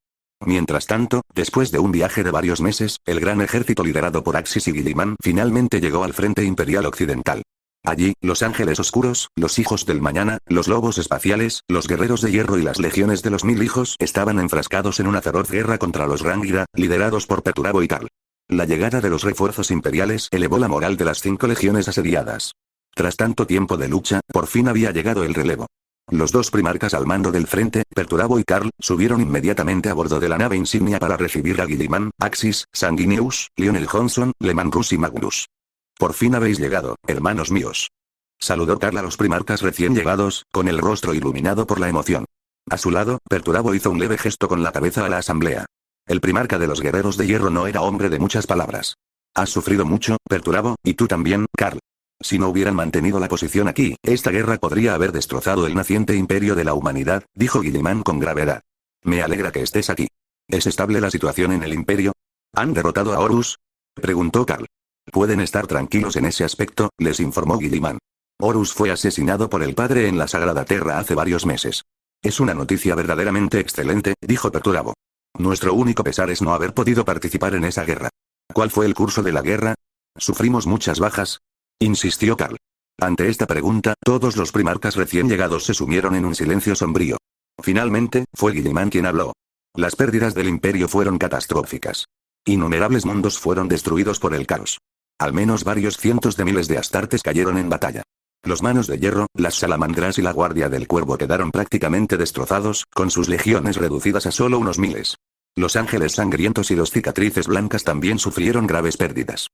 Mientras tanto, después de un viaje de varios meses, el gran ejército liderado por Axis y Guilliman finalmente llegó al frente imperial occidental. Allí, los ángeles oscuros, los hijos del mañana, los lobos espaciales, los guerreros de hierro y las legiones de los 1000 hijos estaban enfrascados en una feroz guerra contra los Rangida, liderados por Perturabo y Karl. La llegada de los refuerzos imperiales elevó la moral de las 5 legiones asediadas. Tras tanto tiempo de lucha, por fin había llegado el relevo. Los 2 primarcas al mando del frente, Perturabo y Karl, subieron inmediatamente a bordo de la nave insignia para recibir a Guilliman, Axis, Sanguinius, Lionel Johnson, Leman Russ y Magnus. Por fin habéis llegado, hermanos míos. Saludó Karl a los primarcas recién llegados, con el rostro iluminado por la emoción. A su lado, Perturabo hizo un leve gesto con la cabeza a la asamblea. El primarca de los guerreros de hierro no era hombre de muchas palabras. Has sufrido mucho, Perturabo, y tú también, Karl. Si no hubieran mantenido la posición aquí, esta guerra podría haber destrozado el naciente imperio de la humanidad, dijo Guilliman con gravedad. Me alegra que estés aquí. ¿Es estable la situación en el imperio? ¿Han derrotado a Horus? Preguntó Karl. Pueden estar tranquilos en ese aspecto, les informó Guilliman. Horus fue asesinado por el padre en la Sagrada Tierra hace varios meses. Es una noticia verdaderamente excelente, dijo Perturabo. Nuestro único pesar es no haber podido participar en esa guerra. ¿Cuál fue el curso de la guerra? ¿Sufrimos muchas bajas? Insistió Karl. Ante esta pregunta, todos los primarcas recién llegados se sumieron en un silencio sombrío. Finalmente, fue Guilliman quien habló. Las pérdidas del imperio fueron catastróficas. Innumerables mundos fueron destruidos por el caos. Al menos varios cientos de miles de astartes cayeron en batalla. Los manos de hierro, las salamandras y la guardia del cuervo quedaron prácticamente destrozados, con sus legiones reducidas a solo unos miles. Los ángeles sangrientos y los cicatrices blancas también sufrieron graves pérdidas.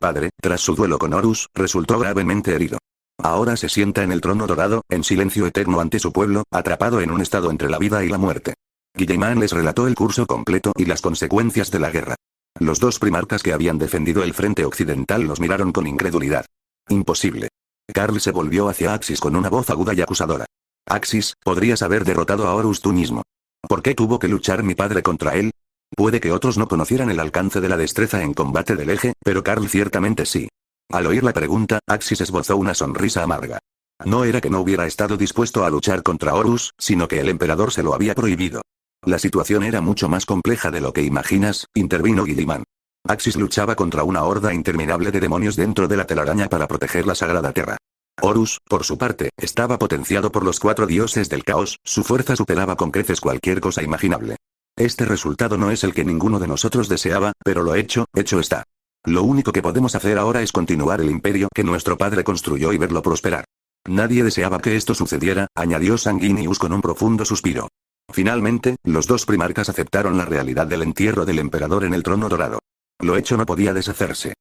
Padre, tras su duelo con Horus, resultó gravemente herido. Ahora se sienta en el trono dorado, en silencio eterno ante su pueblo, atrapado en un estado entre la vida y la muerte. Guilliman les relató el curso completo y las consecuencias de la guerra. Los 2 primarcas que habían defendido el frente occidental los miraron con incredulidad. Imposible. Karl se volvió hacia Axis con una voz aguda y acusadora. Axis, podrías haber derrotado a Horus tú mismo. ¿Por qué tuvo que luchar mi padre contra él? Puede que otros no conocieran el alcance de la destreza en combate del eje, pero Karl ciertamente sí. Al oír la pregunta, Axis esbozó una sonrisa amarga. No era que no hubiera estado dispuesto a luchar contra Horus, sino que el emperador se lo había prohibido. La situación era mucho más compleja de lo que imaginas, intervino Guilliman. Axis luchaba contra una horda interminable de demonios dentro de la telaraña para proteger la Sagrada Tierra. Horus, por su parte, estaba potenciado por los 4 dioses del caos, su fuerza superaba con creces cualquier cosa imaginable. Este resultado no es el que ninguno de nosotros deseaba, pero lo hecho está. Lo único que podemos hacer ahora es continuar el imperio que nuestro padre construyó y verlo prosperar. Nadie deseaba que esto sucediera, añadió Sanguinius con un profundo suspiro. Finalmente, los 2 primarcas aceptaron la realidad del entierro del emperador en el trono dorado. Lo hecho no podía deshacerse.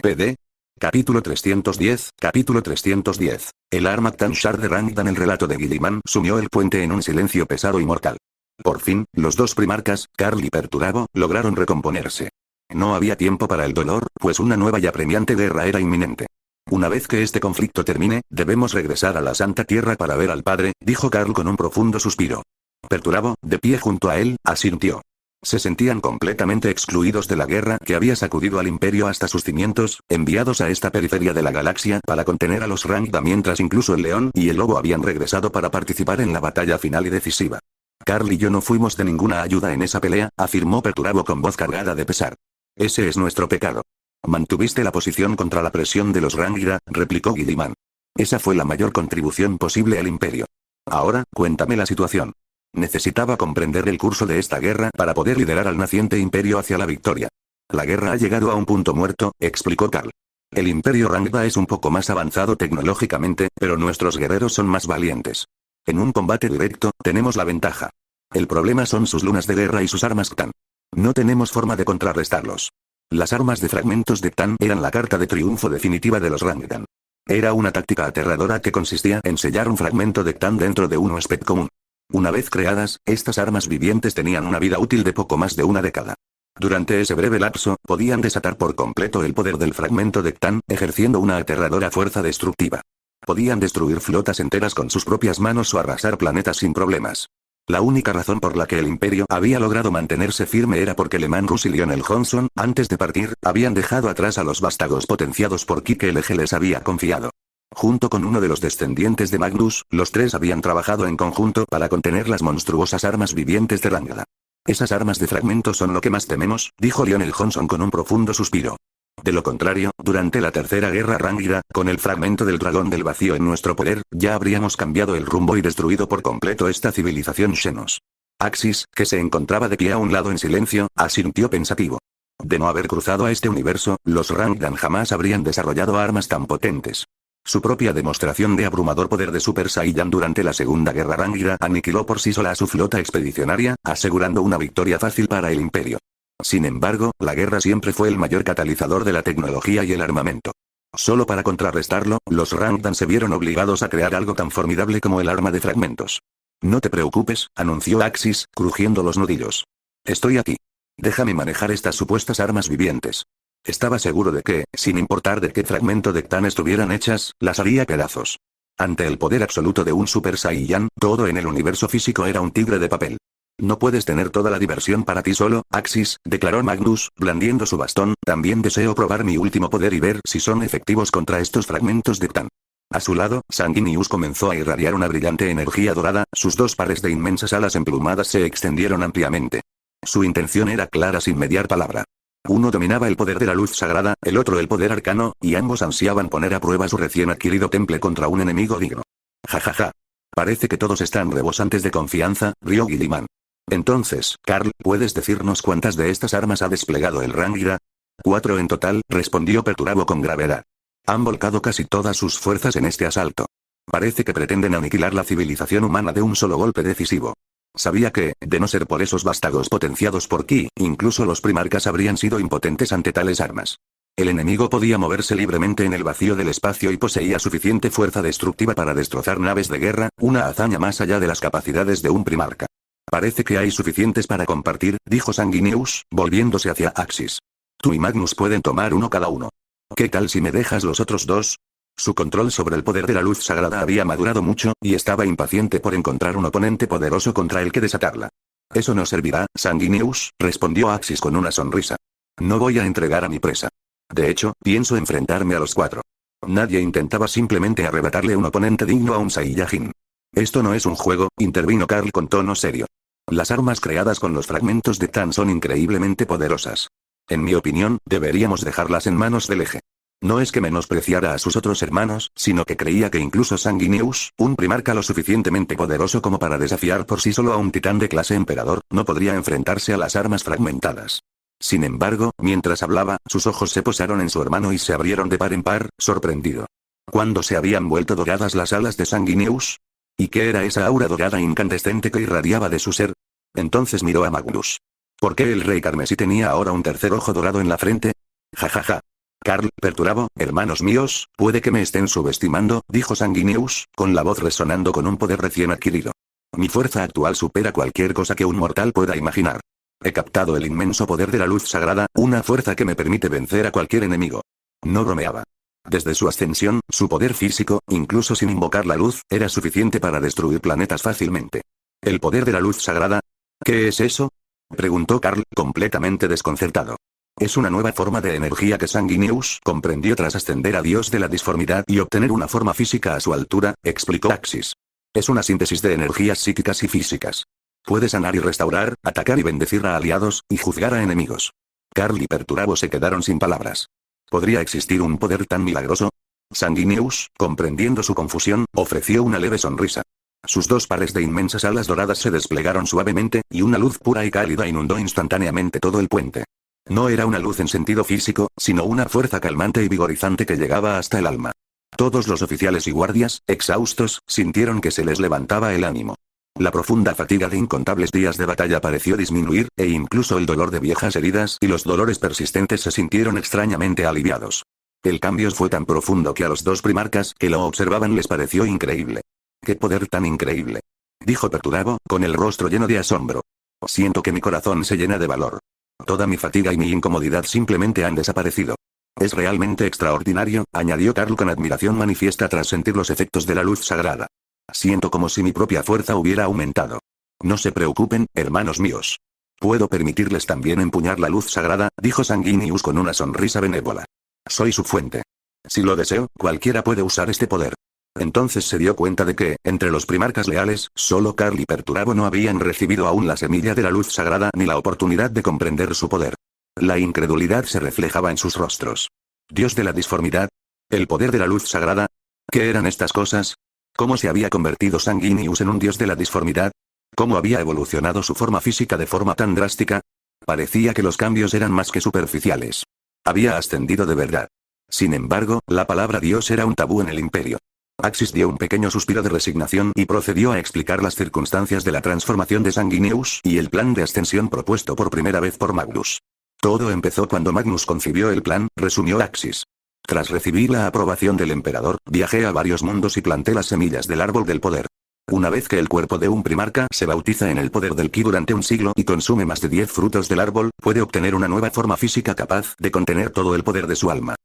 PD. Capítulo 310, capítulo 310. El Armak Tanshar de Rangdan. El relato de Guilliman sumió el puente en un silencio pesado y mortal. Por fin, los 2 primarcas, Karl y Perturabo, lograron recomponerse. No había tiempo para el dolor, pues una nueva y apremiante guerra era inminente. Una vez que este conflicto termine, debemos regresar a la Santa Tierra para ver al padre, dijo Karl con un profundo suspiro. Perturabo, de pie junto a él, asintió. Se sentían completamente excluidos de la guerra que había sacudido al imperio hasta sus cimientos, enviados a esta periferia de la galaxia para contener a los Rangda mientras incluso el león y el lobo habían regresado para participar en la batalla final y decisiva. Karl y yo no fuimos de ninguna ayuda en esa pelea, afirmó Perturabo con voz cargada de pesar. Ese es nuestro pecado. Mantuviste la posición contra la presión de los Rangda, replicó Guilliman. Esa fue la mayor contribución posible al imperio. Ahora, cuéntame la situación. Necesitaba comprender el curso de esta guerra para poder liderar al naciente imperio hacia la victoria. La guerra ha llegado a un punto muerto, explicó Karl. El imperio Rangda es un poco más avanzado tecnológicamente, pero nuestros guerreros son más valientes. En un combate directo, tenemos la ventaja. El problema son sus lunas de guerra y sus armas Ctan. No tenemos forma de contrarrestarlos. Las armas de fragmentos de Ctan eran la carta de triunfo definitiva de los Rangdan. Era una táctica aterradora que consistía en sellar un fragmento de Ctan dentro de un huésped común. Una vez creadas, estas armas vivientes tenían una vida útil de poco más de una década. Durante ese breve lapso, podían desatar por completo el poder del fragmento de Ctan, ejerciendo una aterradora fuerza destructiva. Podían destruir flotas enteras con sus propias manos o arrasar planetas sin problemas. La única razón por la que el Imperio había logrado mantenerse firme era porque Leman Russ y Lionel Johnson, antes de partir, habían dejado atrás a los vástagos potenciados por Ki que el Eje les había confiado. Junto con uno de los descendientes de Magnus, los tres habían trabajado en conjunto para contener las monstruosas armas vivientes de Rangda. Esas armas de fragmentos son lo que más tememos, dijo Lionel Johnson con un profundo suspiro. De lo contrario, durante la Tercera Guerra Rangda, con el fragmento del dragón del vacío en nuestro poder, ya habríamos cambiado el rumbo y destruido por completo esta civilización Xenos. Axis, que se encontraba de pie a un lado en silencio, asintió pensativo. De no haber cruzado a este universo, los Rangdan jamás habrían desarrollado armas tan potentes. Su propia demostración de abrumador poder de Super Saiyan durante la Segunda Guerra Rangda aniquiló por sí sola a su flota expedicionaria, asegurando una victoria fácil para el Imperio. Sin embargo, la guerra siempre fue el mayor catalizador de la tecnología y el armamento. Solo para contrarrestarlo, los Rangdan se vieron obligados a crear algo tan formidable como el arma de fragmentos. No te preocupes, anunció Axis, crujiendo los nudillos. Estoy aquí. Déjame manejar estas supuestas armas vivientes. Estaba seguro de que, sin importar de qué fragmento de Ctan estuvieran hechas, las haría pedazos. Ante el poder absoluto de un Super Saiyan, todo en el universo físico era un tigre de papel. No puedes tener toda la diversión para ti solo, Axis, declaró Magnus, blandiendo su bastón. También deseo probar mi último poder y ver si son efectivos contra estos fragmentos de Ctan. A su lado, Sanguinius comenzó a irradiar una brillante energía dorada, sus dos pares de inmensas alas emplumadas se extendieron ampliamente. Su intención era clara sin mediar palabra. Uno dominaba el poder de la luz sagrada, el otro el poder arcano, y ambos ansiaban poner a prueba su recién adquirido temple contra un enemigo digno. Jajaja. Parece que todos están rebosantes de confianza, rió Guilliman. Entonces, Carl, ¿puedes decirnos cuántas de estas armas ha desplegado el Rangda? 4 en total, respondió Perturabo con gravedad. Han volcado casi todas sus fuerzas en este asalto. Parece que pretenden aniquilar la civilización humana de un solo golpe decisivo. Sabía que, de no ser por esos vástagos potenciados por Ki, incluso los primarcas habrían sido impotentes ante tales armas. El enemigo podía moverse libremente en el vacío del espacio y poseía suficiente fuerza destructiva para destrozar naves de guerra, una hazaña más allá de las capacidades de un primarca. Parece que hay suficientes para compartir, dijo Sanguinius, volviéndose hacia Axis. Tú y Magnus pueden tomar uno cada uno. ¿Qué tal si me dejas los otros dos? Su control sobre el poder de la luz sagrada había madurado mucho, y estaba impaciente por encontrar un oponente poderoso contra el que desatarla. Eso no servirá, Sanguinius, respondió Axis con una sonrisa. No voy a entregar a mi presa. De hecho, pienso enfrentarme a los 4. Nadie intentaba simplemente arrebatarle un oponente digno a un Saiyajin. Esto no es un juego, intervino Carl con tono serio. Las armas creadas con los fragmentos de Ctan son increíblemente poderosas. En mi opinión, deberíamos dejarlas en manos del Eje. No es que menospreciara a sus otros hermanos, sino que creía que incluso Sanguinius, un primarca lo suficientemente poderoso como para desafiar por sí solo a un titán de clase emperador, no podría enfrentarse a las armas fragmentadas. Sin embargo, mientras hablaba, sus ojos se posaron en su hermano y se abrieron de par en par, sorprendido. ¿Cuándo se habían vuelto doradas las alas de Sanguinius? ¿Y qué era esa aura dorada incandescente que irradiaba de su ser? Entonces miró a Magnus. ¿Por qué el rey carmesí tenía ahora un tercer ojo dorado en la frente? Jajaja. Carl, Perturabo, hermanos míos, puede que me estén subestimando, dijo Sanguinius, con la voz resonando con un poder recién adquirido. Mi fuerza actual supera cualquier cosa que un mortal pueda imaginar. He captado el inmenso poder de la luz sagrada, una fuerza que me permite vencer a cualquier enemigo. No bromeaba. Desde su ascensión, su poder físico, incluso sin invocar la luz, era suficiente para destruir planetas fácilmente. ¿El poder de la luz sagrada? ¿Qué es eso? Preguntó Carl, completamente desconcertado. Es una nueva forma de energía que Sanguinius comprendió tras ascender a Dios de la disformidad y obtener una forma física a su altura, explicó Axis. Es una síntesis de energías psíquicas y físicas. Puede sanar y restaurar, atacar y bendecir a aliados, y juzgar a enemigos. Carl y Perturabo se quedaron sin palabras. ¿Podría existir un poder tan milagroso? Sanguinius, comprendiendo su confusión, ofreció una leve sonrisa. Sus dos pares de inmensas alas doradas se desplegaron suavemente, y una luz pura y cálida inundó instantáneamente todo el puente. No era una luz en sentido físico, sino una fuerza calmante y vigorizante que llegaba hasta el alma. Todos los oficiales y guardias, exhaustos, sintieron que se les levantaba el ánimo. La profunda fatiga de incontables días de batalla pareció disminuir, e incluso el dolor de viejas heridas y los dolores persistentes se sintieron extrañamente aliviados. El cambio fue tan profundo que a los dos primarcas que lo observaban les pareció increíble. ¡Qué poder tan increíble!, dijo Perturabo, con el rostro lleno de asombro. Siento que mi corazón se llena de valor. Toda mi fatiga y mi incomodidad simplemente han desaparecido. Es realmente extraordinario, añadió Carl con admiración manifiesta tras sentir los efectos de la luz sagrada. Siento como si mi propia fuerza hubiera aumentado. No se preocupen, hermanos míos. Puedo permitirles también empuñar la luz sagrada, dijo Sanguinius con una sonrisa benévola. Soy su fuente. Si lo deseo, cualquiera puede usar este poder. Entonces se dio cuenta de que, entre los primarcas leales, solo Carl y Perturabo no habían recibido aún la semilla de la luz sagrada ni la oportunidad de comprender su poder. La incredulidad se reflejaba en sus rostros. ¿Dios de la disformidad? ¿El poder de la luz sagrada? ¿Qué eran estas cosas? ¿Cómo se había convertido Sanguinius en un dios de la disformidad? ¿Cómo había evolucionado su forma física de forma tan drástica? Parecía que los cambios eran más que superficiales. Había ascendido de verdad. Sin embargo, la palabra Dios era un tabú en el imperio. Axis dio un pequeño suspiro de resignación y procedió a explicar las circunstancias de la transformación de Sanguinius y el plan de ascensión propuesto por primera vez por Magnus. Todo empezó cuando Magnus concibió el plan, resumió Axis. Tras recibir la aprobación del emperador, viajé a varios mundos y planté las semillas del árbol del poder. Una vez que el cuerpo de un primarca se bautiza en el poder del ki durante un siglo y consume más de 10 frutos del árbol, puede obtener una nueva forma física capaz de contener todo el poder de su alma.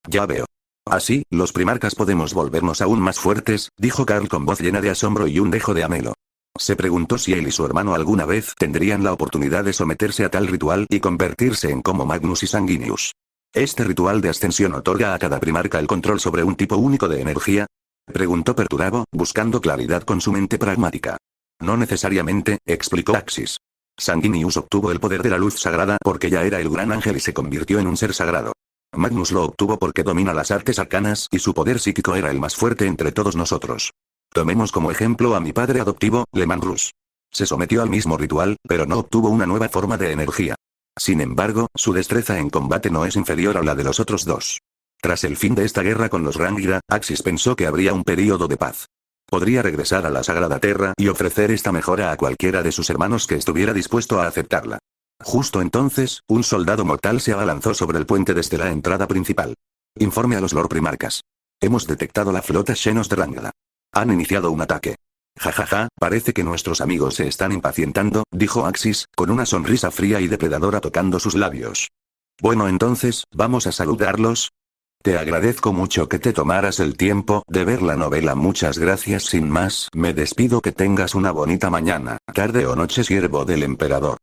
Ya veo. Así, los primarcas podemos volvernos aún más fuertes, dijo Carl con voz llena de asombro y un dejo de anhelo. Se preguntó si él y su hermano alguna vez tendrían la oportunidad de someterse a tal ritual y convertirse en como Magnus y Sanguinius. ¿Este ritual de ascensión otorga a cada primarca el control sobre un tipo único de energía? Preguntó Perturabo, buscando claridad con su mente pragmática. No necesariamente, explicó Axis. Sanguinius obtuvo el poder de la luz sagrada porque ya era el gran ángel y se convirtió en un ser sagrado. Magnus lo obtuvo porque domina las artes arcanas y su poder psíquico era el más fuerte entre todos nosotros. Tomemos como ejemplo a mi padre adoptivo, Lemanrus. Se sometió al mismo ritual, pero no obtuvo una nueva forma de energía. Sin embargo, su destreza en combate no es inferior a la de los otros dos. Tras el fin de esta guerra con los Rangira, Axis pensó que habría un período de paz. Podría regresar a la Sagrada Terra y ofrecer esta mejora a cualquiera de sus hermanos que estuviera dispuesto a aceptarla. Justo entonces, un soldado mortal se abalanzó sobre el puente desde la entrada principal. Informe a los Lord Primarcas. Hemos detectado la flota Xenos de Rangala. Han iniciado un ataque. Jajaja, parece que nuestros amigos se están impacientando, dijo Axis, con una sonrisa fría y depredadora tocando sus labios. Bueno entonces, ¿vamos a saludarlos? Te agradezco mucho que te tomaras el tiempo de ver la novela. Muchas gracias. Sin más, me despido. Que tengas una bonita mañana, tarde o noche, siervo del emperador.